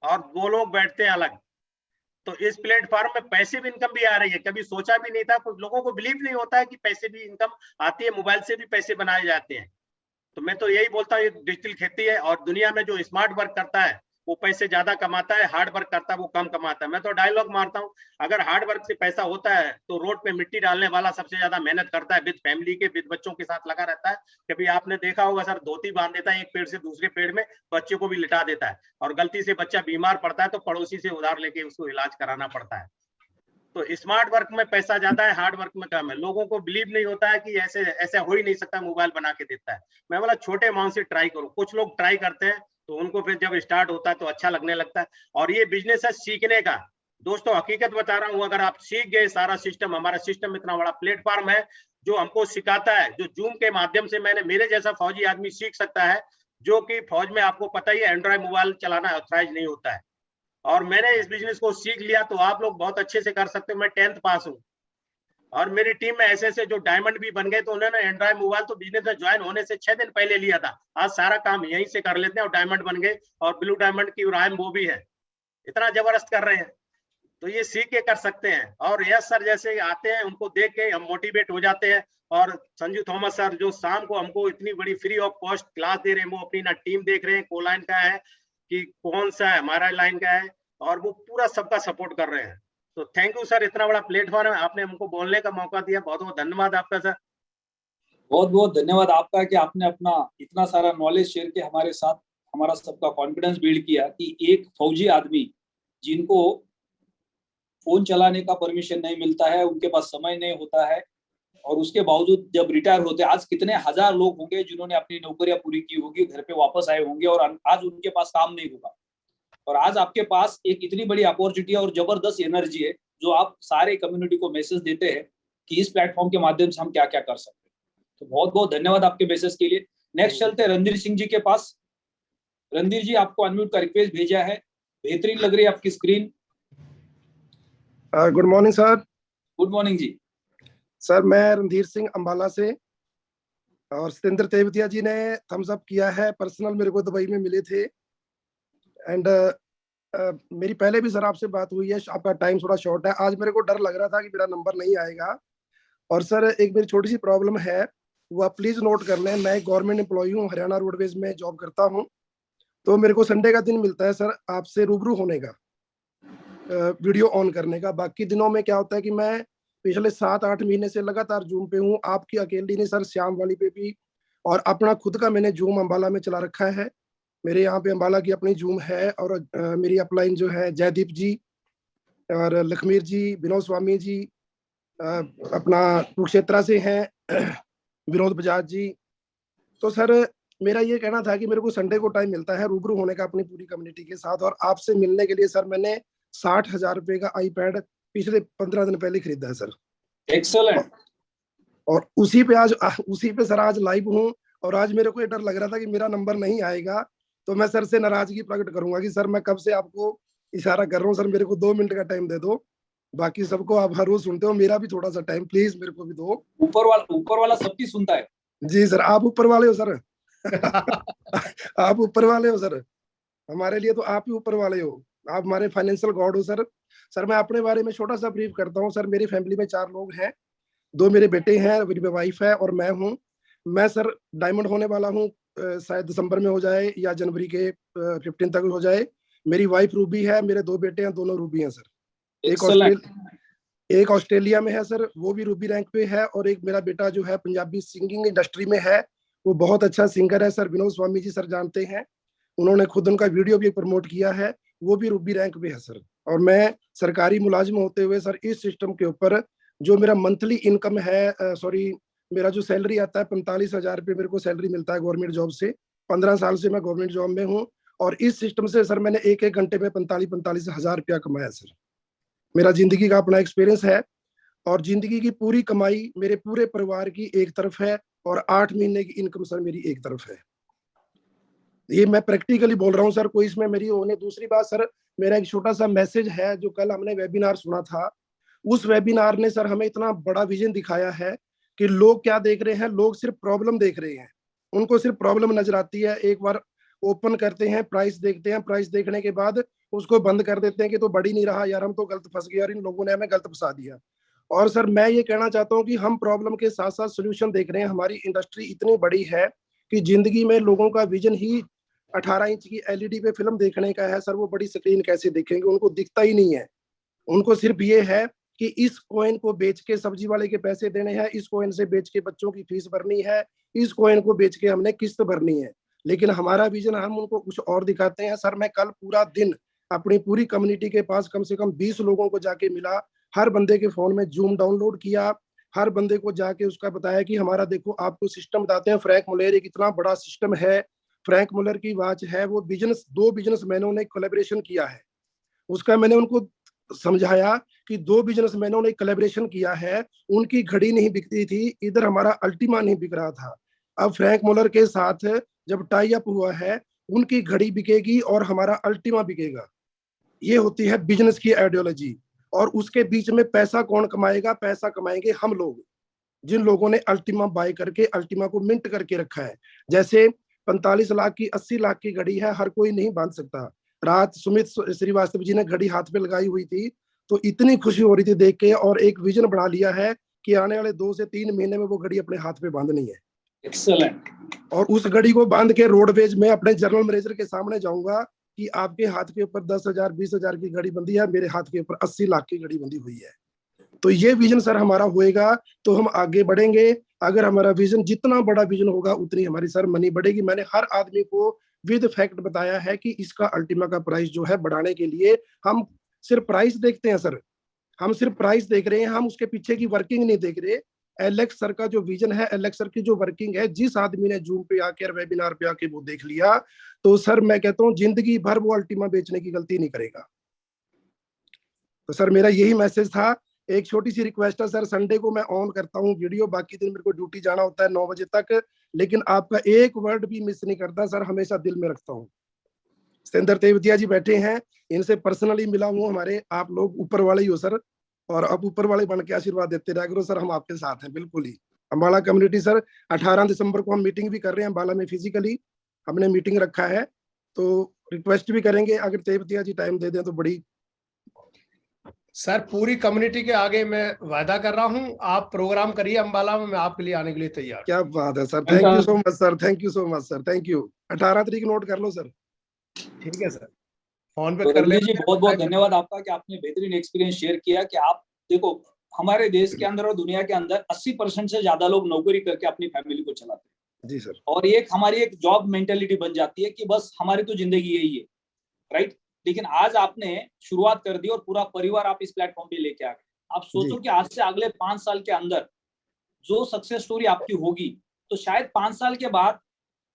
और वो लोग बैठते हैं अलग। तो इस प्लेटफॉर्म में पैसिव इनकम भी आ रही है, कभी सोचा भी नहीं था। कुछ लोगों को बिलीव नहीं होता है कि पैसे भी इनकम आती है, मोबाइल से भी पैसे बनाए जाते हैं। तो मैं तो यही बोलता हूँ, डिजिटल खेती है, और दुनिया में जो स्मार्ट वर्क करता है वो पैसे ज्यादा कमाता है, हार्ड वर्क करता है वो कम कमाता है। मैं तो डायलॉग मारता हूँ, अगर हार्ड वर्क से पैसा होता है तो रोड पे मिट्टी डालने वाला सबसे ज्यादा मेहनत करता है, विद फैमिली के, विद बच्चों के साथ लगा रहता है। कभी आपने देखा होगा सर, धोती बांध देता है एक पेड़ से दूसरे पेड़ में, बच्चे को भी लिटा देता है, और गलती से बच्चा बीमार पड़ता है तो पड़ोसी से उधार लेके उसको इलाज कराना पड़ता है। तो स्मार्ट वर्क में पैसा ज्यादा है, हार्ड वर्क में कम है। लोगों को बिलीव नहीं होता है कि ऐसे हो ही नहीं सकता, मोबाइल बना के देता है। मैं बोला छोटे अमाउंट से ट्राई करो। कुछ लोग ट्राई करते हैं तो उनको फिर जब स्टार्ट होता है तो अच्छा लगने लगता है, और ये बिजनेस है सीखने का। दोस्तों हकीकत बता रहा हूँ, अगर आप सीख गए सारा सिस्टम, हमारा सिस्टम इतना बड़ा प्लेटफॉर्म है जो हमको सिखाता है, जो जूम के माध्यम से मेरे जैसा फौजी आदमी सीख सकता है, जो कि फौज में आपको पता ही है एंड्रॉइड मोबाइल चलाना ऑथराइज नहीं होता है। और मैंने इस बिजनेस को सीख लिया, तो आप लोग बहुत अच्छे से कर सकते हो। मैं 10th पास हूँ, और मेरी टीम में ऐसे जो डायमंड भी बन गए, तो उन्होंने एंड्रॉइड मोबाइल तो बिजनेस में ज्वाइन होने से 6 दिन पहले लिया था। आज सारा काम यहीं से कर लेते हैं और डायमंड बन गए, और ब्लू डायमंड की उड़ान वो भी है, इतना जबरदस्त कर रहे हैं। तो ये सीख के कर सकते हैं। और यस सर जैसे आते हैं, उनको देख के हम मोटिवेट हो जाते हैं। और संजू थॉमस सर जो शाम को हमको इतनी बड़ी फ्री ऑफ कॉस्ट क्लास दे रहे हैं, वो अपनी ना टीम देख रहे हैं कोलाइन का है कि कौन सा है हमारा लाइन का है, और वो पूरा सबका सपोर्ट कर रहे हैं। तो थैंक यू सर, इतना बड़ा प्लेटफॉर्म है, आपने हमको बोलने का मौका दिया, बहुत बहुत धन्यवाद आपका सर। बहुत बहुत धन्यवाद आपका कि आपने अपना इतना सारा नॉलेज शेयर किया हमारे साथ, हमारा सबका कॉन्फिडेंस बिल्ड किया कि एक फौजी आदमी जिनको फोन चलाने का परमिशन नहीं मिलता है, उनके पास समय नहीं होता है, और उसके बावजूद जब रिटायर होते हैं, आज कितने हजार लोग होंगे जिन्होंने अपनी नौकरियां पूरी की होगी, घर पे वापस आए होंगे, और आज उनके पास काम नहीं होगा। और आज आपके पास एक इतनी बड़ी अपॉर्चुनिटी और जबरदस्त एनर्जी है, जो आप सारे कम्युनिटी को मैसेज देते हैं कि इस प्लेटफॉर्म के माध्यम से हम क्या क्या कर सकते हैं। तो बहुत बहुत धन्यवाद आपके मैसेज के लिए। नेक्स्ट चलते हैं रणधीर सिंह जी के पास। रणधीर जी, आपको अनम्यूट का रिक्वेस्ट भेजा है, बेहतरीन लग रही है आपकी screen. Good morning sir. Good morning ji. Sir मैं रणधीर सिंह अंबाला से, और सतेंद्र तेवतिया जी ने थम्स अप किया है, पर्सनल मेरे को दुबई में मिले थे। एंड मेरी पहले भी सर आपसे बात हुई है, आपका टाइम थोड़ा शॉर्ट है। आज मेरे को डर लग रहा था कि मेरा नंबर नहीं आएगा। और सर एक मेरी छोटी सी प्रॉब्लम है, वो आप प्लीज नोट कर लें। मैं एक गवर्नमेंट एम्प्लॉई हूँ, हरियाणा रोडवेज में जॉब करता हूँ। तो मेरे को संडे का दिन मिलता है सर आपसे रूबरू होने का, वीडियो ऑन करने का। बाकी दिनों में क्या होता है कि मैं पिछले 7-8 महीने से लगातार जूम पे हूँ। आपकी अकेली नहीं सर, श्याम वाली पे भी और अपना खुद का मैंने जूम अम्बाला में चला रखा है। मेरे यहाँ पे अम्बाला की अपनी जूम है, और मेरी अपलाइन जो है जयदीप जी और लखमीर जी, विनोद स्वामी जी, अपना कुरुक्षेत्रा से हैं विनोद बजाज जी। तो सर मेरा ये कहना था कि मेरे को संडे को टाइम मिलता है रूबरू होने का अपनी पूरी कम्युनिटी के साथ, और आपसे मिलने के लिए सर मैंने 60,000 रुपए का आईपैड पिछले 15 दिन पहले खरीदा है सर। एक्सेलेंट। और उसी पे सर आज लाइव हूँ, और आज मेरे को ये डर लग रहा था कि मेरा नंबर नहीं आएगा, तो मैं सर से नाराजगी प्रकट करूंगा कि सर मैं कब से आपको इशारा कर रहा हूँ, सर मेरे को 2 मिनट का टाइम दे दो। बाकी सबको आप हर रोज सुनते हो, मेरा भी थोड़ा सा टाइम प्लीज मेरे को भी दो। ऊपर वाला सबकी सुनता है। जी सर, आप ऊपर वाले हो सर। आप ऊपर वाले हो सर, हमारे लिए तो आप ही ऊपर वाले हो, आप हमारे फाइनेंशियल गॉड हो सर। सर मैं अपने बारे में छोटा सा ब्रीफ करता हूँ सर। मेरी फैमिली में 4 लोग हैं, 2 मेरे बेटे हैं, मेरी वाइफ है और मैं हूँ। मैं सर डायमंड होने वाला हूँ, शायद दिसंबर में हो जाए या जनवरी के 15 तक हो जाए। मेरी वाइफ रूबी है, मेरे 2 बेटे हैं, दोनों रूबी हैं सर। एक ऑस्ट्रेलिया में है सर, वो भी रूबी रैंक पे है, और एक मेरा बेटा जो है पंजाबी सिंगिंग इंडस्ट्री में है, वो बहुत अच्छा सिंगर है सर। विनोद स्वामी जी सर जानते हैं, उन्होंने खुद उनका वीडियो भी प्रमोट किया है, वो भी रूबी रैंक पे है सर। और मैं सरकारी मुलाजिम होते हुए सर इस सिस्टम के ऊपर जो मेरा मंथली इनकम है, मेरा जो सैलरी आता है 45,000 रुपये मेरे को सैलरी मिलता है गवर्नमेंट जॉब से। 15 साल से मैं गवर्नमेंट जॉब में हूँ, और इस सिस्टम से सर मैंने एक घंटे में 45,000 रुपया कमाया सर। मेरा जिंदगी का अपना एक्सपीरियंस है, और जिंदगी की पूरी कमाई मेरे पूरे परिवार की एक तरफ है, और 8 महीने की इनकम सर मेरी एक तरफ है। ये मैं प्रैक्टिकली बोल रहा हूँ सर, कोई इसमें मेरी होने। दूसरी बात सर, मेरा एक छोटा सा मैसेज है, जो कल हमने वेबिनार सुना था, उस वेबिनार ने सर हमें इतना बड़ा विजन दिखाया है कि लोग क्या देख रहे हैं, लोग सिर्फ प्रॉब्लम देख रहे हैं, उनको सिर्फ प्रॉब्लम नजर आती है। एक बार ओपन करते हैं, प्राइस देखते हैं, प्राइस देखने के बाद उसको बंद कर देते हैं कि तो बढ़ ही नहीं रहा यार, हम तो गलत फंस गए और इन लोगों ने हमें गलत फंसा दिया। और सर मैं ये कहना चाहता हूँ कि हम प्रॉब्लम के साथ साथ सोल्यूशन देख रहे हैं। हमारी इंडस्ट्री इतनी बड़ी है कि जिंदगी में लोगों का विजन ही 18 इंच की LED पे फिल्म देखने का है सर। वो बड़ी स्क्रीन कैसे देखेंगे, उनको दिखता ही नहीं है। उनको सिर्फ ये है कि इस कॉइन को बेच के सब्जी वाले के पैसे देने हैं, इस कॉइन से बेच के बच्चों की फीस भरनी है, इस कॉइन को बेच के हमने किस्त भरनी है। लेकिन हमारा विजन हम उनको कुछ और दिखाते हैं सर। मैं कल पूरा दिन अपनी पूरी कम्युनिटी के पास कम से कम 20 लोगों को जाके मिला, हर बंदे के फोन में जूम डाउनलोड किया, हर बंदे को जाके उसका बताया कि हमारा देखो आपको सिस्टम बताते हैं। फ्रैंक मुलर एक इतना बड़ा सिस्टम है, फ्रैंक मुलर की वॉच है, वो बिजनेस 2 बिजनेसमैनों ने कोलैबोरेशन किया है। उसका मैंने उनको समझाया कि 2 बिजनेसमैनों ने कोलैबोरेशन किया है, उनकी घड़ी नहीं बिकती थी, इधर हमारा अल्टीमा नहीं बिक रहा था। अब फ्रैंक मुलर के साथ जब टाई अप हुआ है, उनकी घड़ी बिकेगी और हमारा अल्टीमा बिकेगा। ये होती है बिजनेस की आइडियोलॉजी। और उसके बीच में पैसा कौन कमाएगा? पैसा कमाएंगे हम लोग, जिन लोगों ने अल्टीमा बाय करके अल्टीमा को मिंट करके रखा है। जैसे 45 लाख की 80 लाख की घड़ी है, हर कोई नहीं बांध सकता। रात सुमित श्रीवास्तव जी ने घड़ी हाथ पे लगाई हुई थी, तो इतनी खुशी हो रही थी देख के, और एक विजन बना लिया है कि आने वाले 2 से 3 महीने में वो घड़ी अपने हाथ पे बांधनी है। एक्सेलेंट। और उस घड़ी को बांध के रोडवेज में अपने जनरल मैनेजर के सामने जाऊंगा कि आपके हाथ के ऊपर 10,000 20,000 की घड़ी बंधी है, मेरे हाथ के ऊपर 80 लाख की घड़ी बंधी हुई है। तो ये विजन सर हमारा होएगा तो हम आगे बढ़ेंगे। अगर हमारा विजन जितना बड़ा विजन होगा उतनी हमारी सर मनी बढ़ेगी। मैंने हर आदमी को विद फैक्ट बताया है कि इसका अल्टीमा का प्राइस जो है बढ़ाने के लिए हम सिर्फ प्राइस देखते हैं सर, हम सिर्फ प्राइस देख रहे हैं, हम उसके पीछे की वर्किंग नहीं देख रहे। एलेक्स सर का जो विजन है, एलेक्स सर की जो वर्किंग है, जिस आदमी ने जूम पे आके वेबिनार पे आके वो देख लिया, तो सर मैं कहता हूँ जिंदगी भर वो अल्टीमा बेचने की गलती नहीं करेगा। तो सर मेरा यही मैसेज था। एक छोटी सी रिक्वेस्ट है सर, संडे को मैं ऑन करता हूँ वीडियो, बाकी दिन मेरे को ड्यूटी जाना होता है 9 बजे तक, लेकिन आपका एक वर्ड भी मिस नहीं करता सर, हमेशा दिल में रखता हूँ। सतेंद्र तेवतिया जी बैठे हैं, इनसे पर्सनली मिला हूँ। हमारे आप लोग ऊपर वाले ही हो सर, और अब ऊपर वाले बन के आशीर्वाद देते रहा करो सर, हम आपके साथ हैं बिल्कुल ही। अम्बाला कम्युनिटी सर 18 दिसंबर को हम मीटिंग भी कर रहे हैं अम्बाला में, फिजिकली हमने मीटिंग रखा है, तो रिक्वेस्ट भी करेंगे अगर तेवतिया जी टाइम दे दें तो। बड़ी सर पूरी कम्युनिटी के आगे मैं वादा कर रहा हूं, आप प्रोग्राम करिए अम्बाला में, मैं आपके लिए आने के लिए तैयार। क्या बात है sir, thank you so much sir, thank you so much sir, thank you. 18 तारीख नोट कर लो सर। ठीक है सर, फोन पे तो कर ले। जी बहुत बहुत धन्यवाद आपका कि आपने बेहतरीन एक्सपीरियंस शेयर किया। कि आप देखो हमारे देश के अंदर और दुनिया के अंदर 80% से ज्यादा लोग नौकरी करके अपनी फैमिली को चलाते हैं, जी सर। और एक हमारी एक जॉब मेंटेलिटी बन जाती है कि बस हमारी तो जिंदगी यही है, राइट। लेकिन आज आपने शुरुआत कर दी और पूरा परिवार आप इस प्लेटफॉर्म पे लेके आ गए। आप सोचो कि आज से अगले 5 साल के अंदर जो सक्सेस स्टोरी आपकी होगी, तो शायद 5 साल के बाद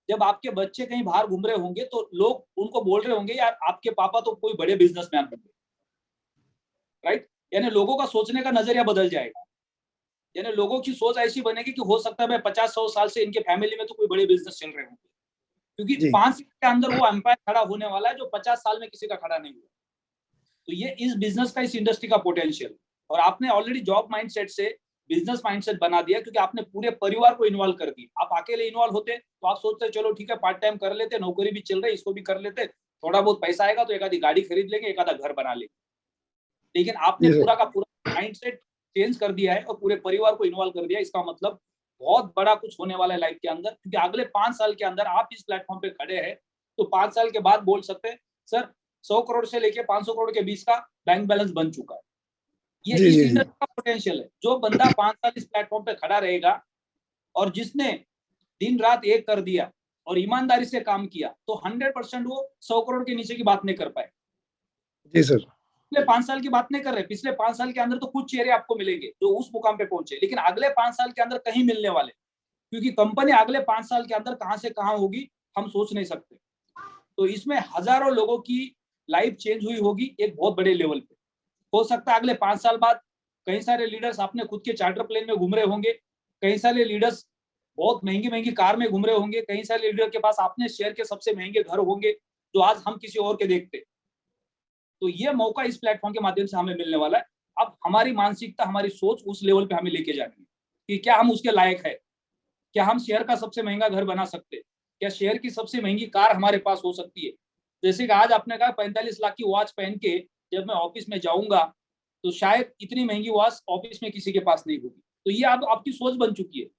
जब आपके बच्चे कहीं बाहर घूम रहे होंगे तो लोग उनको बोल रहे होंगे यार आपके पापा तो कोई बड़े बिजनेसमैन होंगे, राइट। यानी लोगों का सोचने का नजरिया बदल जाएगा। यानी लोगों की सोच ऐसी बनेगी कि हो सकता है मैं 50-100 साल से इनके फैमिली में तो कोई बड़े बिजनेस चल रहे होंगे, क्योंकि 5 साल के अंदर वो एम्पायर खड़ा होने वाला है जो 50 साल में किसी का खड़ा नहीं हुआ। तो ये इस बिजनेस का, इस इंडस्ट्री का पोटेंशियल, और आपने ऑलरेडी जॉब माइंडसेट से बिजनेस माइंडसेट बना दिया, क्योंकि आपने पूरे परिवार को इन्वॉल्व कर दिया। आप अकेले इन्वॉल्व होते तो आप सोचते चलो ठीक है पार्ट टाइम कर लेते, नौकरी भी चल रही, इसको भी कर लेते, थोड़ा बहुत पैसा आएगा तो एक आधी गाड़ी खरीद लेंगे, एक आधा घर बना लेंगे। लेकिन आपने पूरा का पूरा माइंडसेट चेंज कर दिया है और पूरे परिवार को इन्वॉल्व कर दिया। इसका मतलब बहुत बड़ा कुछ होने वाला है लाइफ के अंदर, क्योंकि अगले 5 साल के अंदर आप इस प्लेटफॉर्म पे खड़े हैं तो 5 साल के बाद बोल सकते हैं सर 100 करोड़ से लेके 500 करोड़ के बीच का बैंक बैलेंस बन चुका है। ये इस इंडस्ट्री का पोटेंशियल है। जो बंदा 5 साल इस प्लेटफॉर्म पे खड़ा रहेगा और जिसने दिन रात एक कर दिया और ईमानदारी से काम किया, तो 100% वो 100 करोड़ के नीचे की बात नहीं कर पाए। जी सर। पिछले 5 साल की बात नहीं कर रहे, पिछले 5 साल के अंदर तो कुछ चेहरे आपको मिलेंगे जो उस मुकाम पे पहुंचे, लेकिन अगले 5 साल के अंदर कहीं मिलने वाले, क्योंकि कंपनी अगले 5 साल के अंदर कहां से कहां होगी हम सोच नहीं सकते। तो इसमें हजारों लोगों की लाइफ चेंज हुई होगी एक बहुत बड़े लेवल पे। हो सकता है अगले 5 साल बाद कई सारे लीडर्स अपने खुद के चार्टर प्लेन में घूम रहे होंगे, कई सारे लीडर्स बहुत महंगी महंगी कार में घूम रहे होंगे, कई सारे लीडर के पास अपने शहर के सबसे महंगे घर होंगे जो आज हम किसी और के देखते। तो ये मौका इस प्लेटफॉर्म के माध्यम से हमें मिलने वाला है। अब हमारी मानसिकता, हमारी सोच उस लेवल पे हमें लेके जानी है कि क्या हम उसके लायक है, क्या हम शहर का सबसे महंगा घर बना सकते, क्या शहर की सबसे महंगी कार हमारे पास हो सकती है। जैसे कि आज आपने कहा 45 लाख की वॉच पहन के जब मैं ऑफिस में जाऊंगा तो शायद इतनी महंगी वॉच ऑफिस में किसी के पास नहीं होगी। तो ये अब आपकी सोच बन चुकी है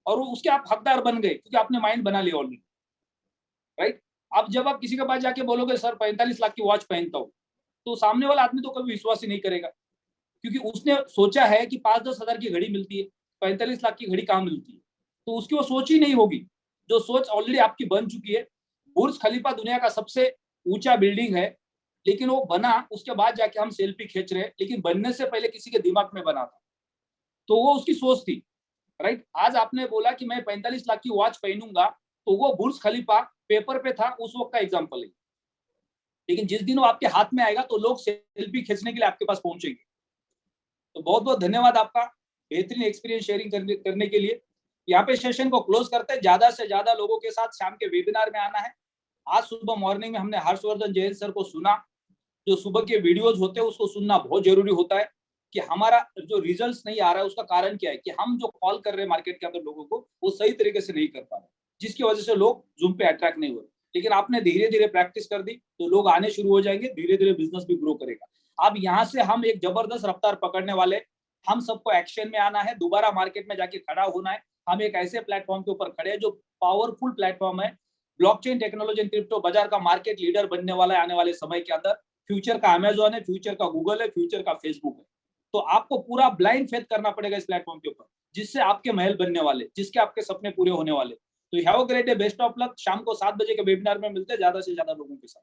और उसके आप हकदार बन गए, क्योंकि आपने माइंड बना लिया ऑलरेडी, राइट। अब जब आप किसी के पास जाके बोलोगे सर 45 लाख की वॉच पहनता हूँ, तो सामने वाला आदमी तो कभी विश्वास ही नहीं करेगा, क्योंकि उसने सोचा है कि 5-10 हजार की घड़ी मिलती है, 45 लाख की घड़ी कहाँ मिलती है, तो उसकी वो सोच ही नहीं होगी। जो सोच ऑलरेडी आपकी बन चुकी है। बुर्ज खलीफा दुनिया का सबसे ऊंचा बिल्डिंग है, लेकिन वो बना उसके बाद जाके हम सेल्फी खींच रहे हैं, लेकिन बनने से पहले किसी के दिमाग में बना था, तो वो उसकी सोच थी, राइट। आज आपने बोला कि मैं 45 लाख की वॉच पहनूंगा, तो वो बुर्ज खलीफा पेपर पे था उस वक्त का एग्जाम्पल है, लेकिन जिस दिन वो आपके हाथ में आएगा तो लोग सेल्फी खींचने के लिए आपके पास पहुंचेंगे। तो बहुत बहुत धन्यवाद आपका बेहतरीन एक्सपीरियंस शेयरिंग करने के लिए। यहाँ पे सेशन को क्लोज करते हैं। ज्यादा से ज्यादा लोगों के साथ शाम के वेबिनार में आना है। आज सुबह मॉर्निंग में हमने हर्षवर्धन जैन सर को सुना। जो सुबह के वीडियोज होते हैं उसको सुनना बहुत जरूरी होता है कि हमारा जो रिजल्ट्स नहीं आ रहा है उसका कारण क्या है, कि हम जो कॉल कर रहे हैं मार्केट के अंदर लोगों को वो सही तरीके से नहीं कर पा रहे, जिसकी वजह से लोग जूम पे अट्रैक्ट नहीं हो रहे। लेकिन आपने धीरे धीरे प्रैक्टिस कर दी तो लोग आने शुरू हो जाएंगे, धीरे धीरे बिजनेस भी ग्रो करेगा। अब यहाँ से हम एक जबरदस्त रफ्तार पकड़ने वाले, हम सबको एक्शन में आना है, दोबारा मार्केट में जाके खड़ा होना है। हम एक ऐसे प्लेटफॉर्म के ऊपर खड़े हैं जो पावरफुल प्लेटफॉर्म है, ब्लॉकचेन टेक्नोलॉजी एंड क्रिप्टो बाजार का मार्केट लीडर बनने वाला है आने वाले समय के अंदर। फ्यूचर का अमेजोन है, फ्यूचर का गूगल है, फ्यूचर का फेसबुक है। तो आपको पूरा ब्लाइंड फेथ करना पड़ेगा इस प्लेटफॉर्म के ऊपर, जिससे आपके महल बनने वाले, जिसके आपके सपने पूरे होने वाले। तो have a great day, best of luck. शाम को 7 बजे के वेबिनार में मिलते हैं ज्यादा से ज्यादा लोगों के साथ।